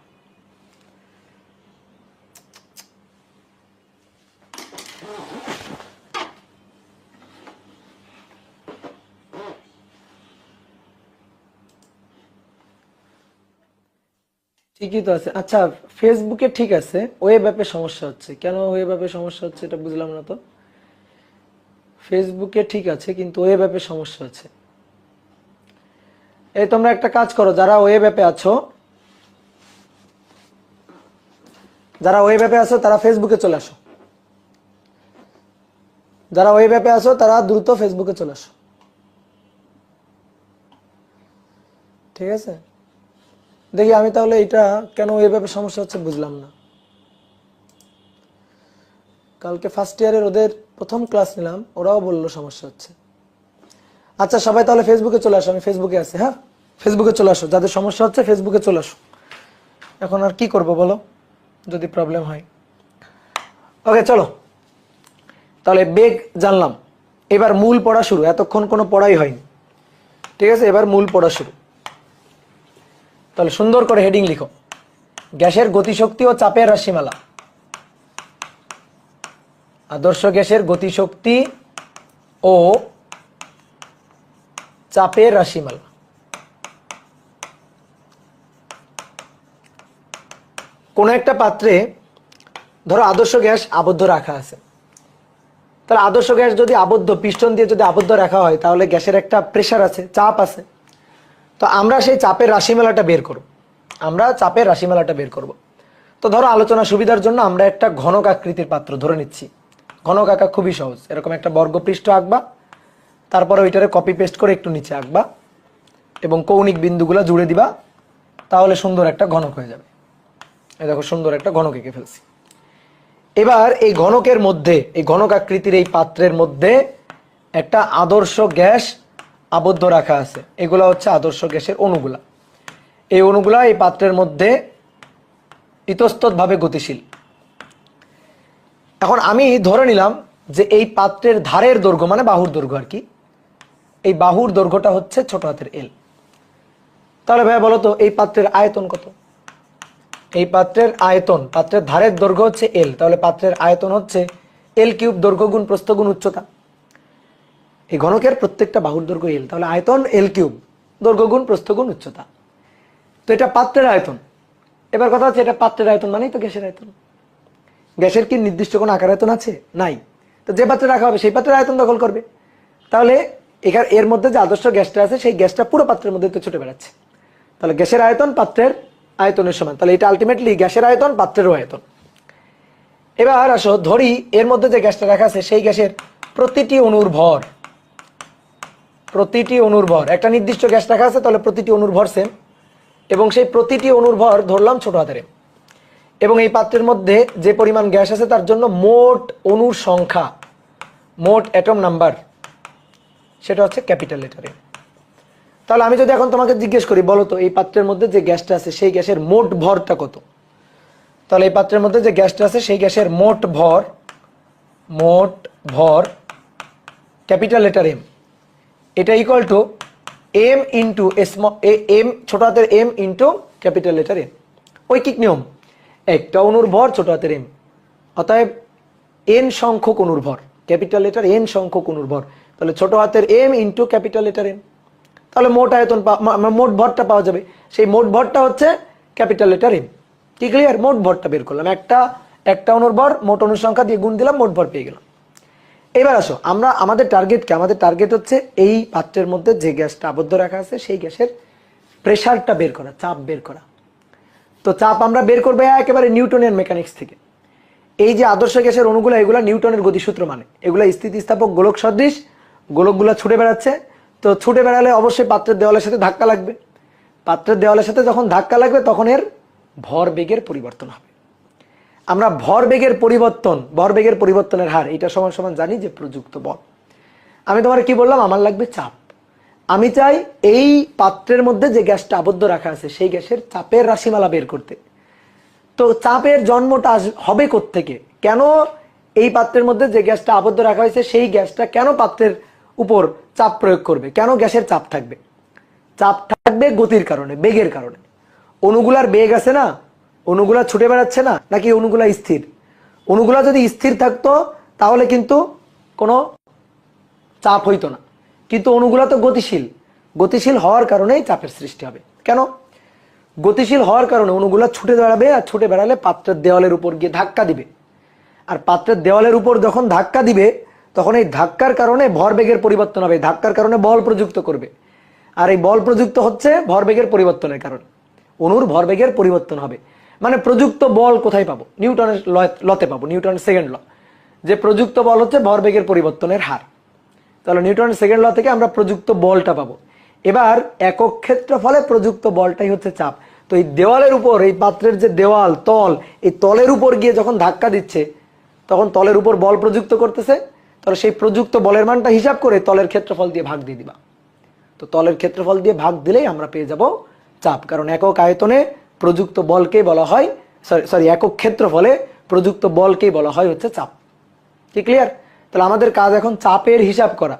ঠিকই তো আছে। আচ্ছা, ফেসবুকে ঠিক আছে, ওয়েব অ্যাপে সমস্যা হচ্ছে কেন? ওয়েব অ্যাপে সমস্যা হচ্ছে এটা বুঝলাম না তো। ফেসবুকে ঠিক আছে কিন্তু ওয়েব অ্যাপে সমস্যা আছে। এই তোমরা একটা কাজ করো, যারা ওয়েব অ্যাপে আছো, যারা ওয়েব অ্যাপে আছো তারা ফেসবুকে চলে আসো। যারা ওয়েব অ্যাপে আছো তারা দ্রুত ফেসবুকে চলে আসো, ঠিক আছে? দেখি আমি তাহলে এটা কেন ওয়েব অ্যাপে সমস্যা হচ্ছে বুঝলাম না। কালকে ফার্স্ট ইয়ারের ওদের প্রথম ক্লাস নিলাম, ওরাও বললো সমস্যা হচ্ছে। আচ্ছা সবাই তাহলে ফেসবুকে চলে আসো, আমি ফেসবুকে আছি। হ্যাঁ, ফেসবুকে চলে আসো, যাদের সমস্যা হচ্ছে ফেসবুকে চলে আসো। এখন আর কি করব বলো, যদি প্রবলেম হয়। ওকে চলো, তাহলে বেগ জানলাম। এবার মূল পড়া শুরু, এতক্ষণ কোনো পড়াই হয়নি, ঠিক আছে? এবার মূল পড়া শুরু। তাহলে সুন্দর করে হেডিং লিখো, গ্যাসের গতিশক্তি ও চাপের রাশিমালা। আদর্শ গ্যাসের গতিশক্তি ও চাপের রাশিমালা। কোন একটা পাত্রে ধরো আদর্শ গ্যাস আবদ্ধ রাখা আছে, তাহলে আদর্শ গ্যাস যদি আবদ্ধ, পিস্টন দিয়ে যদি আবদ্ধ রাখা হয়, তাহলে গ্যাসের একটা প্রেসার আছে, চাপ আছে। তো আমরা সেই চাপের রাশিমালাটা বের করব, আমরা চাপের রাশিমালাটা বের করব। তো ধরো আলোচনা সুবিধার জন্য আমরা একটা ঘনক আকৃতির পাত্র ধরে নিচ্ছি। ঘনক আঁকা খুবই সহজ, এরকম একটা বর্গপৃষ্ঠ আঁকবা, তারপরে ওইটারে কপি পেস্ট করে একটু নিচে আঁকবা এবং কৌণিক বিন্দুগুলো জুড়ে দিবা, তাহলে সুন্দর একটা ঘনক হয়ে যাবে। এই দেখো সুন্দর একটা ঘনক এঁকে ফেলছি। এবার এই ঘনকের মধ্যে, এই ঘনক আকৃতির এই পাত্রের মধ্যে একটা আদর্শ গ্যাস আবদ্ধ রাখা আছে। এগুলা হচ্ছে আদর্শ গ্যাসের অণুগুলা। এই অণুগুলা এই পাত্রের মধ্যে ইতস্ততভাবে গতিশীল। এখন আমি ধরে নিলাম যে এই পাত্রের ধারের দৈর্ঘ্য, মানে বাহুর দৈর্ঘ্য আর কি, এই বাহুর দৈর্ঘ্যটা হচ্ছে ছোট হাতের এল। তাহলে ভাই বলো তো এই পাত্রের আয়তন কত? এই পাত্রের আয়তন, পাত্রের ধারের দৈর্ঘ্য হচ্ছে এল, তাহলে পাত্রের আয়তন হচ্ছে এল কিউব, দৈর্ঘ্য গুণ প্রস্থ গুণ উচ্চতা। এই ঘনকের প্রত্যেকটা বাহুর দৈর্ঘ্য এল, তাহলে আয়তন এল কিউব, দৈর্ঘ্য গুণ প্রস্থ গুণ উচ্চতা। তো এটা পাত্রের আয়তন। এবার কথা হচ্ছে এটা পাত্রের আয়তন মানেই তো গ্যাসের আয়তন। গ্যাসের কি নির্দিষ্ট কোনো আকার আয়তন আছে? নাই। তো যে পাত্রে রাখা হবে সেই পাত্রের আয়তন দখল করবে। তাহলে এখানে এর মধ্যে যে আদর্শ গ্যাসটা আছে সেই গ্যাসটা পুরো পাত্রের মধ্যে তো ছুটে বেড়াচ্ছে, তাহলে গ্যাসের আয়তন পাত্রের আয়তনের সমান। তাহলে এটা আলটিমেটলি গ্যাসের আয়তন পাত্রেরও আয়তন। এবার আসো ধরি এর মধ্যে যে গ্যাসটা রাখা আছে সেই গ্যাসের প্রতিটি অণুর ভর, প্রতিটি অণুর ভর, একটা নির্দিষ্ট গ্যাস রাখা আছে, তাহলে প্রতিটি অণুর ভর সেম, এবং সেই প্রতিটি অণুর ভর ধরলাম ছোট হাতের এম। এবং এই পাত্রের মধ্যে যে পরিমাণ গ্যাস আছে তার জন্য মোট অণুর সংখ্যা, মোট অ্যাটম নাম্বার, সেটা হচ্ছে ক্যাপিটাল লেটারে। তাহলে আমি যদি এখন তোমাকে জিজ্ঞেস করি, বলো তো এই পাত্রের মধ্যে যে গ্যাসটা আছে সেই গ্যাসের মোট ভরটা কত? তাহলে এই পাত্রের মধ্যে যে গ্যাসটা আছে সেই গ্যাসের মোট ভর, মোট ভর ক্যাপিটাল লেটার এম, এটা equal to M into M, ছোট হাতের M into capital letter M. ঐকিক নিয়ম, একটা অণুর ভর ছোট হাতের এম, অতএব এন সংখ্যক অণুর ভর, ক্যাপিটাল লেটার এন সংখ্যক অণুর ভর, তাহলে ছোট হাতের M into capital letter N, তাহলে মোট আয়তন মোট ভরটা পাওয়া যাবে। সেই মোট ভরটা হচ্ছে ক্যাপিটাল লেটার এম। কি ক্লিয়ার? মোট ভরটা বের করলাম, একটা অণুর ভর মোট অণুর সংখ্যা দিয়ে গুণ দিলাম, মোট ভর পেয়ে গেলাম। এবার আসো আমরা আমাদের টার্গেট কি? আমাদের টার্গেট হচ্ছে এই পাত্রের মধ্যে যে গ্যাসটা আবদ্ধ রাখা আছে সেই গ্যাসের প্রেসারটা বের করা, চাপ বের করা। তো চাপ আমরা বের করবো একেবারে নিউটনিয়ান মেকানিক্স থেকে। এই যে আদর্শ গ্যাসের অণুগুলো, এগুলা নিউটনের গতিসূত্র মানে, এগুলা স্থিতিস্থাপক গোলক সদৃশ, গোলকগুলা ছুটে বেড়াচ্ছে। তো ছুটে বেড়ালে অবশ্যই পাত্রের দেওয়ালের সাথে ধাক্কা লাগবে। পাত্রের দেওয়ালের সাথে যখন ধাক্কা লাগবে তখন এর ভর বেগের পরিবর্তন হবে। আমরা ভরবেগের পরিবর্তনের হার এটা সমান সমান জানি যে প্রযুক্ত বল। আমি তোমার কি বললাম? আমার লাগবে চাপ। আমি চাই এই পাত্রের মধ্যে যে গ্যাসটা আবদ্ধ রাখা আছে সেই গ্যাসের চাপের রাশিমালা বের করতে। তো চাপের জন্মটা হবে কোত্থেকে? কেন এই পাত্রের মধ্যে যে গ্যাসটা আবদ্ধ রাখা হয়েছে সেই গ্যাসটা কেন পাত্রের উপর চাপ প্রয়োগ করবে? কেন গ্যাসের চাপ থাকবে? চাপ থাকবে গতির কারণে, বেগের কারণে। অণুগুলার বেগ আছে না, অণুগুলা ছুটে বেড়াচ্ছে না, নাকি অণুগুলা স্থির? অণুগুলা যদি স্থির থাকতো তাহলে কিন্তু কোনো চাপ হইতো না, কিন্তু অণুগুলা তো গতিশীল। গতিশীল হওয়ার কারণেই চাপের সৃষ্টি হবে। কেন? গতিশীল হওয়ার কারণে অণুগুলা ছুটে বেড়াবে, আর ছুটে বেড়ালে পাত্রের দেওয়ালের উপর গিয়ে ধাক্কা দিবে। আর পাত্রের দেওয়ালের উপর যখন ধাক্কা দিবে তখন এই ধাক্কার কারণে ভরবেগের পরিবর্তন হবে, ধাক্কার কারণে বল প্রযুক্ত করবে। আর এই বল প্রযুক্ত হচ্ছে ভরবেগের পরিবর্তনের কারণে, অণুর ভরবেগের পরিবর্তন হবে। মানে প্রযুক্ত বল কোথায় পাবো? নিউটনের লতে পাবো, নিউটনের সেকেন্ড ল, যে প্রযুক্ত বল হচ্ছে ভরবেগের পরিবর্তনের হার। তাহলে নিউটনের সেকেন্ড ল থেকে আমরা প্রযুক্ত বলটা পাবো। এবার একক ক্ষেত্রফলে প্রযুক্ত বলটাই হচ্ছে চাপ। তো এই দেওয়ালের উপর, এই পাত্রের যে দেওয়াল, তল, এই তলের উপর গিয়ে যখন ধাক্কা দিচ্ছে তখন তলের উপর বল প্রযুক্ত করতেছে। তাহলে সেই প্রযুক্ত বলের মানটা হিসাব করে তলের ক্ষেত্রফল দিয়ে ভাগ দিয়ে দিবা। তো তলের ক্ষেত্রফল দিয়ে ভাগ দিলেই আমরা পেয়ে যাব চাপ। কারণ একক আয়তনে প্রযুক্ত বলকে বলা হয়, সরি একক ক্ষেত্রফলে প্রযুক্ত বলকেই বলা হয় হচ্ছে চাপ। কি ক্লিয়ার? তাহলে আমাদের কাজ এখন চাপের হিসাব করা।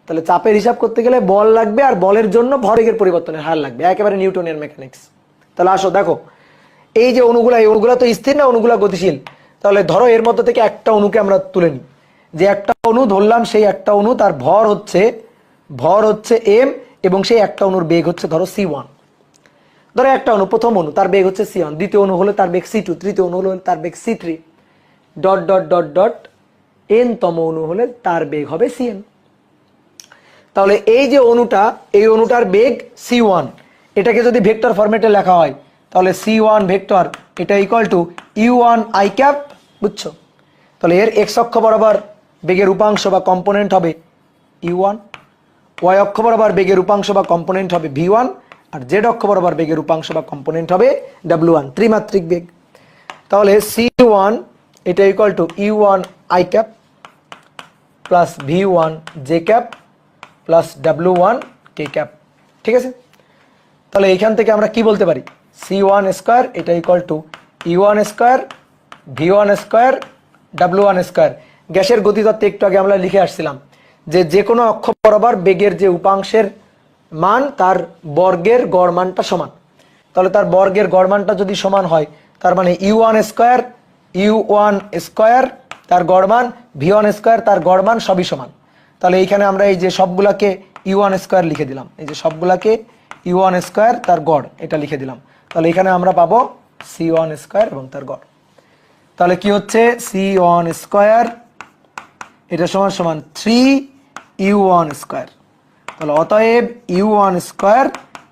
তাহলে চাপের হিসাব করতে গেলে বল লাগবে, আর বলের জন্য ভরবেগের পরিবর্তনের হার লাগবে, একেবারে নিউটনিয়ান মেকানিক্স। তাহলে আসো দেখো, এই যে অণুগুলা, এই অণুগুলা তো স্থির না, অণুগুলা গতিশীল। তাহলে ধরো এর মধ্যে থেকে একটা অণুকে আমরা তুলে নিই, যে একটা অণু ধরলাম, সেই একটা অণু তার ভর হচ্ছে এম, এবং সেই একটা অণুর বেগ হচ্ছে ধরো C1। ধরো একটা অণু, প্রথম অণু, তার বেগ হচ্ছে C1, দ্বিতীয় অণু হলে তার বেগ C2, তৃতীয় অণু হলে তার বেগ C3, dot dot dot dot n তম অণু হলে তার বেগ হবে Cn। তাহলে এই যে অণুটা, এই অণুটার বেগ C1, এটাকে যদি ভেক্টর ফরম্যাটে লেখা হয় তাহলে C1 ভেক্টর এটা equal two U1 i cap, বুঝছো? তাহলে এর x অক্ষ বরাবর বেগের উপাংশ বা কম্পোনেন্ট হবে U1, y অক্ষ বরাবর বেগের উপাংশ বা কম্পোনেন্ট হবে V1, আর z অক্ষ বরাবর বেগের উপাংশ বা কম্পোনেন্ট হবে W1, ত্রিমাত্রিক বেগ। তাহলে C1 এটা equal two U1 i cap plus V1 j cap plus W1 k cap. ঠিক আছে? তাহলে এইখান থেকে আমরা কি বলতে পারি? C1 স্কয়ার এটা equal two U1 square V1 square W1 square. গ্যাসের গতিতত্ত্বে একটু আগে আমরা লিখে আসছিলাম যে কোনো অক্ষ বরাবর বেগের যে উপাংশের মান তার বর্গের গড় মানটা সমান। তাহলে তার বর্গের গড় মানটা যদি সমান হয়, তার মানে U1 স্কয়ার তার গড় মান, V1 স্কয়ার তার গড় মান, সবই সমান। তাহলে এইখানে আমরা এই যে সবগুলাকে U1 স্কয়ার লিখে দিলাম, এই যে সবগুলাকে U1 স্কয়ার তার গড় এটা লিখে দিলাম। তাহলে এখানে আমরা পাবো C1 স্কয়ার এবং তার গড়। তাহলে কি হচ্ছে? C1 স্কয়ার এটা সমান সমান 3U1 স্কয়ার। তাহলে অতএব U1 স্কয়ার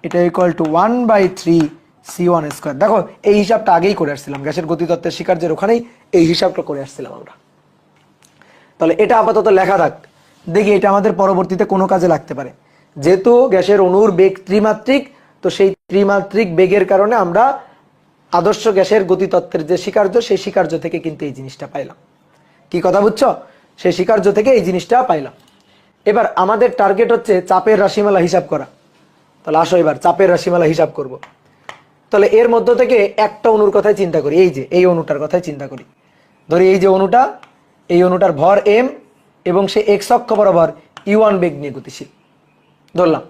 এটা ইকুয়াল টু 1/3 C1 স্কয়ার। দেখো এই হিসাবটা আগেই করে আসছিলাম, গ্যাসের গতিতত্ত্বের শিকার্যের ওখানেই এই হিসাবটা করে আসছিলাম আমরা। তাহলে এটা আপাতত লেখা থাক, দেখি এটা আমাদের পরবর্তীতে কোনো কাজে লাগতে পারে। যেহেতু গ্যাসের অণুর বেগ ত্রিমাত্রিক, তো সেই ত্রিমাত্রিক বেগের কারণে আমরা আদর্শ গ্যাসের গতিতত্ত্বের যে শিকার্য, সেই শিকার্য থেকে কিন্তু এই জিনিসটা পাইলাম। কি কথা বুঝছো? সেই শিকার্য থেকে এই জিনিসটা পাইলাম। এবার আমাদের টার্গেট হচ্ছে চাপের রাশিমালা হিসাব করা। তাহলে আসো এবার চাপের রাশিমালা হিসাব করব। তাহলে এর মধ্য থেকে একটা অণুর কথাই চিন্তা করি, এই যে এই অণুটার কথাই চিন্তা করি। ধরি এই যে অণুটা, এই অণুটার ভর m এবং সে x অক্ষ বরাবর U1 বেগ নিয়ে গতিশীল ধরলাম।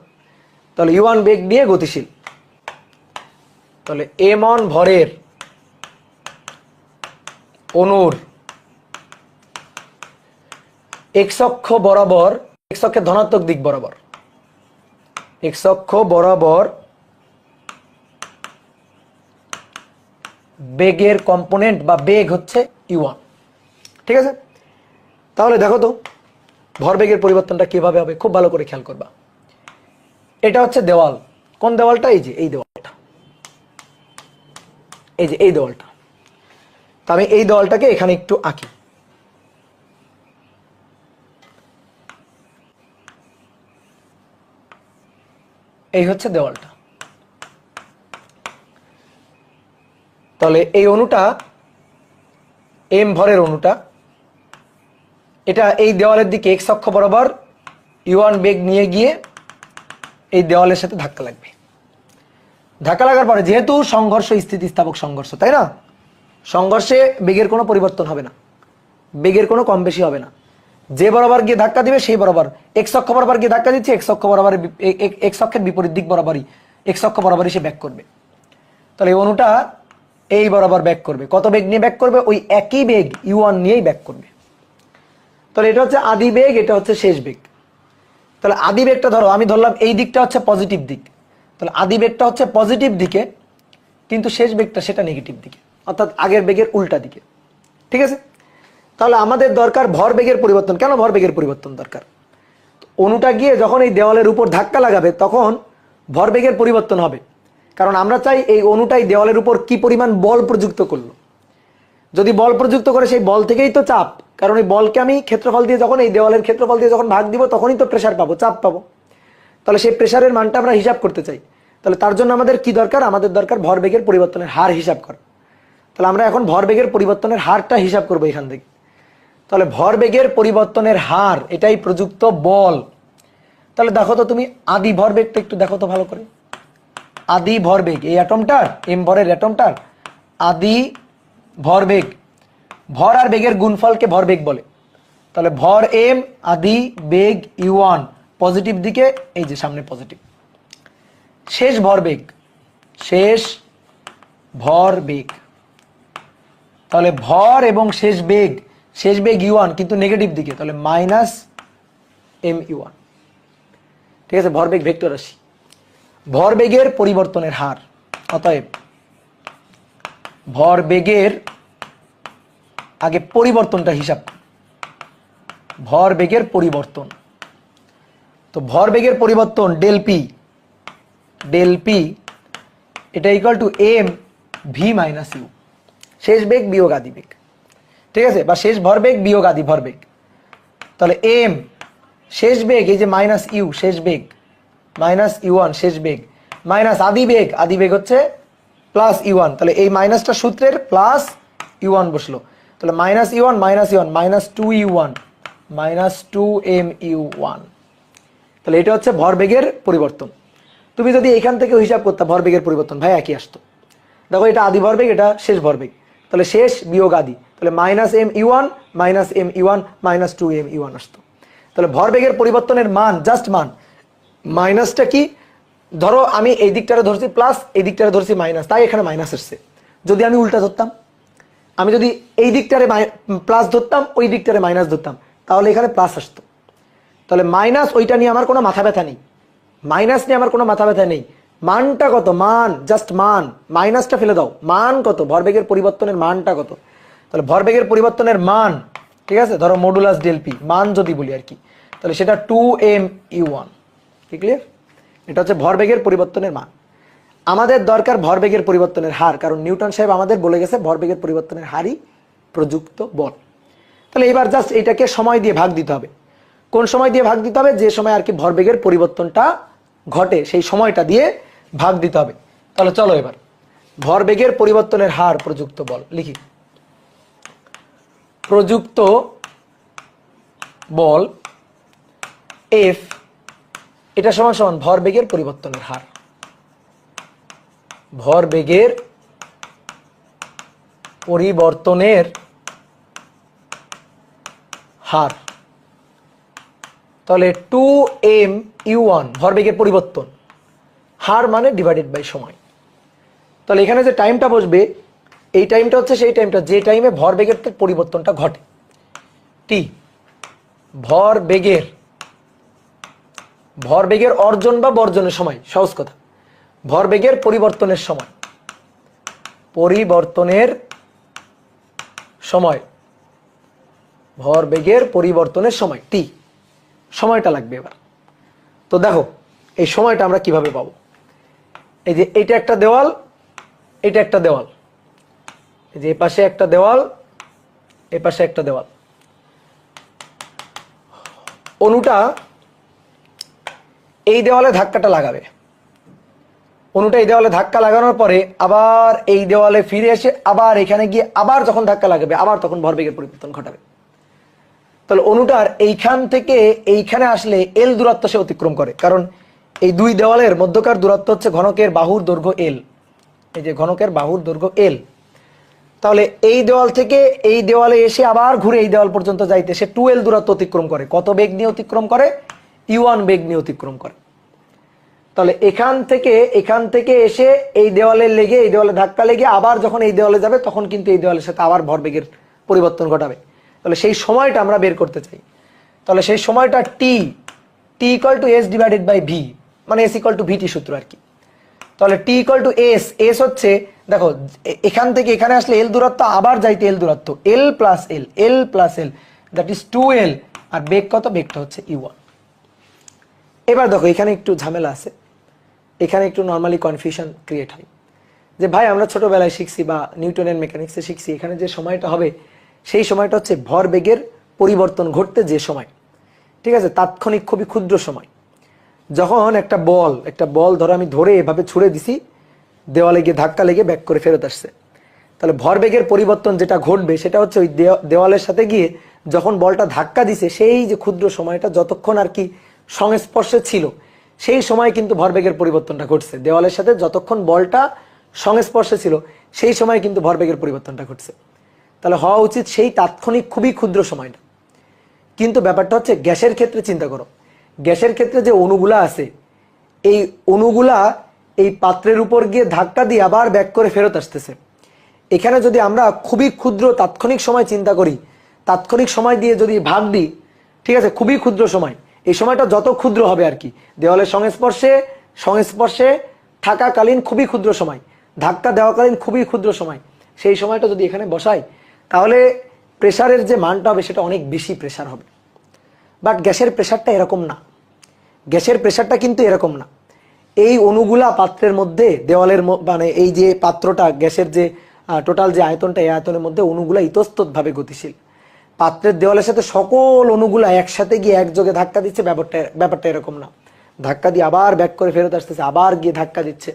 তাহলে U1 বেগ নিয়ে গতিশীল। তাহলে m1 ভরের অণুর এক্স অক্ষ বরাবর, এক্স অক্ষের ধনাত্মক দিক বরাবর, এক্স অক্ষ বরাবর বেগের কম্পোনেন্ট বা বেগ হচ্ছে u1। ঠিক আছে, তাহলে দেখো তো ভরবেগের পরিবর্তনটা কিভাবে হবে, খুব ভালো করে খেয়াল করবা। এটা হচ্ছে দেওয়াল, কোন দেওয়ালটা? এই যে এই দেওয়ালটা, এই যে এই দেওয়ালটা। তো আমি এই দেওয়ালটাকে এখানে একটু আঁকি। এই হচ্ছে দেওয়ালটা। তাহলে এই অণুটা, এম ভরের অণুটা, এটা এই দেওয়ালের দিকে এক্স অক্ষ বরাবর u1 বেগ নিয়ে গিয়ে এই দেওয়ালের সাথে ধাক্কা লাগবে। ধাক্কা লাগার পরে যেহেতু সংঘর্ষ স্থিতিস্থাপক সংঘর্ষ, তাই না, সংঘর্ষে বেগের কোনো পরিবর্তন হবে না, বেগের কোনো কম বেশি হবে না। যে বরাবর গিয়ে ধাক্কা দিবে সেই বরাবর, এক্স অক্ষ বরাবর গিয়ে ধাক্কা দিচ্ছে, এক্স অক্ষ বরাবর, এক্স অক্ষের বিপরীত দিক বরাবরই, এক্স অক্ষ বরাবরই সে ব্যাক করবে। তাহলে এই অণুটা এই বরাবর ব্যাক করবে। কত বেগ নিয়ে ব্যাক করবে? ওই একই বেগ u1 নিয়েই ব্যাক করবে। তাহলে এটা হচ্ছে আদি বেগ, এটা হচ্ছে শেষ বেগ। তাহলে আদি বেগটা ধরো, আমি ধরলাম এই দিকটা হচ্ছে পজিটিভ দিক, তাহলে আদি বেগটা হচ্ছে পজিটিভ দিকে, কিন্তু শেষ বেগটা সেটা নেগেটিভ দিকে, অর্থাৎ আগের বেগের উল্টা দিকে। ঠিক আছে, তাহলে আমাদের দরকার ভর বেগের পরিবর্তন। কেন ভর বেগের পরিবর্তন দরকার? অণুটা গিয়ে যখন এই দেওয়ালের উপর ধাক্কা লাগাবে তখন ভর বেগের পরিবর্তন হবে, কারণ আমরা চাই এই অণুটাই দেওয়ালের উপর কি পরিমাণ বল প্রযুক্ত করলো। যদি বল প্রযুক্ত করে সেই বল থেকেই তো চাপ, কারণ এই বলকে আমি ক্ষেত্রফল দিয়ে যখন এই দেওয়ালের ক্ষেত্রফল দিয়ে যখন ভাগ দিব তখনই তো প্রেসার পাবো, চাপ পাবো। তাহলে সেই প্রেসারের মানটা আমরা হিসাব করতে চাই। তাহলে তার জন্য আমাদের কি দরকার? আমাদের দরকার ভরবেগের পরিবর্তনের হার হিসাব করা। তাহলে আমরা এখন ভরবেগের পরিবর্তনের হারটা হিসাব করবো এখান থেকে। তাহলে ভরবেগের পরিবর্তনের হার, এটাই প্রযুক্ত বল। তাহলে দেখো তো তুমি আদি ভরবেগটা একটু দেখো তো ভালো করে। আদি ভরবেগ, এই অ্যাটমটার, এম ভরের অ্যাটমটার আদি ভরবেগ, ভর আর বেগের গুণফলকে ভরবেগ বলে। তাহলে ভর এম, আদি বেগ u1, পজিটিভ দিকে, এই যে সামনে পজিটিভ। শেষ ভরবেগ, শেষ ভরবেগ, তাহলে ভর এবং শেষ বেগ u1 কিন্তু নেগেটিভ দিকে, তাহলে মাইনাস এম u1। ঠিক আছে, ভরবেগ ভেক্টর রাশি। ভরবেগের পরিবর্তনের হার, অতএব ভরবেগের আগে পরিবর্তনটা হিসাব, ভরবেগের পরিবর্তন। তো ভরবেগের পরিবর্তন ডেল পি এটা equal to M V minus U, শেষ বেগ বিয়োগ আদি বেগ। ঠিক আছে, বা শেষ ভরবেগ বিয়োগ আদি ভরবেগ। তাহলে এম শেষ বেগ, এই যে মাইনাস ইউ শেষ বেগ, মাইনাস u1 শেষ বেগ, মাইনাস আদি বেগ হচ্ছে প্লাস u1। তাহলে এই মাইনাসটা সূত্রের প্লাস u1 বসলো। তাহলে minus u1 minus 2u1 minus 2mu1। তাহলে এটা হচ্ছে ভরবেগের পরিবর্তন। তুমি যদি এখান থেকে হিসাব করতে ভরবেগের পরিবর্তন, ভাই একই আসতো। দেখো এটা আদি ভরবেগ, এটা শেষ ভরবেগ, তাহলে শেষ বিয়োগ আদি, তাহলে মাইনাস mu1 মাইনাস 2mu1 আসতো। তাহলে ভরবেগের পরিবর্তনের মান, জাস্ট মান, মাইনাসটা কি, ধরো আমি এই দিকটারে ধরছি প্লাস, এই দিকটারে ধরছি মাইনাস, তাই এখানে মাইনাস আসছে। যদি আমি উল্টা ধরতাম, আমি যদি এই দিকটারে প্লাস ধরতাম, ওই দিকটারে মাইনাস ধরতাম, তাহলে এখানে প্লাস আসতো। তাহলে মাইনাস, ওইটা নিয়ে আমার কোনো মাথা ব্যথা নেই, মাইনাস নিয়ে আমার কোনো মাথা ব্যথা নেই। মানটা কত? মান, জাস্ট মান, মাইনাসটা ফেলে দাও, মান কত? ভরবেগের পরিবর্তনের মানটা কত? তাহলে ভরবেগের পরিবর্তনের মান, ঠিক আছে, ধরো মডুলাস ডেল পি, মান যদি বলি আর কি, তাহলে সেটা 2mu1। কি ক্লিয়ার? এটা হচ্ছে ভরবেগের পরিবর্তনের মান। আমাদের দরকার ভরবেগের পরিবর্তনের হার, কারণ নিউটন সাহেব আমাদের বলে গেছে ভরবেগের পরিবর্তনের হারই প্রযুক্ত বল। তাহলে এবার জাস্ট এটাকে সময় দিয়ে ভাগ দিতে হবে। কোন সময় দিয়ে ভাগ দিতে হবে? যে সময় আর কি ভরবেগের পরিবর্তনটা ঘটে সেই সময়টা দিয়ে ভাগ দিতে হবে। তাহলে চলো এবার ভরবেগের পরিবর্তনের হার প্রযুক্ত বল লিখি। প্রযুক্ত বল এফ, এটা সমান সমান ভরবেগের পরিবর্তনের হার, ভরবেগের পরিবর্তনের হার। তাহলে 2mu1 ভরবেগের পরিবর্তন, হার মানে ডিভাইডেড বাই সময়। তাহলে এখানে যে টাইমটা বসবে, এই টাইমটা হচ্ছে সেই টাইমটা যে টাইমে ভরবেগের পরিবর্তনটা ঘটে, টি। ভরবেগের অর্জন বা বর্জনের সময়, সহজ কথা, ভরবেগের পরিবর্তনের সময়, ভরবেগের পরিবর্তনের সময় টি, সময়টা লাগবে এবার। তো দেখো এই সময়টা আমরা কিভাবে পাবো? এই যে এটা একটা দেওয়াল, এটা একটা দেওয়াল, এই যে এই পাশে একটা দেওয়াল, এই পাশে একটা দেওয়াল। অণুটা এই দেওয়ালে ধাক্কাটা লাগাবে, অণুটা এই দেওয়ালে ধাক্কা লাগানোর পরে আবার এই দেওয়ালে ফিরে এসে আবার এখানে গিয়ে আবার যখন ধাক্কা লাগাবে আবার তখন ভরবেগের পরিবর্তন ঘটাবে। তাহলে অণুটার এইখান থেকে এইখানে আসলে এল দূরত্ব সে অতিক্রম করে, কারণ এই দুই দেওয়ালের মধ্যকার দূরত্ব হচ্ছে ঘনকের বাহুর দৈর্ঘ্য এল, এই যে ঘনকের বাহুর দৈর্ঘ্য এল। তাহলে এই দেওয়াল থেকে এই দেওয়ালে এসে আবার ঘুরে এই দেওয়াল পর্যন্ত যাইতে সে 2l দূরত্ব অতিক্রম করে। কত বেগ নিয়ে অতিক্রম করে? u1 বেগ নিয়ে অতিক্রম করে। তাহলে এখান থেকে এসে এই দেওয়ালে লেগে এই দেওয়ালে ধাক্কা লেগে আবার যখন এই দেওয়ালে যাবে তখন কিন্তু এই দেওয়ালের সাথে আবার ভরবেগের পরিবর্তন ঘটাবে। তাহলে সেই সময়টা আমরা বের করতে চাই। তাহলে সেই সময়টা T equal to S divided by V, মানে এস ইকুয়াল টু ভিটি সূত্র আর কি। তাহলে টি ইকুয়াল টু এস হচ্ছে, দেখো এখান থেকে এখানে আসলে এল দূরত্ব, আবার যাইতে এল দূরত্ব, L plus L that is 2l, আর বেগ কত? বেগটা হচ্ছে u1। এবার দেখো এখানে একটু ঝামেলা আছে, এখানে একটু নর্মালি কনফিউশন ক্রিয়েট হয় যে ভাই আমরা ছোটবেলায় শিখছি বা নিউটনের মেকানিক্সে শিখছি, এখানে যে সময়টা হবে সেই সময়টা হচ্ছে ভরবেগের পরিবর্তন ঘটতে যে সময়, ঠিক আছে, তাৎক্ষণিক খুবই ক্ষুদ্র সময়। যখন একটা বল ধরো আমি ধরে এভাবে ছুড়ে দিছি, দেওয়ালে গিয়ে ধাক্কা লেগে ব্যাক করে ফেরত আসছে, তাহলে ভরবেগের পরিবর্তন যেটা ঘটবে সেটা হচ্ছে ওই দেওয়ালের সাথে গিয়ে যখন বলটা ধাক্কা দিছে সেই যে ক্ষুদ্র সময়টা যতক্ষণ আর কি সংস্পর্শে ছিল সেই সময় কিন্তু ভরবেগের পরিবর্তনটা ঘটছে। দেওয়ালের সাথে যতক্ষণ বলটা সংস্পর্শে ছিল সেই সময় কিন্তু ভরবেগের পরিবর্তনটা ঘটছে। তাহলে হওয়া উচিত সেই তাৎক্ষণিক খুবই ক্ষুদ্র সময়টা। কিন্তু ব্যাপারটা হচ্ছে গ্যাসের ক্ষেত্রে চিন্তা করো, গ্যাসের ক্ষেত্রে যে অণুগুলা আছে এই অণুগুলা এই পাত্রের উপর গিয়ে ধাক্কা দিয়ে আবার ব্যাক করে ফেরত আসতেছে। এখানে যদি আমরা খুবই ক্ষুদ্র তাৎক্ষণিক সময় চিন্তা করি, তাৎক্ষণিক সময় দিয়ে যদি ভাগ দিই, ঠিক আছে, খুবই ক্ষুদ্র সময়, এই সময়টা যত ক্ষুদ্র হবে আর কি, দেওয়ালের সংস্পর্শে থাকাকালীন খুবই ক্ষুদ্র সময়, ধাক্কা দেওয়াকালীন খুবই ক্ষুদ্র সময়, সেই সময়টা যদি এখানে বসাই তাহলে প্রেসারের যে মানটা হবে সেটা অনেক বেশি প্রেসার হবে। বাট গ্যাসের প্রেসারটা এরকম না, গ্যাসের প্রেসারটা কিন্তু এরকম না। এই অণুগুলা পাত্রের মধ্যে দেওয়ালের মানে এই যে পাত্রটা গ্যাসের যে টোটাল যে আয়তনটা, এই আয়তনের মধ্যে অণুগুলা ইতস্ততভাবে গতিশীল। পাত্রের দেওয়ালের সাথে সকল অণুগুলা একসাথে গিয়ে একযোগে ধাক্কা দিচ্ছে, ব্যাপারটা এরকম না। ধাক্কা দিয়ে আবার ব্যাক করে ফেরত আসতেছে, আবার গিয়ে ধাক্কা দিচ্ছে,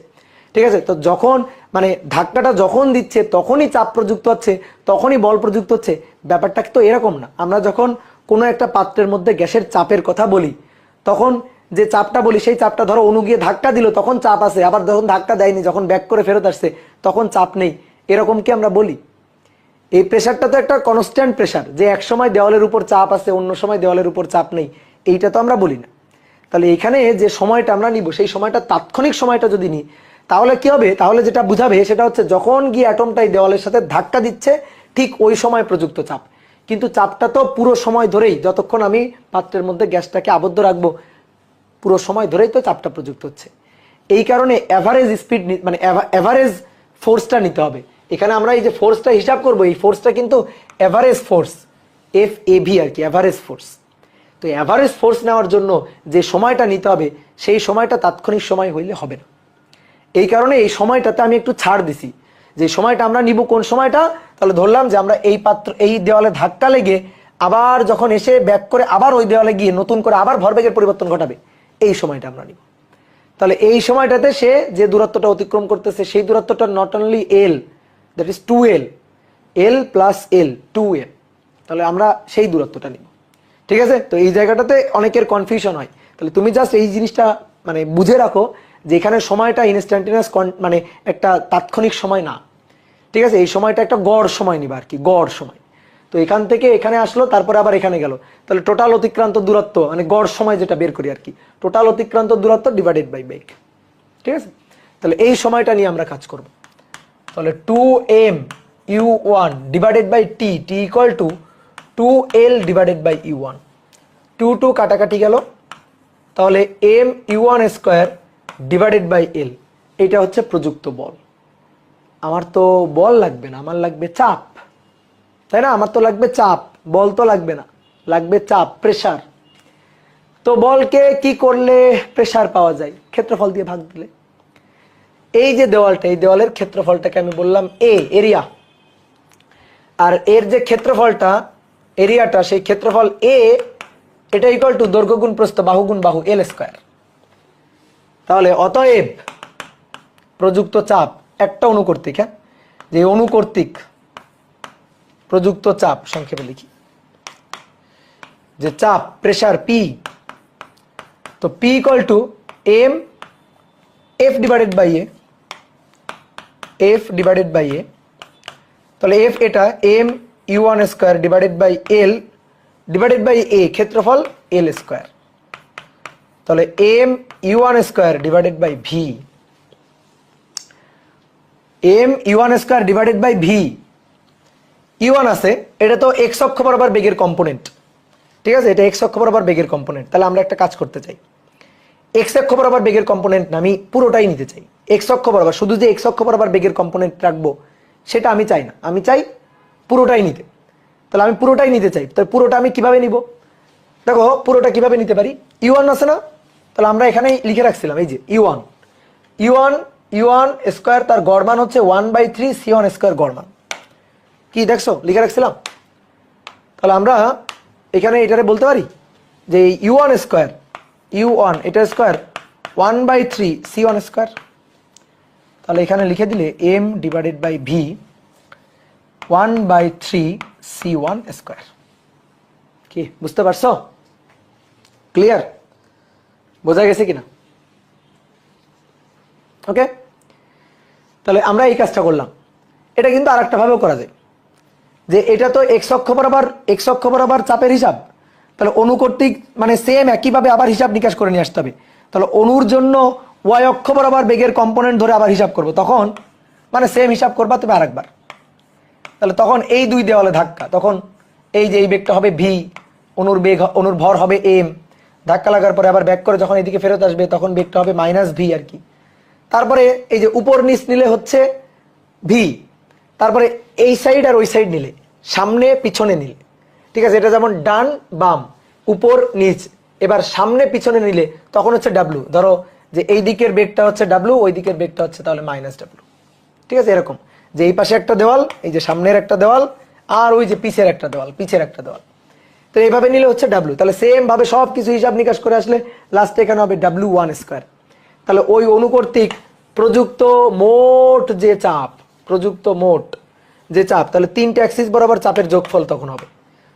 ঠিক আছে। তো যখন মানে ধাক্কাটা যখন দিচ্ছে তখনই চাপ প্রযুক্ত হচ্ছে, তখনই বল প্রযুক্ত হচ্ছে, ব্যাপারটা তো এরকম না। আমরা যখন কোনো একটা পাত্রের মধ্যে গ্যাসের চাপের কথা বলি তখন যে চাপটা বলি সেই চাপটা ধরো অণু গিয়ে ধাক্কা দিল তখন চাপ আছে, আবার যখন ধাক্কা দেয়নি যখন ব্যাক করে ফেরত আসছে তখন চাপ নেই, এরকম কি আমরা বলি? এই প্রেসারটা তো একটা কনস্ট্যান্ট প্রেসার, যে এক সময় দেওয়ালের উপর চাপ আছে অন্য সময় দেওয়ালের উপর চাপ নেই, এইটা তো আমরা বলি না। তাহলে এখানে যে সময়টা আমরা নিব সেই সময়টা তাৎক্ষণিক সময়টা যদি নিই তাহলে কি হবে? তাহলে যেটা বুঝাবে সেটা হচ্ছে যখন গিয়ে অ্যাটমটাই দেওয়ালের সাথে ধাক্কা দিচ্ছে ঠিক ওই সময় প্রযুক্ত চাপ। কিন্তু চাপটা তো পুরো সময় ধরেই, যতক্ষণ আমি পাত্রের মধ্যে গ্যাসটাকে আবদ্ধ রাখবো পুরো সময় ধরেই তো চাপটা প্রযুক্ত হচ্ছে। এই কারণে অ্যাভারেজ স্পিড মানে অ্যাভারেজ ফোর্সটা নিতে হবে। এখানে আমরা এই যে ফোর্সটা হিসাব করব এই ফোর্সটা কিন্তু অ্যাভারেজ ফোর্স, FAV আর কি, অ্যাভারেজ ফোর্স। তো অ্যাভারেজ ফোর্স নেওয়ার জন্য যে সময়টা নিতে হবে সেই সময়টা তাৎক্ষণিক সময় হইলে হবে না। এই কারণে এই সময়টাতে আমি একটু ছাড় দিছি, যে সময়টা আমরা নিব কোন সময়টা, তাহলে ধরলাম যে আমরা এই দেওয়ালে ধাক্কা লেগে আবার যখন এসে ব্যাক করে আবার ওই দেওয়ালে গিয়ে নতুন করে আবার ভরবেগের পরিবর্তন ঘটাবে এই সময়টা আমরা নিব। তাহলে এই সময়টাতে সে যে দূরত্বটা অতিক্রম করতেছে সেই দূরত্বটা not only L, that is 2l, L plus L 2l, তাহলে আমরা সেই দূরত্বটা নিব, ঠিক আছে। তো এই জায়গাটাতে অনেকের কনফিউশন হয়। তাহলে তুমি জাস্ট এই জিনিসটা মানে বুঝে রাখো যে এখানে সময়টা ইনস্ট্যান্টেনিয়াস মানে একটা তাৎক্ষণিক সময় না, ঠিক আছে। এই সময়টা একটা গড় সময় নিবা আর কি, গড় সময়। তো এখান থেকে এখানে আসলো তারপরে আবার এখানে গেল, তাহলে টোটাল অতিক্রান্ত দূরত্ব মানে গড় সময় যেটা বের করি আর কি, টোটাল অতিক্রান্ত দূরত্ব ডিভাইডেড বাই বেগ, ঠিক আছে। তাহলে এই সময়টা নিয়ে আমরা কাজ করব। তাহলে 2m u1 divided by T equal to 2l divided by u1। Two two কাটাকাটি গেল, তাহলে M U one square divided by L, এটা হচ্ছে প্রযুক্ত বল। আমার তো বল লাগবে না, আমার লাগবে চাপ, তাই না? আমার তো লাগবে চাপ, বল তো লাগবে না, লাগবে চাপ, প্রেসার। তো বলকে কি করলে প্রেসার পাওয়া যায়? ক্ষেত্রফল দিয়ে ভাগ দিলে। এই যে দেওয়ালটা, এই দেওয়ালের ক্ষেত্রফলটাকে আমি বললাম এ, এরিয়া। আর এর যে ক্ষেত্রফলটা, এরিয়াটা, সেই ক্ষেত্রফল এ, এটা ইকুয়াল টু দৈর্ঘ্য গুণ প্রস্থ বাহু গুণ বাহু এল স্কোয়ার। তাহলে অতএব প্রযুক্ত চাপ একটা অনুকর্তিক, হ্যাঁ, যে অনুকর্তিক প্রযুক্ত চাপ সংক্ষেপে লিখি, যে চাপ প্রেসার পি, তো P equal to M F divided by A, F divided by A. তাহলে এফ এটা M U one square divided by L divided by A, ক্ষেত্রফল এল স্কোয়ার। তাহলে M U one square divided by V, M U one square divided by V. U one আছে, এটা তো x অক্ষ বরাবর বেগের কম্পোনেন্ট, ঠিক আছে? এটা এক্স অক্ষ বরাবর বেগের কম্পোনেন্ট। তাহলে আমরা একটা কাজ করতে চাই, এক্স অক্ষ বরাবর বেগের কম্পোনেন্ট না, আমি পুরোটাই নিতে চাই। এক্স অক্ষ বরাবর, শুধু যে এক্স অক্ষ বরাবর বেগের কম্পোনেন্ট রাখবো সেটা আমি চাই না, আমি চাই পুরোটাই নিতে। তাহলে আমি পুরোটাই নিতে চাই, তাহলে পুরোটা আমি কিভাবে নিব? দেখো পুরোটা কিভাবে নিতে পারি, ইউ ওয়ান আছে না, তাহলে আমরা এখানেই লিখে রাখছিলাম, এই যে U one, U one, U one square, তার গড় মান হচ্ছে 1/3 সি ওয়ান স্কোয়ার গড় মান। কি দেখছো, লিখে রাখছিলাম। তাহলে আমরা এখানে এটারে বলতে পারি যে U one square, U one এটা স্কোয়ার 1/3 সি ওয়ান স্কোয়ার। তাহলে এখানে লিখে দিলে M divided by V 1/3 C one square. কি বুঝতে পারছো? ক্লিয়ার? বোঝা গেছে কিনা? ওকে, তাহলে আমরা এই কাজটা করলাম। এটা কিন্তু আর একটা ভাবেও করা যায়, যে এটা তো এক্স অক্ষ বরাবর চাপের হিসাব, তাহলে অনুকর্তিক মানে সেম একইভাবে আবার হিসাব নিকাশ করে নিয়ে আসতে হবে। তাহলে অনুর জন্য ওয়াই অক্ষ বরাবর বেগের কম্পোনেন্ট ধরে আবার হিসাব করব, তখন মানে সেম হিসাব করবা তুমি আরেকবার। তাহলে তখন এই দুই দেওয়ালে ধাক্কা, তখন এই যে এই বেগটা হবে ভি, অনুর বেগ, অনুর ভর হবে এম, ধাক্কা লাগার পরে আবার ব্যাক করে যখন এদিকে ফেরত আসবে তখন বেগটা হবে মাইনাস ভি আর কি। তারপরে এই যে উপর নিচ নিলে হচ্ছে ভি, তারপরে এই সাইড আর ওই সাইড নিলে, সামনে পিছনে নিলে, ঠিক আছে? এটা যেমন ডান বাম উপর নিচ, এবার সামনে পিছনে নিলে তখন হচ্ছে ডাব্লু। ধরো যে এই দিকের বেগটা হচ্ছে ডাব্লু, ওই দিকের বেগটা হচ্ছে তাহলে মাইনাস ডাব্লু, ঠিক আছে? এরকম যে এই পাশে একটা দেওয়াল, এই যে সামনের একটা দেওয়াল, আর ওই যে পিছের একটা দেওয়াল, পিছের একটা দেওয়াল, তো এইভাবে নিলে হচ্ছে ডাব্লু। তাহলে সেম ভাবে সব কিছু হিসাব নিকাশ করে আসলে লাস্টে এখানে হবে ডাব্লু ওয়ান স্কোয়ার। তাহলে ওই অনুকর্তিক প্রযুক্ত মোট যে চাপ, প্রযুক্ত মোট যে চাপ, তাহলে তিনটে অ্যাক্সিস বরাবর চাপের যোগফল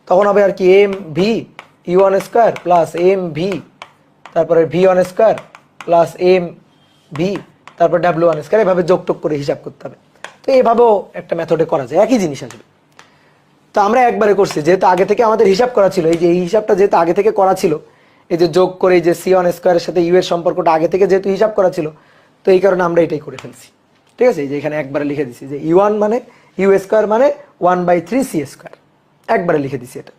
তখন হবে আর কি M V U one square plus M V, তারপরে V one square plus M V, তারপর ডাব্লু ওয়ান স্কোয়ার, এভাবে যোগটোগ করে হিসাব করতে হবে। তো এইভাবেও একটা মেথডে করা যায়, একই জিনিস আসবে। তো আমরা একবারে করছি, যেহেতু আগে থেকে আমাদের হিসাব করা ছিল, এই যে এই হিসাবটা যেহেতু আগে থেকে করা ছিল, এই যে যোগ করে এই যে সি ওয়ান স্কোয়ারের সাথে ইউ এর সম্পর্কটা আগে থেকে যেহেতু হিসাব করা ছিল, তো এই কারণে আমরা এটাই করে ফেলছি, ঠিক আছে? এই যে এখানে একবারে লিখে দিছি যে ইউ ওয়ান মানে ইউ স্কোয়ার মানে 1/3 সি স্কোয়ার, একবারে লিখে দিছি এটা।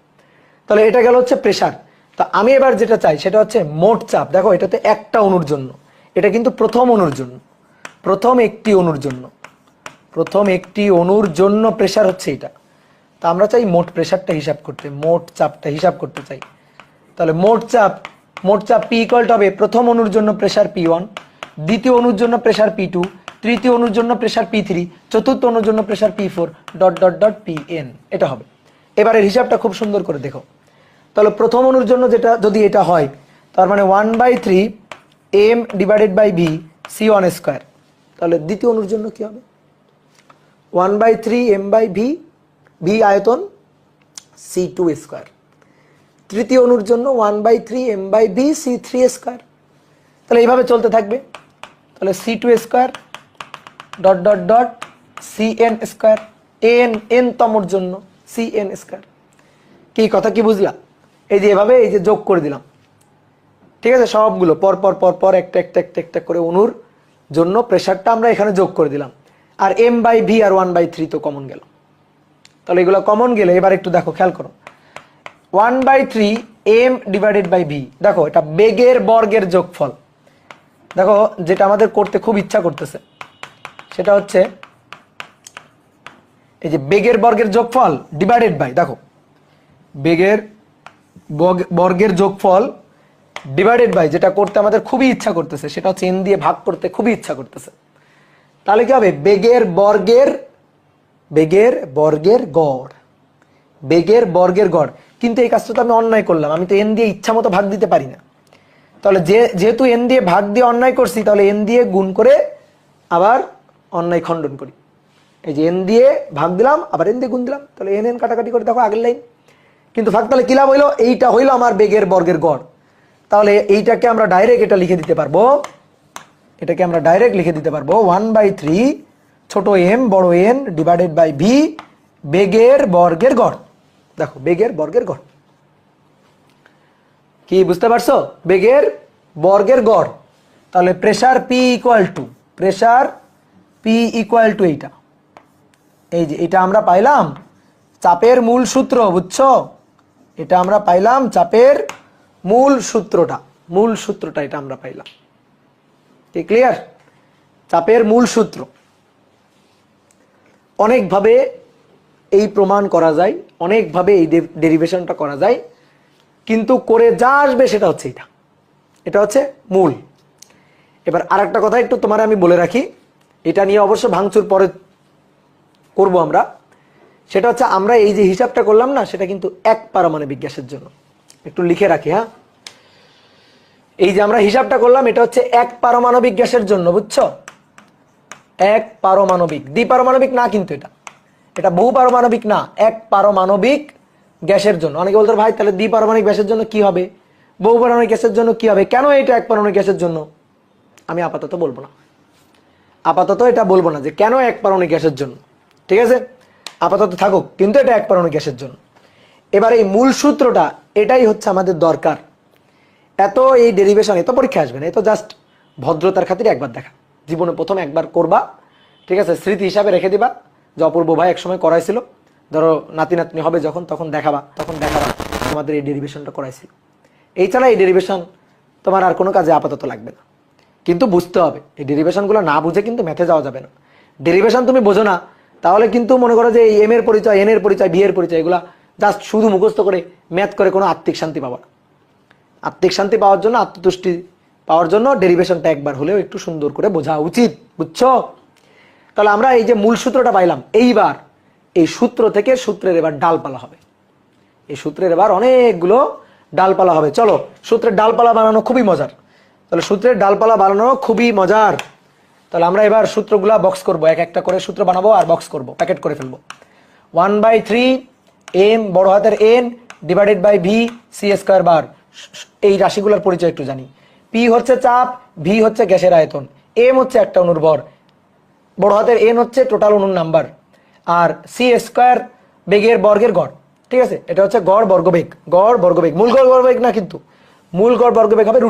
তাহলে এটা গেল হচ্ছে প্রেসার। তো আমি এবার যেটা চাই সেটা হচ্ছে মোট চাপ। দেখো এটাতে একটা অণুর জন্য, এটা কিন্তু প্রথম অণুর জন্য, প্রথম একটি অণুর জন্য প্রেসার হচ্ছে এটা। তা আমরা চাই মোট প্রেসারটা হিসাব করতে, মোট চাপটা হিসাব করতে চাই। তাহলে মোট চাপ পি ইকুয়াল টু হবে প্রথম অণুর জন্য প্রেসার P1, দ্বিতীয় অণুর জন্য প্রেসার P2, তৃতীয় অণুর জন্য প্রেসার P3, চতুর্থ অণুর জন্য pressure P4 dot dot dot Pn, এটা হবে। এবারের হিসাবটা খুব সুন্দর করে দেখো। তাহলে প্রথম অণুর জন্য যেটা যদি এটা হয়, তার মানে 1/3 m divided by v c1 square. তাহলে দ্বিতীয় অণুর জন্য কি হবে? 1/3 m বাই v, v আয়তন c2 স্কোয়ার। তৃতীয় অণুর জন্য 1/3 m by v c3 square. তাহলে এইভাবে চলতে থাকবে। তাহলে c2 square dot dot dot cn square, n Tamor জন্য cn স্কোয়ার। কি কথা কি বুঝলা? এই যে এভাবে এই যে যোগ করে দিলাম, ঠিক আছে? সবগুলো পর পর পর পর একটা একটা একটা একটা করে অণুর জন্য প্রেসারটা আমরা এখানে যোগ করে দিলাম। আর m বাই v আর 1/3 তো কমন গেল। তাহলে এগুলো কমন গেলে এবার একটু দেখো, খেয়াল করো, 1/3 m ডিভাইডেড বাই ভি। দেখো এটা বেগের বর্গের যোগফল। দেখো যেটা আমাদের করতে খুব ইচ্ছা করতেছে সেটা হচ্ছে এই যে বেগের বর্গের যোগফল ডিভাইডেড বাই, দেখো বেগের বর্গের যোগফল ডিভাইডেড বাই, যেটা করতে আমাদের খুবই ইচ্ছা করতেছে সেটা হচ্ছে n দিয়ে ভাগ করতে খুবই ইচ্ছা করতেছে। তাহলে কি হবে? বেগের বর্গের গড়, বেগের বর্গের গড়। কিন্তু এই কাজটা তো আমি অন্যায় করলাম, আমি তো n দিয়ে ইচ্ছা মতো ভাগ দিতে পারি না। তাহলে যেহেতু n দিয়ে ভাগ দিয়ে অন্যায় করছি, তাহলে n দিয়ে গুণ করে আবার অন্যায় খণ্ডন করি। এই যে n দিয়ে ভাগ দিলাম, আবার n দিয়ে গুণ দিলাম, তাহলে n কাটাকাটি করে দেখো আগের লাইন। কিন্তু ভাগ, তাহলে কি লাভ হইলো? এইটা হইলো আমার বেগের বর্গের গড়। তাহলে এইটাকে আমরা ডাইরেক্ট এটা লিখে দিতে পারবো, এটাকে আমরা ডাইরেক্ট লিখে দিতে পারবো 1/3 ছোট m বড় n ডিভাইডেড বাই ভি, বেগের বর্গের গড়। দেখো বেগের বর্গের গড় কি বুঝতে পারছো? বেগের বর্গের গড়। তাহলে প্রেসার P ইকুয়াল টু এইটা, এই যে এটা আমরা পাইলাম চাপের মূল সূত্র, বুঝছো? এটা আমরা পাইলাম চাপের মূল সূত্রটা এটা আমরা পাইলাম। কি ক্লিয়ার? চাপের মূল সূত্র। অনেকভাবে এই প্রমাণ করা যায়, অনেকভাবে এই ডেরিভেশনটা করা যায়, কিন্তু করে যা আসবে সেটা হচ্ছে এটা হচ্ছে মূল। এবার আরেকটা কথা একটু তোমার আমি বলে রাখি, এটা নিয়ে অবশ্য ভাঙচুর পরে করব আমরা। সেটা হচ্ছে আমরা এই যে হিসাবটা করলাম না, সেটা কিন্তু এক পারমাণবিক গ্যাসের জন্য। একটু লিখে রাখি, হ্যাঁ, এই যে আমরা হিসাবটা করলাম এটা হচ্ছে এক পারমাণবিক গ্যাসের জন্য, বুঝছো? এক পারমাণবিক, দ্বিপারমাণবিক না, কিন্তু এটা বহু পারমাণবিক না, এক পারমাণবিক গ্যাসের জন্য। অনেকে বলতো ভাই তাহলে দ্বিপারমাণবিক গ্যাসের জন্য কি হবে, বহু পারমাণবিক গ্যাসের জন্য কি হবে, কেন এটা এক পারমাণবিক গ্যাসের জন্য? আমি আপাতত বলবো না, এটা বলবো না যে কেন এক পারমাণবিক গ্যাসের জন্য, ঠিক আছে? আপাতত থাকুক, কিন্তু এটা এক পারমাণবিক গ্যাসের জন্য। এবার এই মূল সূত্রটা, এটাই হচ্ছে আমাদের দরকার। এত এই ডেরিভেশন এত পরীক্ষা আসবে না, এত জাস্ট ভদ্রতার খাতিরে একবার দেখা, জীবনে প্রথম একবার করবা, ঠিক আছে? স্মৃতি হিসাবে রেখে দিবা যে অপূর্ব ভাই একসময় করাইছিল, ধরো নাতি নাতনি হবে যখন, তখন দেখাবা তোমাদের এই ডেরিভেশনটা করাইছিল। এই ছাড়া এই ডেরিভেশন তোমার আর কোনো কাজে আপাতত লাগবে না। কিন্তু বুঝতে হবে, এই ডেরিভেশনগুলো না বুঝে কিন্তু ম্যাথে যাওয়া যাবে না। ডেরিভেশন তুমি বোঝো না, তাহলে কিন্তু মনে করো যে এই এম এর পরিচয়, এন এর পরিচয়, বি এর পরিচয়, এগুলা জাস্ট শুধু মুখস্থ করে ম্যাথ করে কোনো আত্মিক শান্তি পাবা না। আত্মিক শান্তি পাওয়ার জন্য, আত্মতুষ্টি পাওয়ার জন্য ডেরিভেশনটা একবার হলেও একটু সুন্দর করে বোঝা উচিত, বুঝছো? তাহলে আমরা এই যে মূল সূত্রটা পাইলাম, এইবার এই সূত্র থেকে সূত্রের এবার ডালপালা হবে। এই সূত্রের এবার অনেকগুলো ডালপালা হবে। চলো, সূত্রের ডালপালা বানানো খুবই মজার। তাহলে সূত্রের ডালপালা বানানো খুবই মজার। তাহলে আমরা এবার সূত্রগুলা বক্স করব, এক একটা করে সূত্র বানাবো আর বক্স করব, প্যাকেট করে ফেলবো। 1/3 m বড় হাতের n divided by V C square bar. এই রাশিগুলোর পরিচয় একটু জানি। পি হচ্ছে চাপ, ভি হচ্ছে গ্যাসের আয়তন, এম হচ্ছে একটা অণুর ভর, বড় হাতের n হচ্ছে টোটাল অণুর নাম্বার, আর সি স্কয়ার বেগের বর্গের গড়। ঠিক আছে, এটা হচ্ছে গড় বর্গবেগ, মূল গড় বর্গবেগ না, কিন্তু মূল গড় বর্গবেগ হবে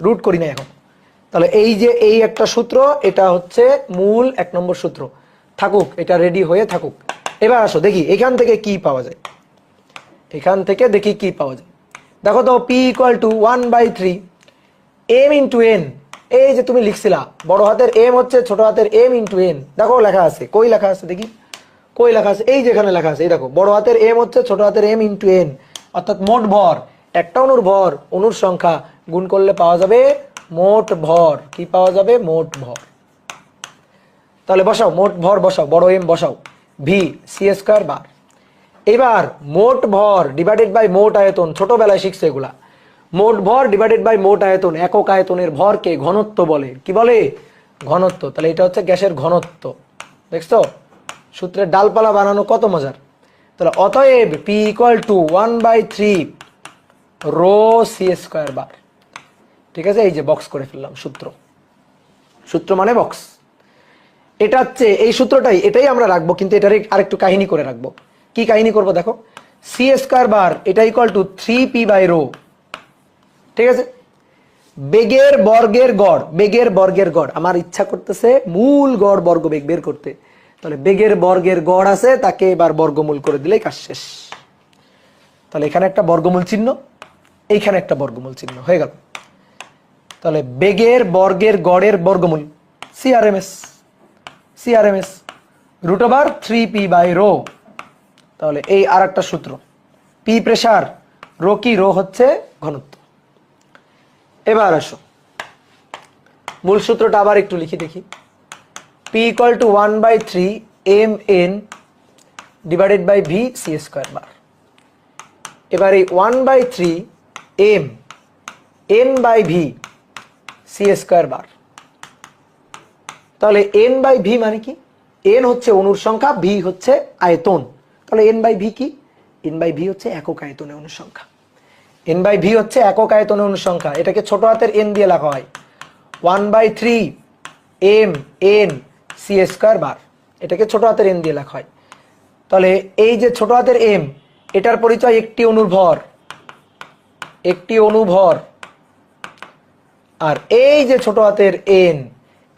রুট করি না এখন। তাহলে এই যে এই একটা সূত্র, এটা হচ্ছে মূল 1 নম্বর সূত্র, থাকুক, এটা রেডি হয়ে থাকুক। এবার আসো দেখি এখান থেকে কি পাওয়া যায়, দেখো তো P = 1/3 m × n। এই যে তুমি লিখছিলা বড় হাতের m হচ্ছে ছোট হাতের m × n, দেখো লেখা আছে, কই লেখা আছে দেখি, কই লেখা আছে, এই যেখানে লেখা আছে, এই দেখো বড় হাতের m হচ্ছে ছোট হাতের m × n, অর্থাৎ মোট ভর, একটা অণুর ভর, অণুর সংখ্যা গুণ করলে পাওয়া যাবে মোট ভর। কি পাওয়া যাবে? মোট ভর। তাহলে বসাও মোট ভর, বসাও বড় m বসাও, ভি সি স্কয়ার বার। এবার মোট ভর ডিভাইডেড বাই মোট আয়তন, ছোটবেলায় শিখছে এগুলা। মোট ভর ডিভাইডেড বাই মোট আয়তন, একক আয়তনের ভরকে ঘনত্ব বলে। কি বলে? ঘনত্ব। তাহলে এটা হচ্ছে গ্যাসের ঘনত্ব। দেখছো সূত্রের ডালপালা বানানো কত মজার। তাহলে অতএব P = 1/3 রো সি স্কয়ার বার। ঠিক আছে, এই যে বক্স করে ফেললাম সূত্র মানে বক্স। এটা হচ্ছে এই সূত্রটাই, এটাই আমরা রাখবো, কিন্তু এটার আরেকটু কাহিনী করে রাখবো। কি কাহিনী করবো দেখো, সি স্কয়ার বার এটা = 3p/ρ। ঠিক আছে, বেগের বর্গের গড়, আমার ইচ্ছা করতেছে মূল গড় বর্গবেগ বের করতে। তাহলে বেগের বর্গের গড় আছে, তাকে এবার বর্গমূল করে দিলেই কাজ শেষ। তাহলে এখানে একটা বর্গমূল চিহ্ন, এইখানে একটা বর্গমূল চিহ্ন হয়ে গেল। তাহলে বেগের বর্গের গড়ের বর্গমূল সিআরএমএস, সিআরএমএস √3p/ρ। তাহলে এই আর একটা সূত্র, পি প্রেসার, রো কি, রো হচ্ছে ঘনত্ব। এবার আসো মূল সূত্রটা আবার একটু লিখি দেখি। P = 1/3 mn / v c² বার। এবার এই 1/3 m n/v c² বার। তাহলে n/v মানে কি? n হচ্ছে অণুর সংখ্যা, v হচ্ছে আয়তন। তাহলে n/v কি? n/v হচ্ছে একক আয়তনে অণুর সংখ্যা। n/v হচ্ছে একক আয়তনে অণুর সংখ্যা। এটাকে ছোট হাতের n দিয়ে লেখা হয় 1/3 m n c² বার। এটাকে ছোট হাতের n দিয়ে লেখা হয়। তাহলে এই যে ছোট হাতের m, এটার পরিচয় একটি অণুর ভর, একটি অণু ভর। আর এই যে ছোট হাতের n,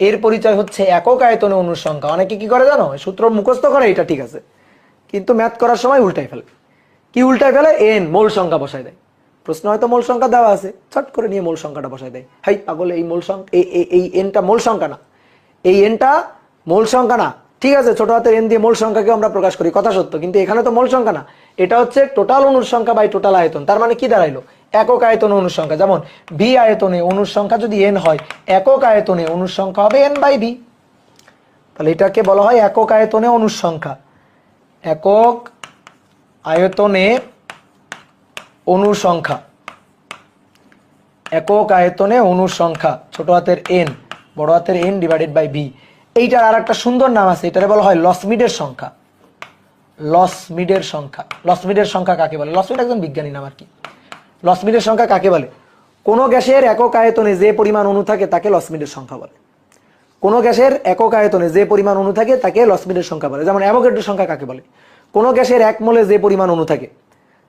এর পরিচয় হচ্ছে একক আয়তনে অণুর সংখ্যা। অনেকে কি করে জানো? সূত্র মুখস্থ করে, এটা ঠিক আছে, কিন্তু ম্যাথ করার সময় উল্টাই ফেলে। কি উল্টাই ফেলে? n মোল সংখ্যা বসায় দেয়। প্রশ্ন হয়তো মোল সংখ্যা দেওয়া আছে, চট করে নিয়ে মোল সংখ্যাটা বসায় দেয়। হাই পাগল, এই মোল সংখ্যা, এই এনটা মোল সংখ্যা না, এই এনটা মোল সংখ্যা না। ঠিক আছে, ছোট হাতের এন দিয়ে মোল সংখ্যাকে আমরা প্রকাশ করি, কথা সত্য, কিন্তু এখানে তো মোল সংখ্যা না, এটা হচ্ছে টোটাল অণুর সংখ্যা বাই টোটাল আয়তন। তার মানে কি দাঁড়াইলো? একক আয়তনে অণুর সংখ্যা। যেমন ভি আয়তনে অণুর সংখ্যা যদি n হয়, একক আয়তনে অণুর সংখ্যা হবে n/v। তাহলে এটাকে বলা হয় একক আয়তনে অণুর সংখ্যা, একক আয়তনে অণুর সংখ্যা, একক আয়তনে অণুর সংখ্যা, ছোট হাতের n বড় হাতের n / v। এইটার আর একটা সুন্দর নাম আছে, এটারে বলা হয় লসমিডের সংখ্যা। লসমিডের সংখ্যা, লসমিডের সংখ্যা কাকে বলে? লসমিড একজন বিজ্ঞানী নাম আর কি। লসমিডের সংখ্যা কাকে বলে? কোন গ্যাসের একক আয়তনে যে পরিমাণ অণু থাকে তাকে লসমিডের সংখ্যা বলে। কোন গ্যাসের একক আয়তনে যে পরিমাণ অণু থাকে তাকে লসমিডের সংখ্যা বলে। যেমন অ্যাভোগাড্রো সংখ্যা কাকে বলে? কোন গ্যাসের 1 মোলে যে পরিমাণ অণু থাকে,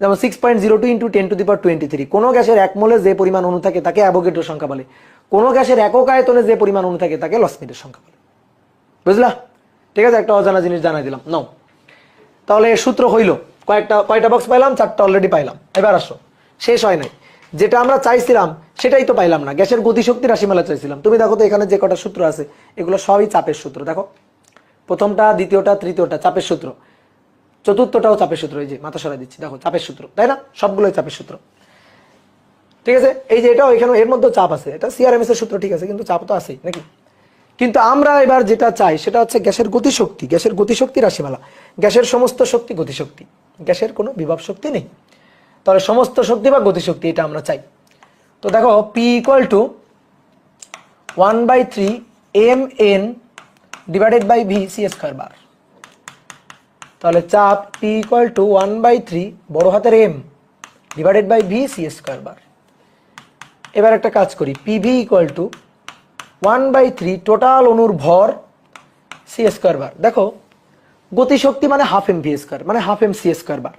যেমন 6.02 × 10⁻23। কোন গ্যাসের 1 মোলে যে পরিমাণ অণু থাকে তাকে অ্যাভোগাড্রো সংখ্যা বলে। কোন গ্যাসের একক আয়তনে যে পরিমাণ অণু থাকে তাকে লসমিডের সংখ্যা বলে। বুঝলা? ঠিক আছে, একটা অজানা জিনিস জানাই দিলাম। নাও, তাহলে সূত্র হইল কয়টা বক্স পাইলাম? 4টা অলরেডি পাইলাম। এবার আসো, শেষ হয় নাই। যেটা আমরা চাইছিলাম সেটাই তো পাইলাম না। গ্যাসের গতিশক্তি রাশিমালা চাইছিলাম। তুমি দেখো তো এখানে যে কটা সূত্র আছে এগুলো সবই চাপের সূত্র। দেখো, প্রথমটা, দ্বিতীয়টা, তৃতীয়টা চাপের সূত্র, চতুর্থটাও চাপের সূত্র। এই যে মাথা সরাই দিচ্ছি, দেখো চাপের সূত্র, তাই না? সবগুলোই চাপের সূত্র। ঠিক আছে, এই যে এটাও, এখানে এর মধ্যে চাপ আছে, এটা সিআরএমএস এর সূত্র, ঠিক আছে, কিন্তু চাপ তো আছেই নাকি? কিন্তু আমরা এবার যেটা চাই সেটা হচ্ছে গ্যাসের গতিশক্তি, গ্যাসের গতিশক্তি রাশিমালা। গ্যাসের সমস্ত শক্তি গতিশক্তি, গ্যাসের কোনো বিভব শক্তি নেই। তাহলে সমস্ত শক্তি বা গতিশক্তি, এটা আমরা চাই। তো দেখো, P = 1/3 mn / v c² বার। তাহলে চাপ P = 1/3 বড় হাতের m / v c² বার। এবার একটা কাজ করি, PV = 1/3 টোটাল অণুর ভর c² বার। দেখো, গতিশক্তি মানে হাফ m v², মানে হাফ m c² বার,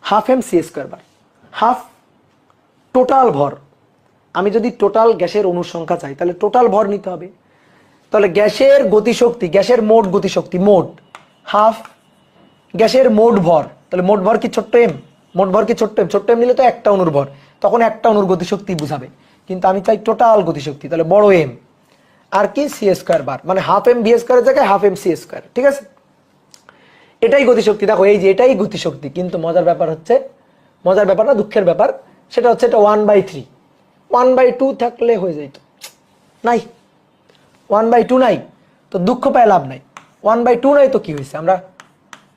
হাফ m c² বার, হাফ টোটাল ভর। আমি যদি টোটাল গ্যাসের অণুর সংখ্যা চাই তাহলে টোটাল ভর নিতে হবে। তাহলে গ্যাসের গতিশক্তি, গ্যাসের মোট গতিশক্তি, মোট হাফ গ্যাসের মোট ভর। তাহলে মোট ভর কি ছোট্ট m? মোট ভর কি ছোট্ট m? ছোট্ট m নিলে তো একটা অণুর ভর, তখন একটা অণুর গতিশক্তি বুঝাবে, কিন্তু আমি চাই টোটাল গতিশক্তি। তাহলে বড় m আর কি c² বার, মানে হাফ m v² এর জায়গায় হাফ m c²। ঠিক আছে, এটাই গতিশক্তি। দেখো, এই যে এটাই গতিশক্তি, কিন্তু মজার ব্যাপার হচ্ছে, মজার ব্যাপার না, দুঃখের ব্যাপার, সেটা হচ্ছে এটা 1/3। 1/2 থাকলে হয়ে যেত, নাই 1/2 নাই, তো দুঃখ পায় লাভ নাই। 1/2 নাই তো কি হয়েছে, আমরা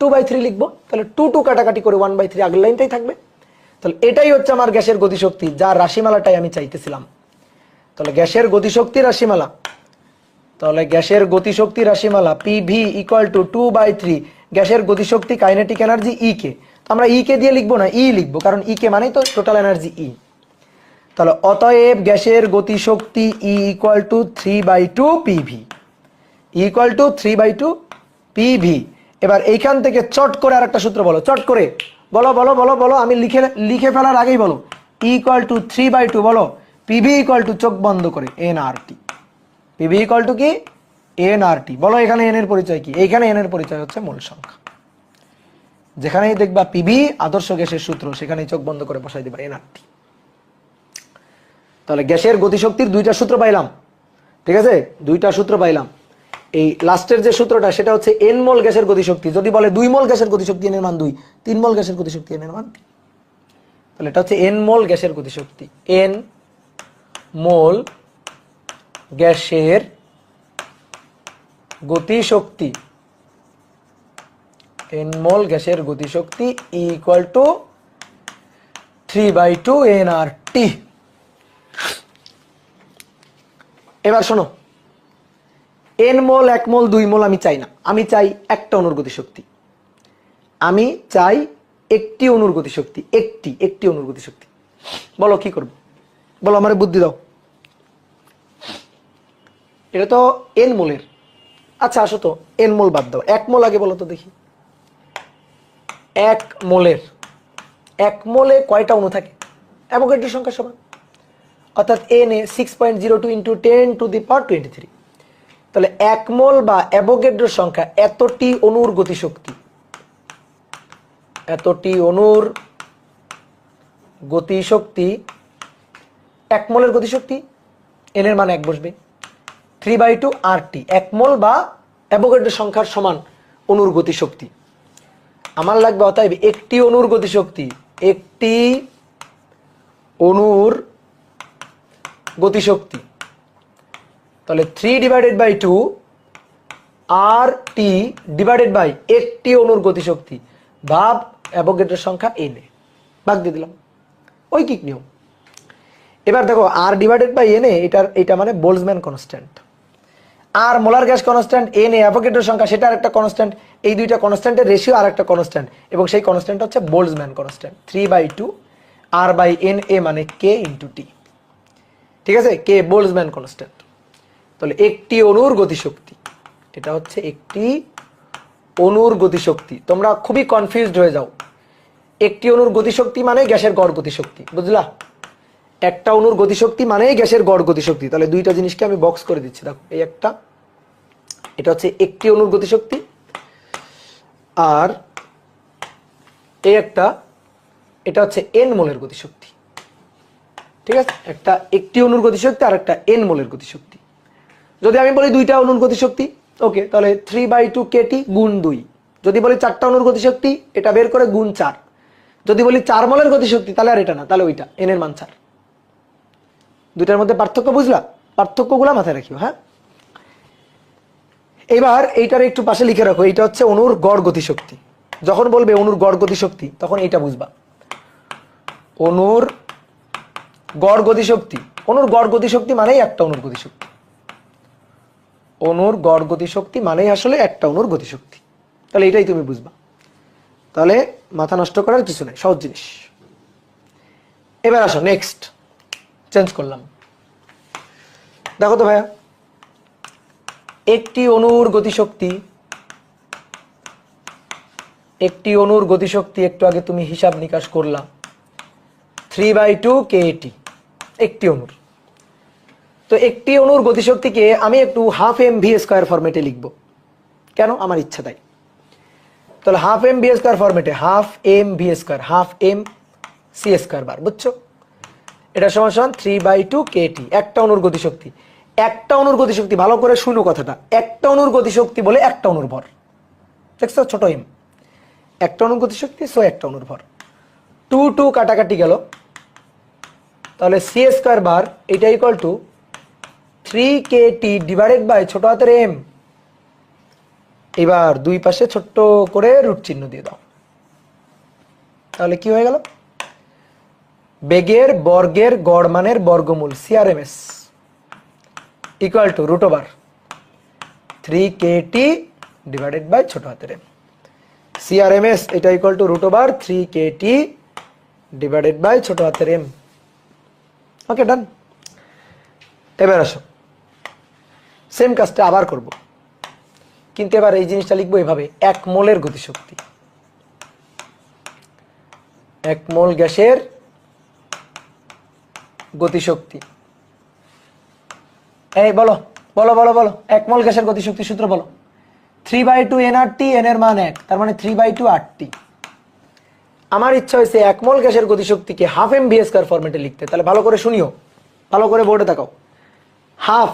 2/3 লিখবো। তাহলে 2 কাটাকাটি করে 1/3 আগের লাইনটাই থাকবে। তাহলে এটাই হচ্ছে আমার গ্যাসের গতিশক্তি, যার রাশিমালাটাই আমি চাইতেছিলাম। তাহলে গ্যাসের গতিশক্তি রাশিমালা, তাহলে গ্যাসের গতিশক্তি রাশিমালা PV = 2/3 গ্যাসের গতিশক্তি কাইনেটিক এনার্জি E কে, তো আমরা E কে দিয়ে লিখবো না, E লিখবো, কারণ E কে মানেই তো টোটাল এনার্জি E। তাহলে অতএব গ্যাসের গতিশক্তি E = 3/2 PV, E = 3/2 PV। এবার এইখান থেকে চট করে আর একটা সূত্র বলো, চট করে বলো বলো বলো বলো, আমি লিখে ফেলার আগেই বলো। E = 3/2 বলো, PV = চোখ বন্ধ করে nRT। PV = কি? nRT। বলো এখানে n এর পরিচয় কি? এইখানে n এর পরিচয় হচ্ছে মোল সংখ্যা। যেখানেই দেখবা পিবি আদর্শ গ্যাসের সূত্র, সেখানেই চোখ বন্ধ করে বসাই দিবা এনআরটি। তাহলে গ্যাসের গতিশক্তির দুইটা সূত্র পাইলাম, ঠিক আছে, দুইটা সূত্র পাইলাম। এই লাস্টের যে সূত্রটা সেটা হচ্ছে এন মোল গ্যাসের গতিশক্তি। যদি বলে 2 মোল গ্যাসের গতিশক্তি, এন এর মান 2, 3 মোল গ্যাসের গতিশক্তি, এন এর মান 3। তাহলে এটা হচ্ছে এন মোল গ্যাসের গতিশক্তি। এন মোল গ্যাসের গতিশক্তি, এন মোল গ্যাসের গতিশক্তি ইকুয়াল টু 3/2 nRT। এবার শোনো, এন মোল, 1 মোল, 2 মোল আমি চাই না, আমি চাই একটা অণুর গতিশক্তি। আমি চাই একটি অণুর গতিশক্তি, একটি অণুর গতিশক্তি। বলো কি করব, বলো আমার বুদ্ধি দাও। এটা তো এন মোলের। আচ্ছা আসো তো, এন মোল বাদ দাও, 1 মোল আগে বলো তো দেখি। 1 মোলের, 1 মোলে কয়টা অণু থাকে? অ্যাভোগাড্রোর সংখ্যা সমান, অর্থাৎ এন এ 6.02 × 10⁻23। তাহলে 1 মোল বা অ্যাভোগাড্রোর সংখ্যা এতটি অণুর গতিশক্তি, এতটি অণুর গতিশক্তি, 1 মোলের গতিশক্তি, এন এর মান 1 বসবে, 3/2 RT। 1 মোল বা অ্যাভোগাড্রোর সংখ্যার সমান অণুর গতিশক্তি। আমার লাগবে অতএব একটি অণুর গতিশক্তি, একটি অণুর গতিশক্তি। তাহলে 3/2 RT ডিভাইডেড বাই একটি অণুর গতিশক্তি ভাগ অ্যাভোগাড্রোর সংখ্যা এন এ, ভাগ দিয়ে দিলাম, ঐকিক নিয়ম। এবার দেখো R divided by N A, এটা মানে Boltzmann constant. R molar gas constant, N A অ্যাভোগাড্রোর সংখ্যা সেটা আরেকটা কনস্ট্যান্ট। এই দুইটা কনস্ট্যান্টের রেশিও আরেকটা কনস্ট্যান্ট, এবং সেই কনস্ট্যান্ট হচ্ছে বোলজম্যান কনস্ট্যান্ট। 3/2 R/NA মানে K × T, ঠিক আছে, কে বোলজম্যান কনস্ট্যান্ট। তাহলে একটি অণুর গতিশক্তি, এটা হচ্ছে একটি অণুর গতিশক্তি। তোমরা খুবই কনফিউজড হয়ে যাও, একটি অণুর গতিশক্তি মানে গ্যাসের গড় গতিশক্তি, বুঝলা? একটা অণুর গতিশক্তি মানেই গ্যাসের গড় গতিশক্তি। তাহলে দুইটা জিনিসকে আমি বক্স করে দিচ্ছি, দেখো এই একটা, এটা হচ্ছে একটি অণুর গতিশক্তি, আর এই একটা, এটা হচ্ছে এন মোলের গতিশক্তি, ঠিক আছে। একটা একটি অণুর গতিশক্তি আর একটা এন মোলের গতিশক্তি। যদি আমি বলি দুইটা অণুর গতিশক্তি, ওকে, তাহলে 3/2 KT গুণ 2। যদি বলি 4টা অণুর গতিশক্তি, এটা বের করে গুণ 4। যদি বলি 4 মোলের গতিশক্তি, তাহলে আর এটা না, তাহলে ওইটা, এন এর মান 4। দুইটার মধ্যে পার্থক্য বুঝলা? পার্থক্যগুলো মাথায় রাখিও, হ্যাঁ। এবার এইটার একটু পাশে লিখে রাখো, এটা হচ্ছে অণুর গড় গতিশক্তি। যখন বলবে অণুর গড় গতিশক্তি, তখন এইটা বুঝবা, অণুর গড় গতিশক্তি। অণুর গড় গতিশক্তি মানেই একটা অণুর গতিশক্তি, অণুর গড় গতিশক্তি মানেই আসলে একটা অণুর গতিশক্তি। তাহলে এটাই তুমি বুঝবা, তাহলে মাথা নষ্ট করার কিছু নাই, সহজ জিনিস। এবার আসো নেক্সট, চেঞ্জ করলাম। দেখো তো ভাইয়া, একটি অণুর গতিশক্তি, একটি অণুর গতিশক্তি একটু আগে তুমি হিসাব নিকাশ করলা, 3/2 KT একটি অণুর। তো একটি অণুর গতিশক্তিকে আমি একটু ½ mv² ফরম্যাটে লিখব, কেন? আমার ইচ্ছা তাই। তাহলে ½ mv² ফরম্যাটে, ½ mv², ½ mc² বার, বুঝছো? এটা সমান সমান 3/2 KT, একটা অণুর গতিশক্তি। একটা অণুর গতিশক্তি, ভালো করে শুনো কথাটা, একটা অণুর গতিশক্তি বলে একটা অণুর ভর, দেখছো, ছোট এম, একটা অণুর গতিশক্তি, সো একটা অণুর ভর। 2 কাটাকাটি গেল, তাহলে c² বার এটা equal to 3 KT divided by ছোট হাতের এম। এবার দুই পাশে ছোট্ট করে রুট চিহ্ন দিয়ে দাও, তাহলে কি হয়ে গেল? বেগের বর্গের গড় মানের বর্গমূল CRMS equal to √3 KT divided by ছোট হাতের এম। CRMS এটা equal to √3 KT divided by ছোট হাতের এম। ওকে, ডান। এবার আসো, সেম কাজটা আবার করব, কিন্তু এবার এই জিনিসটা লিখবো এভাবে, 1 মোলের গতিশক্তি, 1 মোল গ্যাসের গতিশক্তি। এই বলো বলো বলো বলো, 1 মোল গ্যাসের গতিশক্তি সূত্র বলো। 3/2 nRT, এন এর মান 1, তার মানে 3/2 RT। আমার ইচ্ছা হয়েছে 1 মোল গ্যাসের গতিশক্তিকে হাফ এম ভি স্কয়ার ফরম্যাটে লিখতে। তাহলে ভালো করে শুনিও, ভালো করে বোর্ডে তাকাও। হাফ,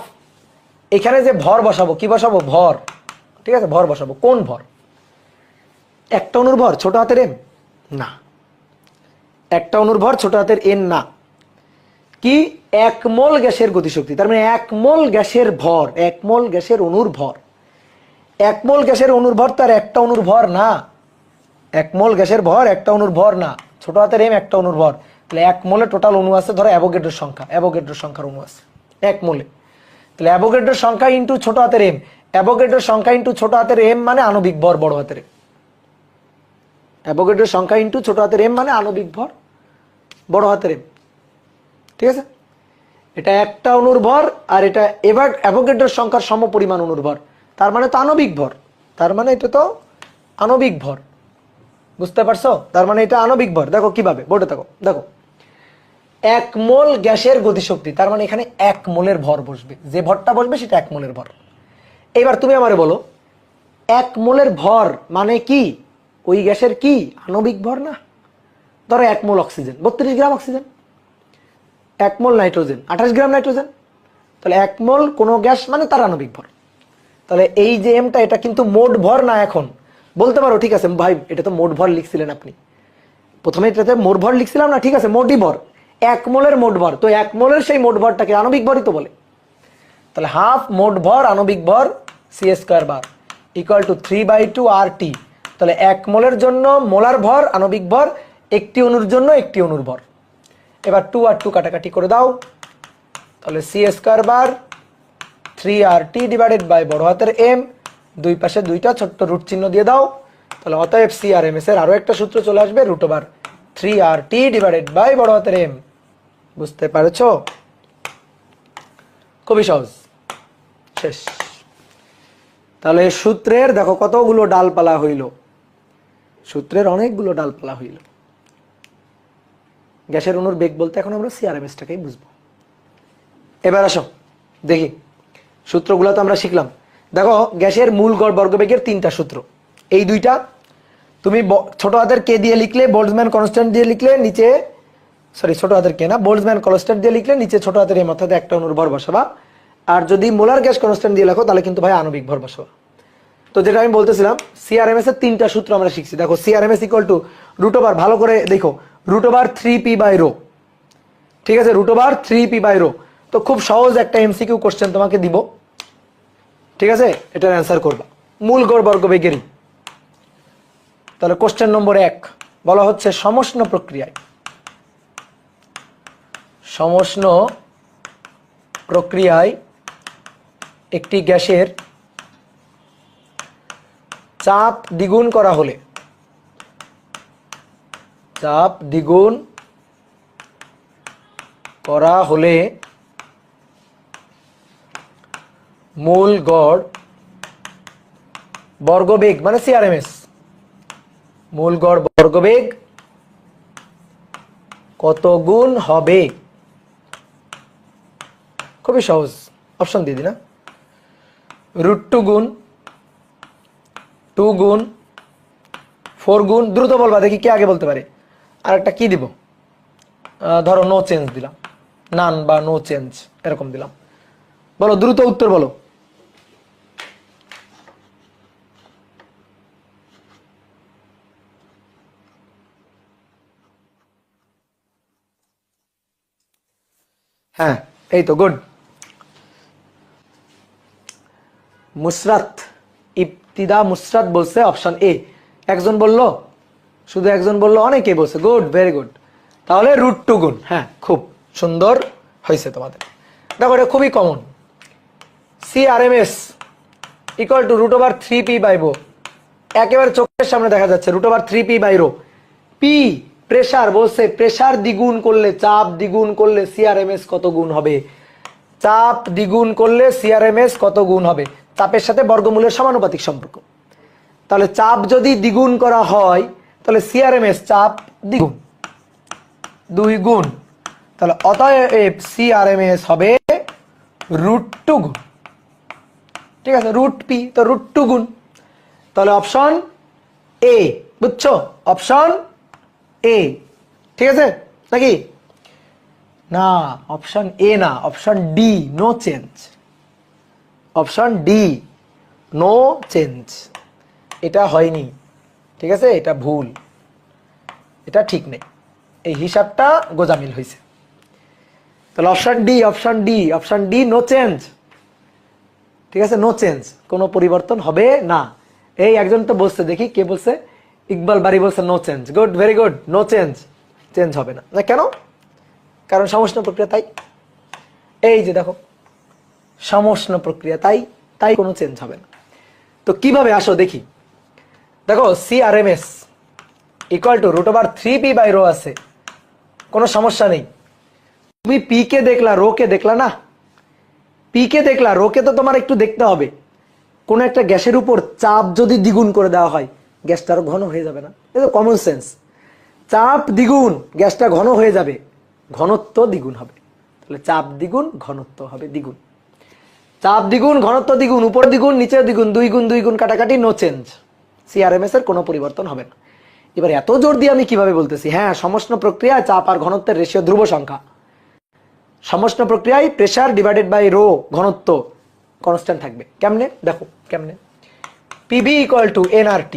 এখানে যে ভর বসাবো, কি বসাবো? ভর। ঠিক আছে, ভর বসাবো। কোন ভর? একটা অণুর ভর ছোট হাতের এম না, একটা অণুর ভর ছোট হাতের এন না। কি? 1 মোল গ্যাসের গতিশক্তি, তার মানে 1 মোল গ্যাসের ভর, 1 মোল গ্যাসের অণুর ভর। 1 মোল গ্যাসের অণুর ভর তার একটা অণুর ভর না। 1 মোল গ্যাসের ভর একটা অণুর ভর না, ছোট হাতের এম একটা অণুর ভর। তাহলে 1 মোলে টোটাল অণু আছে, ধরো অ্যাভোগাড্রোর সংখ্যা, অ্যাভোগাড্রোর সংখ্যার অণু আছে 1 মোলে। তাহলে অ্যাভোগাড্রোর সংখ্যা ইন্টু ছোট হাতের এম, অ্যাভোগাড্রোর সংখ্যা ইন্টু ছোট হাতের এম মানে আণবিক ভর বড় হাতের এম। অ্যাভোগাড্রোর সংখ্যা ইন্টু ছোট হাতের এম মানে আণবিক ভর বড় হাতের এম। ঠিক আছে, এটা একটা অণুর ভর, আর এটা এবার অ্যাভোগাড্রোর সংখ্যার সমপরিমাণ অণুর ভর, তার মানে তো আণবিক ভর, তার মানে এটা তো আণবিক ভর। বুঝতে পারছো? তার মানে এটা আণবিক ভর। দেখো কিভাবে, বোর্ডে দেখো। দেখো 1 মোল গ্যাসের গতিশক্তি, তার মানে এখানে 1 মোলের ভর বসবে, যে ভরটা বসবে সেটা 1 মোলের ভর। এবার তুমি আমারে বলো 1 মোলের ভর মানে কি? ওই গ্যাসের কি আণবিক ভর না? ধরো 1 মোল অক্সিজেন 32 গ্রাম অক্সিজেন, 1 মোল নাইট্রোজেন 28 গ্রাম নাইট্রোজেন। তাহলে 1 মোল কোনো গ্যাস মানে তার আণবিক ভর। তাহলে এই যে এমটা, এটা কিন্তু মোট ভর না। এখন বলতে পারো ঠিক আছে ভাই, এটা তো মোট ভর লিখছিলেন আপনি, প্রথমে এটাতে মোট ভর লিখছিলাম না, ঠিক আছে মোটই ভর, 1 মোলের মোট ভর, তো 1 মোলের সেই মোট ভরটাকে আণবিক ভরই তো বলে। তাহলে হাফ মোট ভর আণবিক ভর C square bar equal to 3/2 RT। তাহলে 1 মোলের জন্য মোলার ভর আণবিক ভর, একটি অণুর জন্য একটি অণুর ভর। এবার 2 আর 2 কাটাকাটি করে দাও, তাহলে C square bar 3RT divided by বড় হাতের এম, দুই পাশে দুইটা ছোট্ট রুট চিহ্ন দিয়ে দাও। তাহলে অতএব সি আর এম এস এর আরো একটা সূত্র চলে আসবে, √3RT ডিভাইডেড বাই বড় হাতের এম। বুঝতে পারছো? খুবই সহজ, শেষ। তাহলে সূত্রের দেখো কতগুলো ডালপালা হইল, সূত্রের অনেকগুলো ডালপালা হইল। গ্যাসের অণুর বেগ বলতে এখন আমরা সিআরএমএস টাকেই বুঝবো। এবার আসো দেখি, সূত্রগুলো তো আমরা শিখলাম। দেখো গ্যাসের মূল গড় বর্গবেগের 3টা সূত্র, এই দুইটা তুমি ছোট হাতের কে দিয়ে লিখলে, বোল্টজম্যান কনস্ট্যান্ট দিয়ে লিখলে, নিচে ছোট হাতের কে না, বোল্টজম্যান কনস্ট্যান্ট দিয়ে লিখলে নিচে ছোট হাতের এম অর্থাৎ একটা অণুর ভর বসাবা। আর যদি মোলার গ্যাস কনস্ট্যান্ট দিয়ে লেখো তাহলে কিন্তু ভাই আণবিক ভর বসাবা। তো যেটা আমি বলতেছিলাম, সিআরএমএস এর 3টা সূত্র আমরা শিখছি। দেখো সিআরএমএস ইকুয়াল টু √, ভালো করে দেখো, √3p/ρ। ঠিক আছে, √3p/ρ। তো খুব সহজ একটা এমসিকিউ কোশ্চেন তোমাকে দিব, ঠিক আছে, এটার অ্যান্সার করবা মূল গড় বর্গবেগেরই। তাহলে কোশ্চেন নম্বর 1 বলা হচ্ছে সমষ্ণ প্রক্রিয়ায়, সমষ্ণ প্রক্রিয়ায় একটি গ্যাসের চাপ দ্বিগুণ করা হলে, চাপ দ্বিগুণ করা হলে মূল গড় বর্গবেগ মানে সিআরএমএস, মূল গড় বর্গবেগ কত গুণ হবে? খুবই সহজ, অপশন দিয়ে দিই না, √2 গুণ, 2 গুণ, 4 গুণ। দ্রুত বলবা দেখি কে আগে বলতে পারে। আর একটা কি দিব, ধরো নো চেঞ্জ দিলাম, নান বা নো চেঞ্জ এরকম দিলাম। বলো দ্রুত উত্তর বলো। হ্যাঁ এই তো, গুড। মুসরাত, ইবতিদা মুসরাত বলছে অপশন এ। একজন বললো, শুধু একজন বললো, অনেকে বলছে, গুড, ভেরি গুড। তাহলে √2 গুণ, হ্যাঁ খুব সুন্দর হয়েছে তোমাদের। দেখো এটা খুবই common, CRMS equal to √3p/ρ, একেবারে চোখের সামনে দেখা যাচ্ছে √3p/ρ। পি প্রেসার বলছে, প্রেসার দ্বিগুণ করলে, চাপ দ্বিগুণ করলে সিআরএমএস কত গুণ হবে? চাপ দ্বিগুণ করলে সিআরএমএস কত গুণ হবে? চাপের সাথে বর্গমূলের সমানুপাতিক সম্পর্ক। তাহলে চাপ যদি দ্বিগুণ করা হয় তাহলে সিআরএমএস চাপ দ্বিগুণ, 2 গুণ। তাহলে অতএব সিআরএমএস হবে √2 গুণ। ঠিক আছে, √p তো √2 গুণ। তাহলে অপশন এ, বুঝছো? অপশন এ, ঠিক আছে নাকি? না, অপশন এ না, option D, no change. Option D, no change, এটা হয়নি, ঠিক আছে, এটা ভুল, এটা ঠিক নেই, এই হিসাবটা গোজামিল হয়েছে। তাহলে option D, option D, option D, no change, ঠিক আছে, নো চেঞ্জ, কোনো পরিবর্তন হবে না। এই একজন তো বলছে, দেখি কে বলছে, ইকবাল বাড়ি বলছে no change, good, very good, no change, change হবে না। না কেন? কারণ সমষ্ণ প্রক্রিয়া, তাই। এই যে দেখো, সমষ্ণ প্রক্রিয়া, তাই, তাই কোনো চেঞ্জ হবে না। তো কিভাবে আসো দেখি, দেখো CRMS ইকুয়াল টু √3p/ρ আছে, কোনো সমস্যা নেই। তুমি পি কে দেখলা, রো কে দেখলা না? পি কে দেখলা, রো কে তো তোমার একটু দেখতে হবে। কোন একটা গ্যাসের উপর চাপ যদি দ্বিগুণ করে দেওয়া হয়, গ্যাসটা আরো ঘন হয়ে যাবে না? এটা তো কমন সেন্স। চাপ দ্বিগুণ, গ্যাসটা ঘন হয়ে যাবে, ঘনত্ব দ্বিগুণ হবে। তাহলে চাপ দ্বিগুণ, ঘনত্ব হবে দ্বিগুণ। চাপ দ্বিগুণ, ঘনত্ব দ্বিগুণ, উপর দ্বিগুণ, নিচে দ্বিগুণ, 2 গুণ 2 গুণ কাটাকাটি, নো চেঞ্জ। CRMS এর কোনো পরিবর্তন হবে না। এবার এত জোর দিয়ে আমি কিভাবে বলতেছি? হ্যাঁ, সমষ্ণ প্রক্রিয়ায় চাপ আর ঘনত্বের রেশিও ধ্রুব সংখ্যা। সমষ্ণ প্রক্রিয়ায় প্রেসার ডিভাইডেড বাই রো, ঘনত্ব কনস্ট্যান্ট থাকবে। কেমনে? দেখো কেমনে। PV equal to nRT।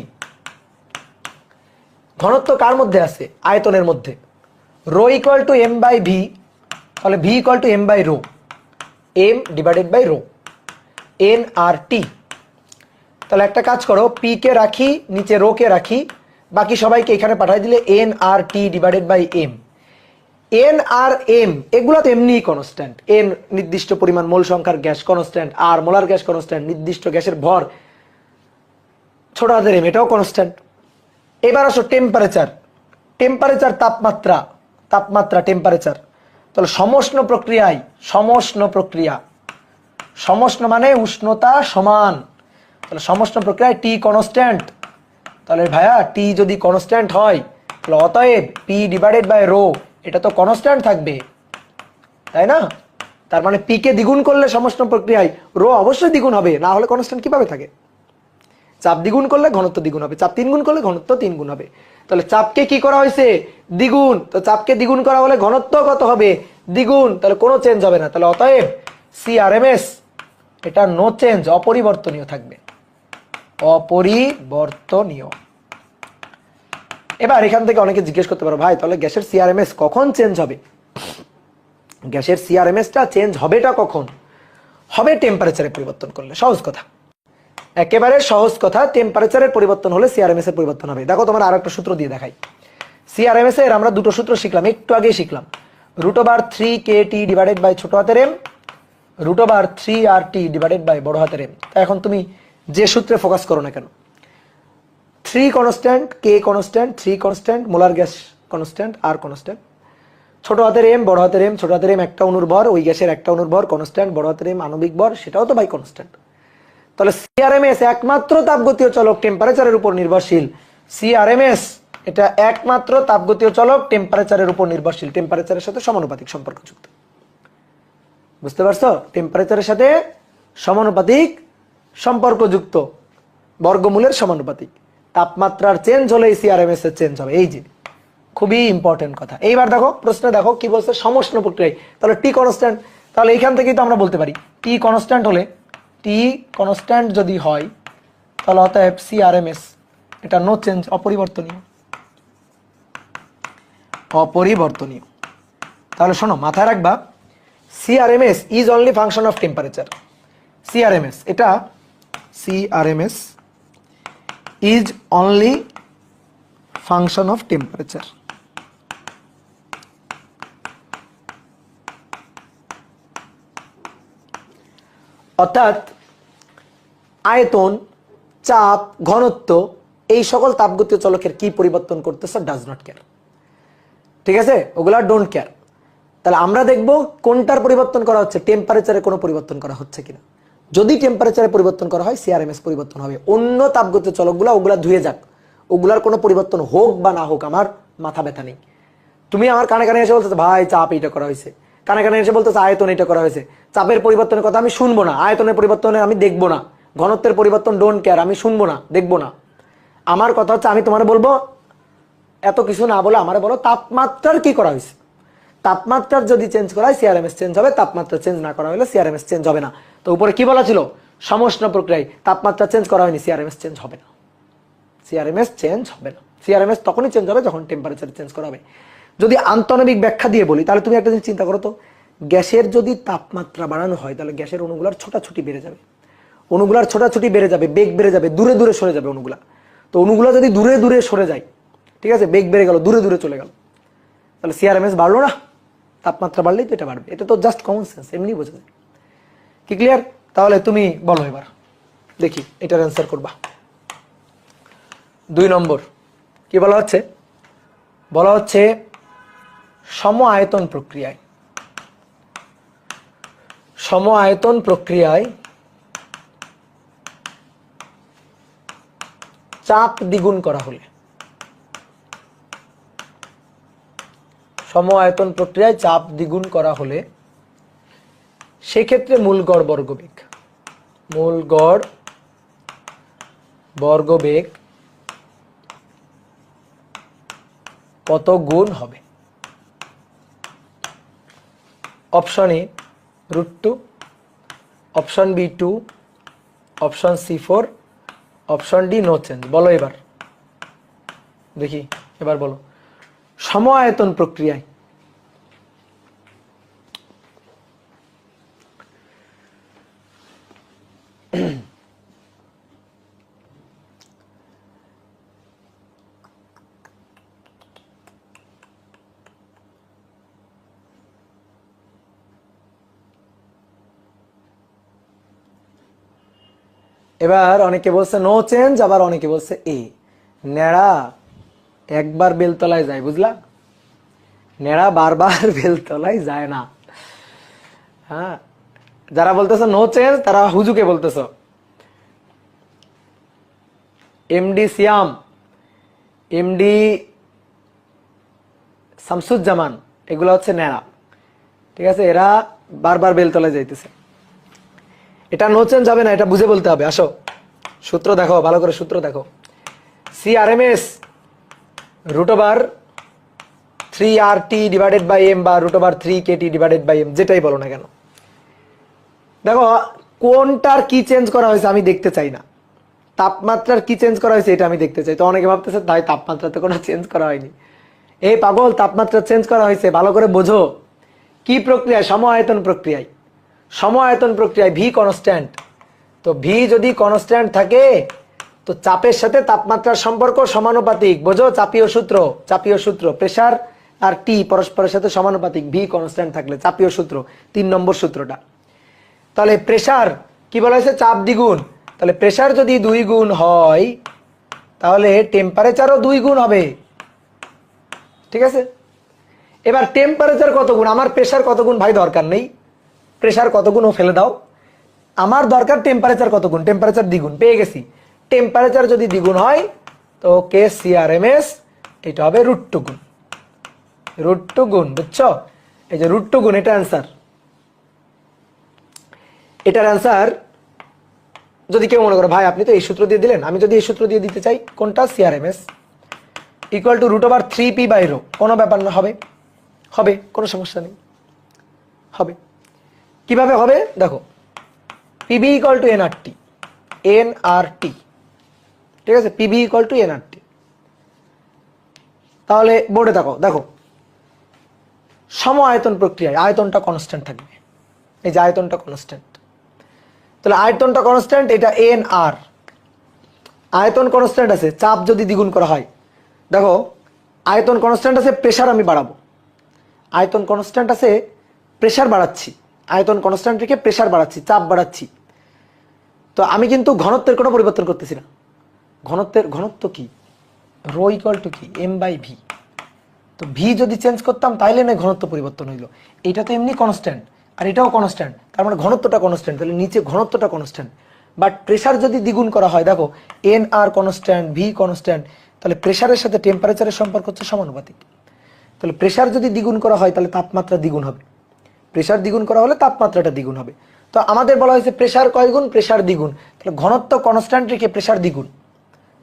ঘনত্ব কার মধ্যে আছে? আয়তনের মধ্যে। রো ইকুয়াল টু m/v, তাহলে v equal to m/ρ, m divided by rho, nRT। তাহলে একটা কাজ করো, p কে রাখি নিচে, রো কে রাখি, বাকি সবাইকে এখানে পাঠিয়ে দিলে nRT divided by m। n আর m এগুলো তো এমনি কনস্ট্যান্ট। n নির্দিষ্ট পরিমাণ মোল সংখ্যার gas constant, R molar gas constant, নির্দিষ্ট গ্যাসের ভর ছোট হাতের m, এটাও কনস্ট্যান্ট। এবার আসো টেম্পারেচার, টেম্পারেচার তাপমাত্রা, তাপমাত্রা টেম্পারেচার। তাহলে সমষ্ণ প্রক্রিয়ায়, সমষ্ণ প্রক্রিয়া, সমষ্ণ মানে উষ্ণতা সমান, তাহলে সমষ্ণ প্রক্রিয়ায় টি কনস্ট্যান্ট। তাহলে ভাইয়া টি যদি কনস্ট্যান্ট হয়, তাহলে অতএব পি ডিভাইডেড বাই রো, এটা তো কনস্ট্যান্ট থাকবে, তাই না? তার মানে পি কে দ্বিগুণ করলে সমষ্ণ প্রক্রিয়ায় রো অবশ্যই দ্বিগুণ হবে, না হলে কনস্ট্যান্ট কিভাবে থাকে? চাপ দ্বিগুণ করলে ঘনত্ব দ্বিগুণ হবে, চাপ 3 গুণ করলে ঘনত্ব 3 গুণ হবে। তাহলে চাপকে কি করা হয়েছে? দ্বিগুণ। তো চাপকে দ্বিগুণ করা হলে ঘনত্ব কত হবে? দ্বিগুণ। তাহলে কোনো চেঞ্জ হবে না। তাহলে অতএব CRMS এটা নো চেঞ্জ, অপরিবর্তনীয় থাকবে, অপরিবর্তনীয়। এবার এখান থেকে অনেকে জিজ্ঞেস করতে পারো, ভাই তাহলে গ্যাসের CRMS কখন চেঞ্জ হবে? গ্যাসের CRMSটা চেঞ্জ হবেটা কখন? হবে টেম্পারেচারে পরিবর্তন করলে। সহজ কথা, একেবারে সহজ কথা, টেম্পারেচারের পরিবর্তন হলে CRMS এর পরিবর্তন হবে। দেখো তোমার আরেকটা সূত্র দিয়ে দেখাই। CRMS এর আমরা দুটো সূত্র শিখলাম, একটু আগেই শিখলাম। √3kT ডিভাইডেড বাই ছোট হাতের m, √3RT ডিভাইডেড বাই বড় হাতের m। তা এখন তুমি যে সূত্রে ফোকাস করো না কেন, 3 constant, k constant, 3 constant, molar gas constant, R constant, ছোট হাতের m বড় হাতের m, ছোট হাতের m একটা অণুর ভর, ওই গ্যাসের একটা অণুর ভর কনস্ট্যান্ট, বড় হাতের m আণবিক ভর, সেটাও তো ভাই কনস্ট্যান্ট। তাহলে CRMS একমাত্র তাপগতীয় চলক, টেম্পারেচারের উপর নির্ভরশীল। CRMS এটা একমাত্র তাপগতীয় চলক, টেম্পারেচারের উপর নির্ভরশীল, টেম্পারেচারের সাথে সমানুপাতিক সম্পর্কযুক্ত। বুঝতে পারছো? টেম্পারেচারের সাথে সমানুপাতিক সম্পর্কযুক্ত, বর্গমূলের সমানুপাতিক। তাপমাত্রার চেঞ্জ হলে CRMS এর চেঞ্জ হবে। এই যে খুবই ইম্পর্টেন্ট কথা। এইবার দেখো প্রশ্নে, দেখো কি বলছে, সমষ্ণ প্রক্রিয়ায়। তাহলে টি কনস্ট্যান্ট, তাহলে এইখান থেকেই তো আমরা বলতে পারি টি কনস্ট্যান্ট হলে, টি কনস্ট্যান্ট যদি হয়, তাহলে অতএব CRMS এটা নো চেঞ্জ, অপরিবর্তনীয়, অপরিবর্তনীয়। তাহলে শোনো, মাথায় রাখবা, CRMS is only function of temperature. CRMS এটা, CRMS is only function of temperature. অর্থাৎ আয়তন, চাপ, ঘনত্ব এই সকল তাপগতীয় চলকের কি পরিবর্তন করতেছে ডাজ নট কেয়ার, ঠিক আছে, ওগুলা ডোন্ট কেয়ার। তাহলে আমরা দেখব কোনটার পরিবর্তন করা হচ্ছে, টেম্পারেচারে কোনো পরিবর্তন করা হচ্ছে কিনা। যদি টেম্পারেচারে পরিবর্তন করা হয় CRMS পরিবর্তন হবে। অন্য তাপগতীয় চলকগুলো ওগুলা ধুয়ে যাক, ওগুলার কোনো পরিবর্তন হোক বা না হোক আমার মাথা ব্যথা নেই। তুমি আমার কানে কানে এসে বলতেছো ভাই চাপ এইটা করা হয়েছে, কানে কানে এসে বলতেছো আয়তন এটা করা হয়েছে। চাপের পরিবর্তনের কথা আমি শুনবো না, আয়তনের পরিবর্তনের আমি দেখবো না, ঘনত্বের পরিবর্তন ডোন্ট কেয়ার, আমি শুনবো না, দেখবো না। আমার কথা হচ্ছে আমি তোমার বলবো এত কিছু না বলে আমারে বলো তাপমাত্রার কি করা হয়েছে। তাপমাত্রার যদি চেঞ্জ করা হয় সিআরএমএস চেঞ্জ হবে, তাপমাত্রা চেঞ্জ না করা হলে সিআরএমএস চেঞ্জ হবে না। তো উপরে কি বলা ছিল, সমষ্ণ প্রক্রিয়ায় তাপমাত্রা চেঞ্জ করা হয়নি, সিআরএমএস চেঞ্জ হবে না। সিআরএমএস চেঞ্জ হবে না। সিআরএমএস তখনই চেঞ্জ হবে যখন টেম্পারেচার চেঞ্জ করা হবে। যদি আন্তঃনবিক ব্যাখ্যা দিয়ে বলি তাহলে তুমি একটা জিনিস চিন্তা করো তো, গ্যাসের যদি তাপমাত্রা বাড়ানো হয় তাহলে গ্যাসের অণুগুলার ছোটাছুটি বেড়ে যাবে, অণুগুলার ছোটাছুটি বেড়ে যাবে, বেগ বেড়ে যাবে, দূরে দূরে সরে যাবে অণুগুলা। তো অণুগুলা যদি দূরে দূরে সরে যায়, ঠিক আছে, বেগ বেড়ে গেল, দূরে দূরে চলে গেল, তাহলে সিআরএমএস বাড়লো না। তাপমাত্রা বাড়লেই তো এটা বাড়বে, এটা তো জাস্ট কমন সেন্স, এমনি বোঝা যায়। কি ক্লিয়ার? তাহলে তুমি বলো এবার, দেখি এটার অ্যান্সার করবা। 2 নম্বর কি বলা হচ্ছে, বলা হচ্ছে সম আয়তন প্রক্রিয়ায়, সম আয়তন প্রক্রিয়ায় চাপ দ্বিগুণ করা হলে, সম আয়তন প্রক্রিয়ায় চাপ দ্বিগুণ করা হলে সেক্ষেত্রে মূল গড় বর্গবেগ, মূল গড় বর্গবেগ কত গুণ হবে? Option A √2, option B 2, option C 4, option D no change. বলো এবার, দেখি এবার বলো। সম আয়তন প্রক্রিয়ায় এবার অনেকে বলছে নো চেঞ্জ, আবার অনেকে বলছে এ। নেড়া একবার বেলতলায় যায়, বুঝলা? নেড়া বারবার বেলতলায় যায় না। হ্যাঁ, যারা বলতেছ নো চেঞ্জ তারা হুজুকে বলতেছ। এমডি সিয়াম, এমডি শামসুজ্জামান, এগুলো হচ্ছে নেড়া, ঠিক আছে? এরা বারবার বেলতলায় যাইতেছে। এটা নো চেঞ্জ হবে না, এটা বুঝে বলতে হবে। আসো সূত্র দেখো, ভালো করে সূত্র দেখো। CRMS √3RT divided by M বা √3KT ডিভাইডেড বাই এম, যেটাই বলো না কেন। দেখো কোনটার কি চেঞ্জ করা হয়েছে আমি দেখতে চাই না, তাপমাত্রার কি চেঞ্জ করা হয়েছে এটা আমি দেখতে চাই। তো অনেকে ভাবতেছে তাই তাপমাত্রাতে কোনো চেঞ্জ করা হয়নি। এই পাগল, তাপমাত্রা চেঞ্জ করা হয়েছে, ভালো করে বোঝো। কি প্রক্রিয়ায়? সম আয়তন প্রক্রিয়ায়। সম আয়তন প্রক্রিয়ায় ভি কনস্ট্যান্ট। তো ভি যদি কনস্ট্যান্ট থাকে তো চাপের সাথে তাপমাত্রার সম্পর্ক সমানুপাতিক। বোঝো, চাপীয় সূত্র, চাপীয় সূত্র। প্রেসার আর টি পরস্পরের সাথে সমানুপাতিক, ভি কনস্ট্যান্ট থাকলে, চাপীয় সূত্র 3 নম্বর সূত্রটা। তাহলে প্রেসার কি বলা হয়েছে? চাপ দ্বিগুণ। তাহলে প্রেসার যদি 2 গুণ হয় তাহলে টেম্পারেচারও 2 গুণ হবে, ঠিক আছে? এবার টেম্পারেচার কত গুণ? আমার প্রেসার কত গুণ ভাই দরকার নেই, প্রেসার কত গুণ ও ফেলে দাও। আমার দরকার টেম্পারেচার কত গুণ, টেম্পারেচার দ্বিগুণ। পেয়ে গেছি, টেম্পারেচার যদি দ্বিগুণ হয় তো কে সিআরএমএস এটা হবে √2 গুণ, √2 গুণ। বুঝছো? এই যে √2 গুণ, এটা অ্যান্সার। এটার অ্যান্সার যদি কেউ মনে করো ভাই আপনি তো এই সূত্র দিয়ে দিলেন, আমি যদি এই সূত্র দিয়ে দিতে চাই, কোনটা? সিআরএমএস ইকুয়াল টু √3p/ρ, কোনো ব্যাপার না, হবে, হবে, কোনো সমস্যা নেই, হবে। কিভাবে হবে দেখো, PB equal to nRT, nRT, ঠিক আছে? PB equal to nRT. তাহলে বোর্ডে দেখো, দেখো সম আয়তন প্রক্রিয়ায় আয়তনটা কনস্ট্যান্ট থাকবে, এই যে আয়তনটা কনস্ট্যান্ট। তাহলে আয়তনটা কনস্ট্যান্ট, এটা এন আর, আয়তন কনস্ট্যান্ট আছে। চাপ যদি দ্বিগুণ করা হয়, দেখো আয়তন কনস্ট্যান্ট আছে, প্রেসার আমি বাড়াবো। আয়তন কনস্ট্যান্ট আছে, প্রেসার বাড়াচ্ছি, আয়তন কনস্ট্যান্ট রেখে প্রেসার বাড়াচ্ছি, চাপ বাড়াচ্ছি। তো আমি কিন্তু ঘনত্বের কোনো পরিবর্তন করতেছি না। ঘনত্ব কি? ρ ইকুয়াল টু কি? m/v। তো ভি যদি চেঞ্জ করতাম তাইলে না ঘনত্ব পরিবর্তন হইলো। এটা তো এমনি কনস্ট্যান্ট আর এটাও কনস্ট্যান্ট, তার মানে ঘনত্বটা কনস্ট্যান্ট, তাহলে নিচে ঘনত্বটা কনস্ট্যান্ট। বাট প্রেসার যদি দ্বিগুণ করা হয়, দেখো এন আর কনস্ট্যান্ট, ভি কনস্ট্যান্ট, তাহলে প্রেসারের সাথে টেম্পারেচারের সম্পর্ক হচ্ছে সমানুপাতিক। তাহলে প্রেসার যদি দ্বিগুণ করা হয় তাহলে তাপমাত্রা দ্বিগুণ হবে, প্রেসার দ্বিগুণ করা হলে তাপমাত্রাটা দ্বিগুণ হবে। তো আমাদের বলা হয়েছে প্রেসার কয় গুণ? প্রেসার দ্বিগুণ। তাহলে ঘনত্ব কনস্ট্যান্ট রেখে প্রেসার দ্বিগুণ,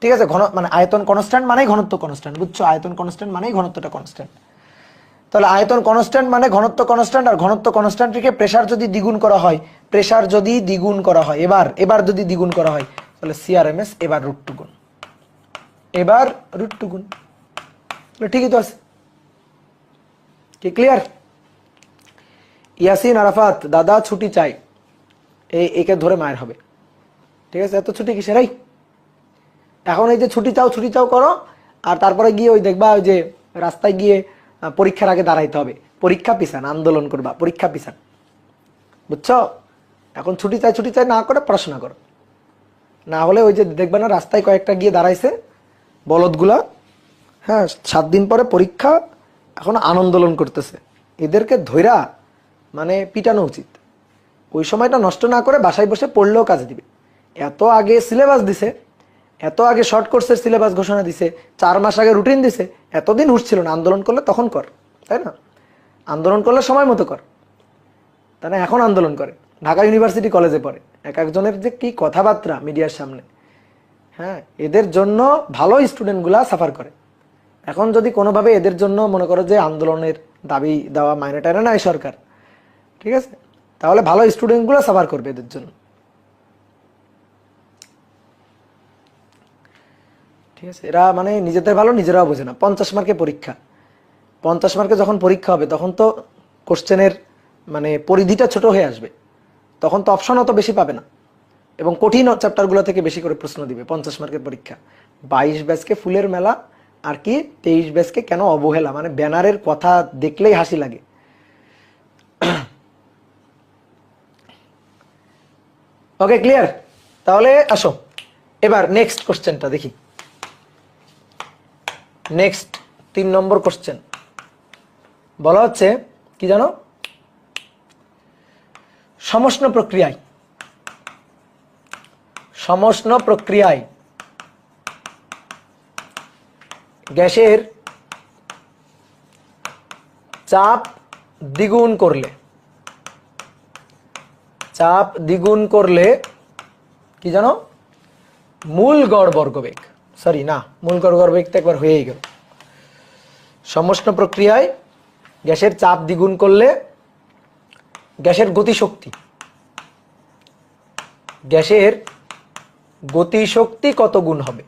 ঠিক আছে, ঘন মানে আয়তন কনস্ট্যান্ট মানেই ঘনত্ব কনস্ট্যান্ট, বুঝছো? আয়তন কনস্ট্যান্ট মানেই ঘনত্বটা কনস্ট্যান্ট। তাহলে আয়তন কনস্ট্যান্ট মানে ঘনত্ব কনস্ট্যান্ট, আর ঘনত্ব কনস্ট্যান্ট রেখে প্রেসার যদি দ্বিগুণ করা হয়, প্রেসার যদি দ্বিগুণ করা হয়, এবার যদি দ্বিগুণ করা হয়, তাহলে সিআরএমএস এবার √2 গুণ, এবার √2 গুণ। ঠিকই তো আছে, কি ক্লিয়ার? ইয়াসিন আরাফাত, দাদা ছুটি চাই, একে ধরে মায়ের হবে। ঠিক আছে, এত ছুটি কিসের? এখন এই যে ছুটি চাও করো, আর তারপরে গিয়ে ওই দেখবা ওই যে রাস্তায় গিয়ে পরীক্ষার আগে দাঁড়াইতে হবে, পরীক্ষা পিছান, আন্দোলন করবা, পরীক্ষা পিছান, বুঝছো? এখন ছুটি চাই না করে পড়াশোনা করো, না হলে ওই যে দেখবা না রাস্তায় কয়েকটা গিয়ে দাঁড়াইছে বলদগুলা, হ্যাঁ 7 দিন পরে পরীক্ষা, এখন আন্দোলন করতেছে, এদেরকে ধৈরা মানে পিটানো উচিত। ওই সময়টা নষ্ট না করে বাসায় বসে পড়লেও কাজে দিবে। এত আগে সিলেবাস দিছে, এত আগে শর্ট কোর্সের সিলেবাস ঘোষণা দিছে, 4 মাস আগে রুটিন দিছে, এতদিন হুঁশছিল না। আন্দোলন করলে তখন কর, তাই না? আন্দোলন করলে সময় মতো কর, তাই না? এখন আন্দোলন করে, ঢাকা ইউনিভার্সিটি কলেজে পড়ে, এক একজনের যে কি কথাবার্তা মিডিয়ার সামনে, হ্যাঁ, এদের জন্য ভালো স্টুডেন্টগুলা সাফার করে। এখন যদি কোনোভাবে এদের জন্য মনে করো যে আন্দোলনের দাবি দেওয়া মাইনে টাইনে নাই সরকার, ঠিক আছে, তাহলে ভালো স্টুডেন্টগুলো সাফার করবে এদের জন্য। ঠিক আছে, এরা মানে নিজেদের ভালো নিজেরাও বোঝে না। 50 মার্কে পরীক্ষা, 50 মার্কে যখন পরীক্ষা হবে তখন তো কোশ্চেনের মানে পরিধিটা ছোট হয়ে আসবে, তখন তো অপশন অত বেশি পাবে না, এবং কঠিন চ্যাপ্টারগুলো থেকে বেশি করে প্রশ্ন দিবে। 50 মার্কের পরীক্ষা, 22 ব্যাচকে ফুলের মেলা, আর কি 23 ব্যাচকে কেন অবহেলা, মানে ব্যানারের কথা দেখলেই হাসি লাগে। ওকে, ক্লিয়ার? তাহলে আসো এবার নেক্সট কোশ্চেনটা দেখি। নেক্সট 3 নম্বর কোশ্চেন বলা হচ্ছে কি জানো? সমষ্ণ প্রক্রিয়ায় গ্যাসের চাপ দ্বিগুণ করলে কি জানো? মূল গড় বর্গবেগ, সরি না, মূল গড় বর্গবেগ তো একবার হয়েই গেল। সমষ্ণ প্রক্রিয়ায় গ্যাসের চাপ দ্বিগুণ করলে গ্যাসের গতিশক্তি কত গুণ হবে?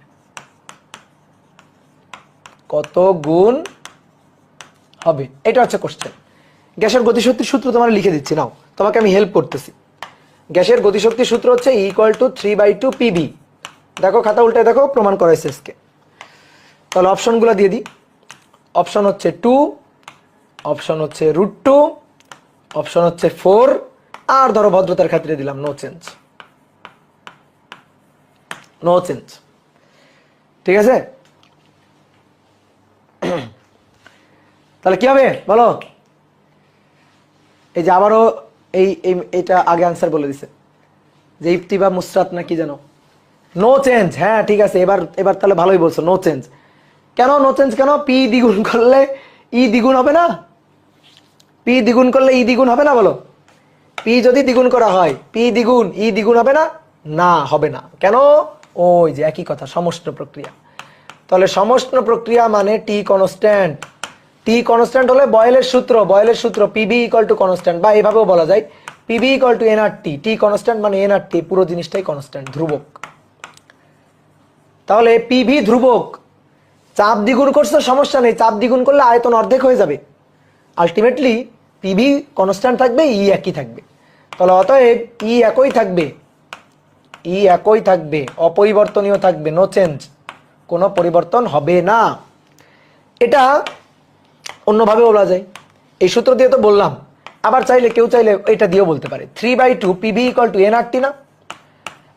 এটা হচ্ছে কোশ্চেন। গ্যাসের গতিশক্তির সূত্র তোমার লিখে দিচ্ছি, নাও, তোমাকে আমি হেল্প করতেছি। গ্যাসের গতিশক্তির সূত্র হচ্ছে E=3/2 PV। দেখো খাতা উল্টে দেখো, প্রমাণ করাইছে আজকে। তাহলে অপশনগুলো দিয়ে দিই। অপশন হচ্ছে 2, অপশন হচ্ছে √2, অপশন হচ্ছে 4, আর ধরো ভদ্রতার খাতিরে দিলাম নো চেঞ্জ। ঠিক আছে? তাহলে কি হবে বলো? এই যে আবারও এইটা আগে আনসার বলে দিছে যে ইফতিবা মুসরাত না কি জানো, নো চেঞ্জ। হ্যাঁ ঠিক আছে, এবার তাহলে ভালোই বলছো, নো চেঞ্জ। কেন নো চেঞ্জ? কেন? পি দ্বিগুণ করলে ই দ্বিগুণ হবে না? পি দ্বিগুণ করলে ই দ্বিগুণ হবে না বলো? পি যদি দ্বিগুণ করা হয়, পি দ্বিগুণ ই দ্বিগুণ হবে না? না, হবে না। কেন? ওই যে একই কথা, সমষ্ণ প্রক্রিয়া। তাহলে সমষ্ণ প্রক্রিয়া মানে টি কনস্ট্যান্ট। টি কনস্ট্যান্ট হলে বয়েলের সূত্র পিবি = কনস্ট্যান্ট, বা এভাবেও বলা যায় পিবি = এনআরটি। টি কনস্ট্যান্ট মানে এনআরটি, পুরো জিনিসটাই কনস্ট্যান্ট, ধ্রুবক। তাহলে পিভি ধ্রুবক, চাপ দ্বিগুণ করছে সমস্যা নেই, চাপ দ্বিগুণ করলে আয়তন অর্ধেক হয়ে যাবে। আলটিমেটলি পিভি কনস্ট্যান্ট থাকবে, ই একই থাকবে। তাহলে অতএব ই একই থাকবে, অপরিবর্তনীয় থাকবে, নো চেঞ্জ, কোনো পরিবর্তন হবে না। এটা অন্যভাবে বলা যায়, এই সূত্র দিয়ে তো বললাম। আবার কেউ চাইলে এটা দিয়েও বলতে পারে 3/2 পিভি = এনআরটি না,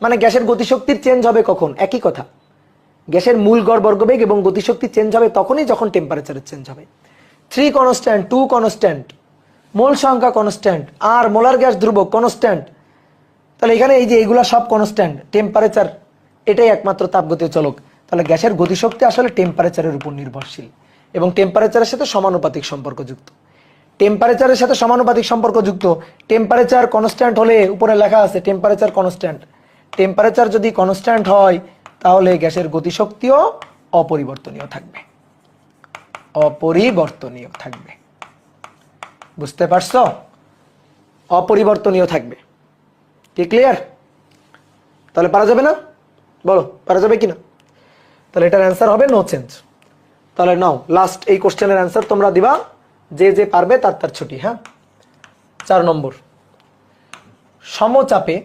মানে গ্যাসের গতিশক্তির চেঞ্জ হবে কখন? একই কথা, গ্যাসের মূল গড় বর্গবেগ এবং গতিশক্তি চেঞ্জ হবে তখনই যখন টেম্পারেচারের চেঞ্জ হবে। 3 কনস্ট্যান্ট, 2 কনস্ট্যান্ট, মোল সংখ্যা কনস্ট্যান্ট, আর মোলার গ্যাস ধ্রুবক কনস্ট্যান্ট। তাহলে এখানে এই যে এগুলা সব কনস্ট্যান্ট, টেম্পারেচার এটাই একমাত্র তাপগতীয় চলক। তাহলে গ্যাসের গতিশক্তি আসলে টেম্পারেচারের উপর নির্ভরশীল এবং টেম্পারেচারের সাথে সমানুপাতিক সম্পর্কযুক্ত। টেম্পারেচার কনস্ট্যান্ট হলে উপরে লেখা আছে টেম্পারেচার কনস্ট্যান্ট, টেম্পারেচার যদি কনস্ট্যান্ট হয় তাহলে গ্যাসের গতিশক্তিও অপরিবর্তনীয় থাকবে, অপরিবর্তনীয় থাকবে। বুঝতে পারছো? অপরিবর্তনীয় থাকবে। কি ক্লিয়ার? তাহলে পারা যাবে না? বলো পারা যাবে কিনা? তাহলে এটার অ্যান্সার হবে নো চেঞ্জ। তাহলে নাও লাস্ট এই কোশ্চেনের অ্যান্সার তোমরা দিবা, যে যে পারবে তার তার ছুটি। হ্যাঁ, 4 নম্বর, সমচাপে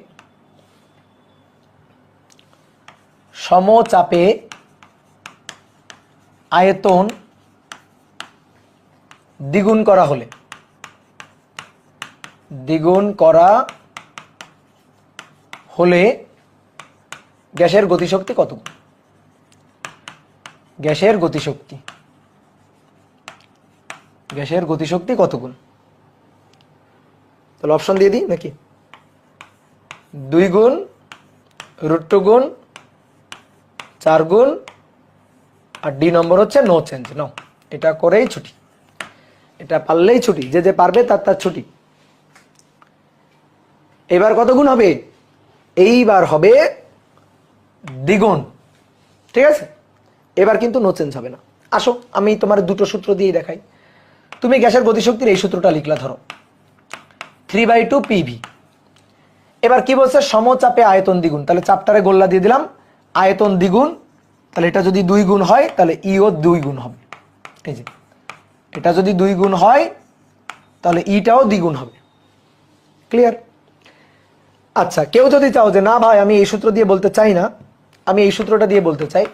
সমচাপে আয়তন দ্বিগুণ করা হলে, দ্বিগুণ করা হলে গ্যাসের গতিশক্তি কত গুণ? গ্যাসের গতিশক্তি, গ্যাসের গতিশক্তি কত গুণ? তাহলে অপশন দিয়ে দিই নাকি? 2 গুণ, √2 গুণ, 4 গুণ, আর ডি নম্বর হচ্ছে নো চেঞ্জ। নাও এটা করেই ছুটি, এটা পারলেই ছুটি, যে যে পারবে তার তার ছুটি। এবার কত গুণ হবে? এইবার হবে দ্বিগুণ। ঠিক আছে, এবার কিন্তু নো চেঞ্জ হবে না। আসো আমি তোমার দুটো সূত্র দিয়ে দেখাই। তুমি গ্যাসের গতিশক্তির এই সূত্রটা লিখলা, ধরো 3/2 PV। এবার কি বলছে? সমচাপে আয়তন দ্বিগুণ, তাহলে চাপটারে গোল্লা দিয়ে দিলাম, আয়তন দ্বিগুণ, তাহলে এটা যদি 2 গুণ হয় তাহলে ইও 2 গুণ হবে। এই যে এটা যদি 2 গুণ হয় তাহলে ইটাও দ্বিগুণ হবে। ক্লিয়ার? আচ্ছা, কেউ যদি চাও যে না ভাই আমি এই সূত্র দিয়ে বলতে চাই না, আমি এই সূত্রটা দিয়ে বলতে চাই,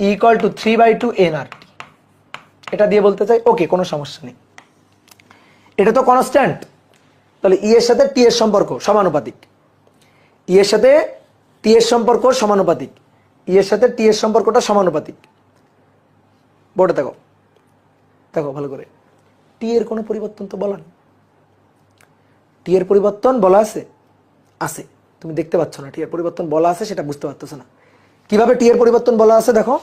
= 3/2 nRT, এটা দিয়ে বলতে চাই, ওকে, কোনো সমস্যা নেই। এটা তো কনস্ট্যান্ট, তাহলে ই এর সাথে টি এর সম্পর্ক সমানুপাতিক, ই এর সাথে টি এর সম্পর্ক সমানুপাতিক, ই এর সাথে টি এর সম্পর্কটা সমানুপাতিক। বোর্ডে দেখো, দেখো ভালো করে, টি এর কোনো পরিবর্তন তো বলা নেই। টি এর পরিবর্তন বলা আছে? আছে, তুমি দেখতে পাচ্ছ না টি এর পরিবর্তন বলা আছে, সেটা বুঝতে পারতেছ না। কিভাবে টি এর পরিবর্তন বলা আছে দেখো,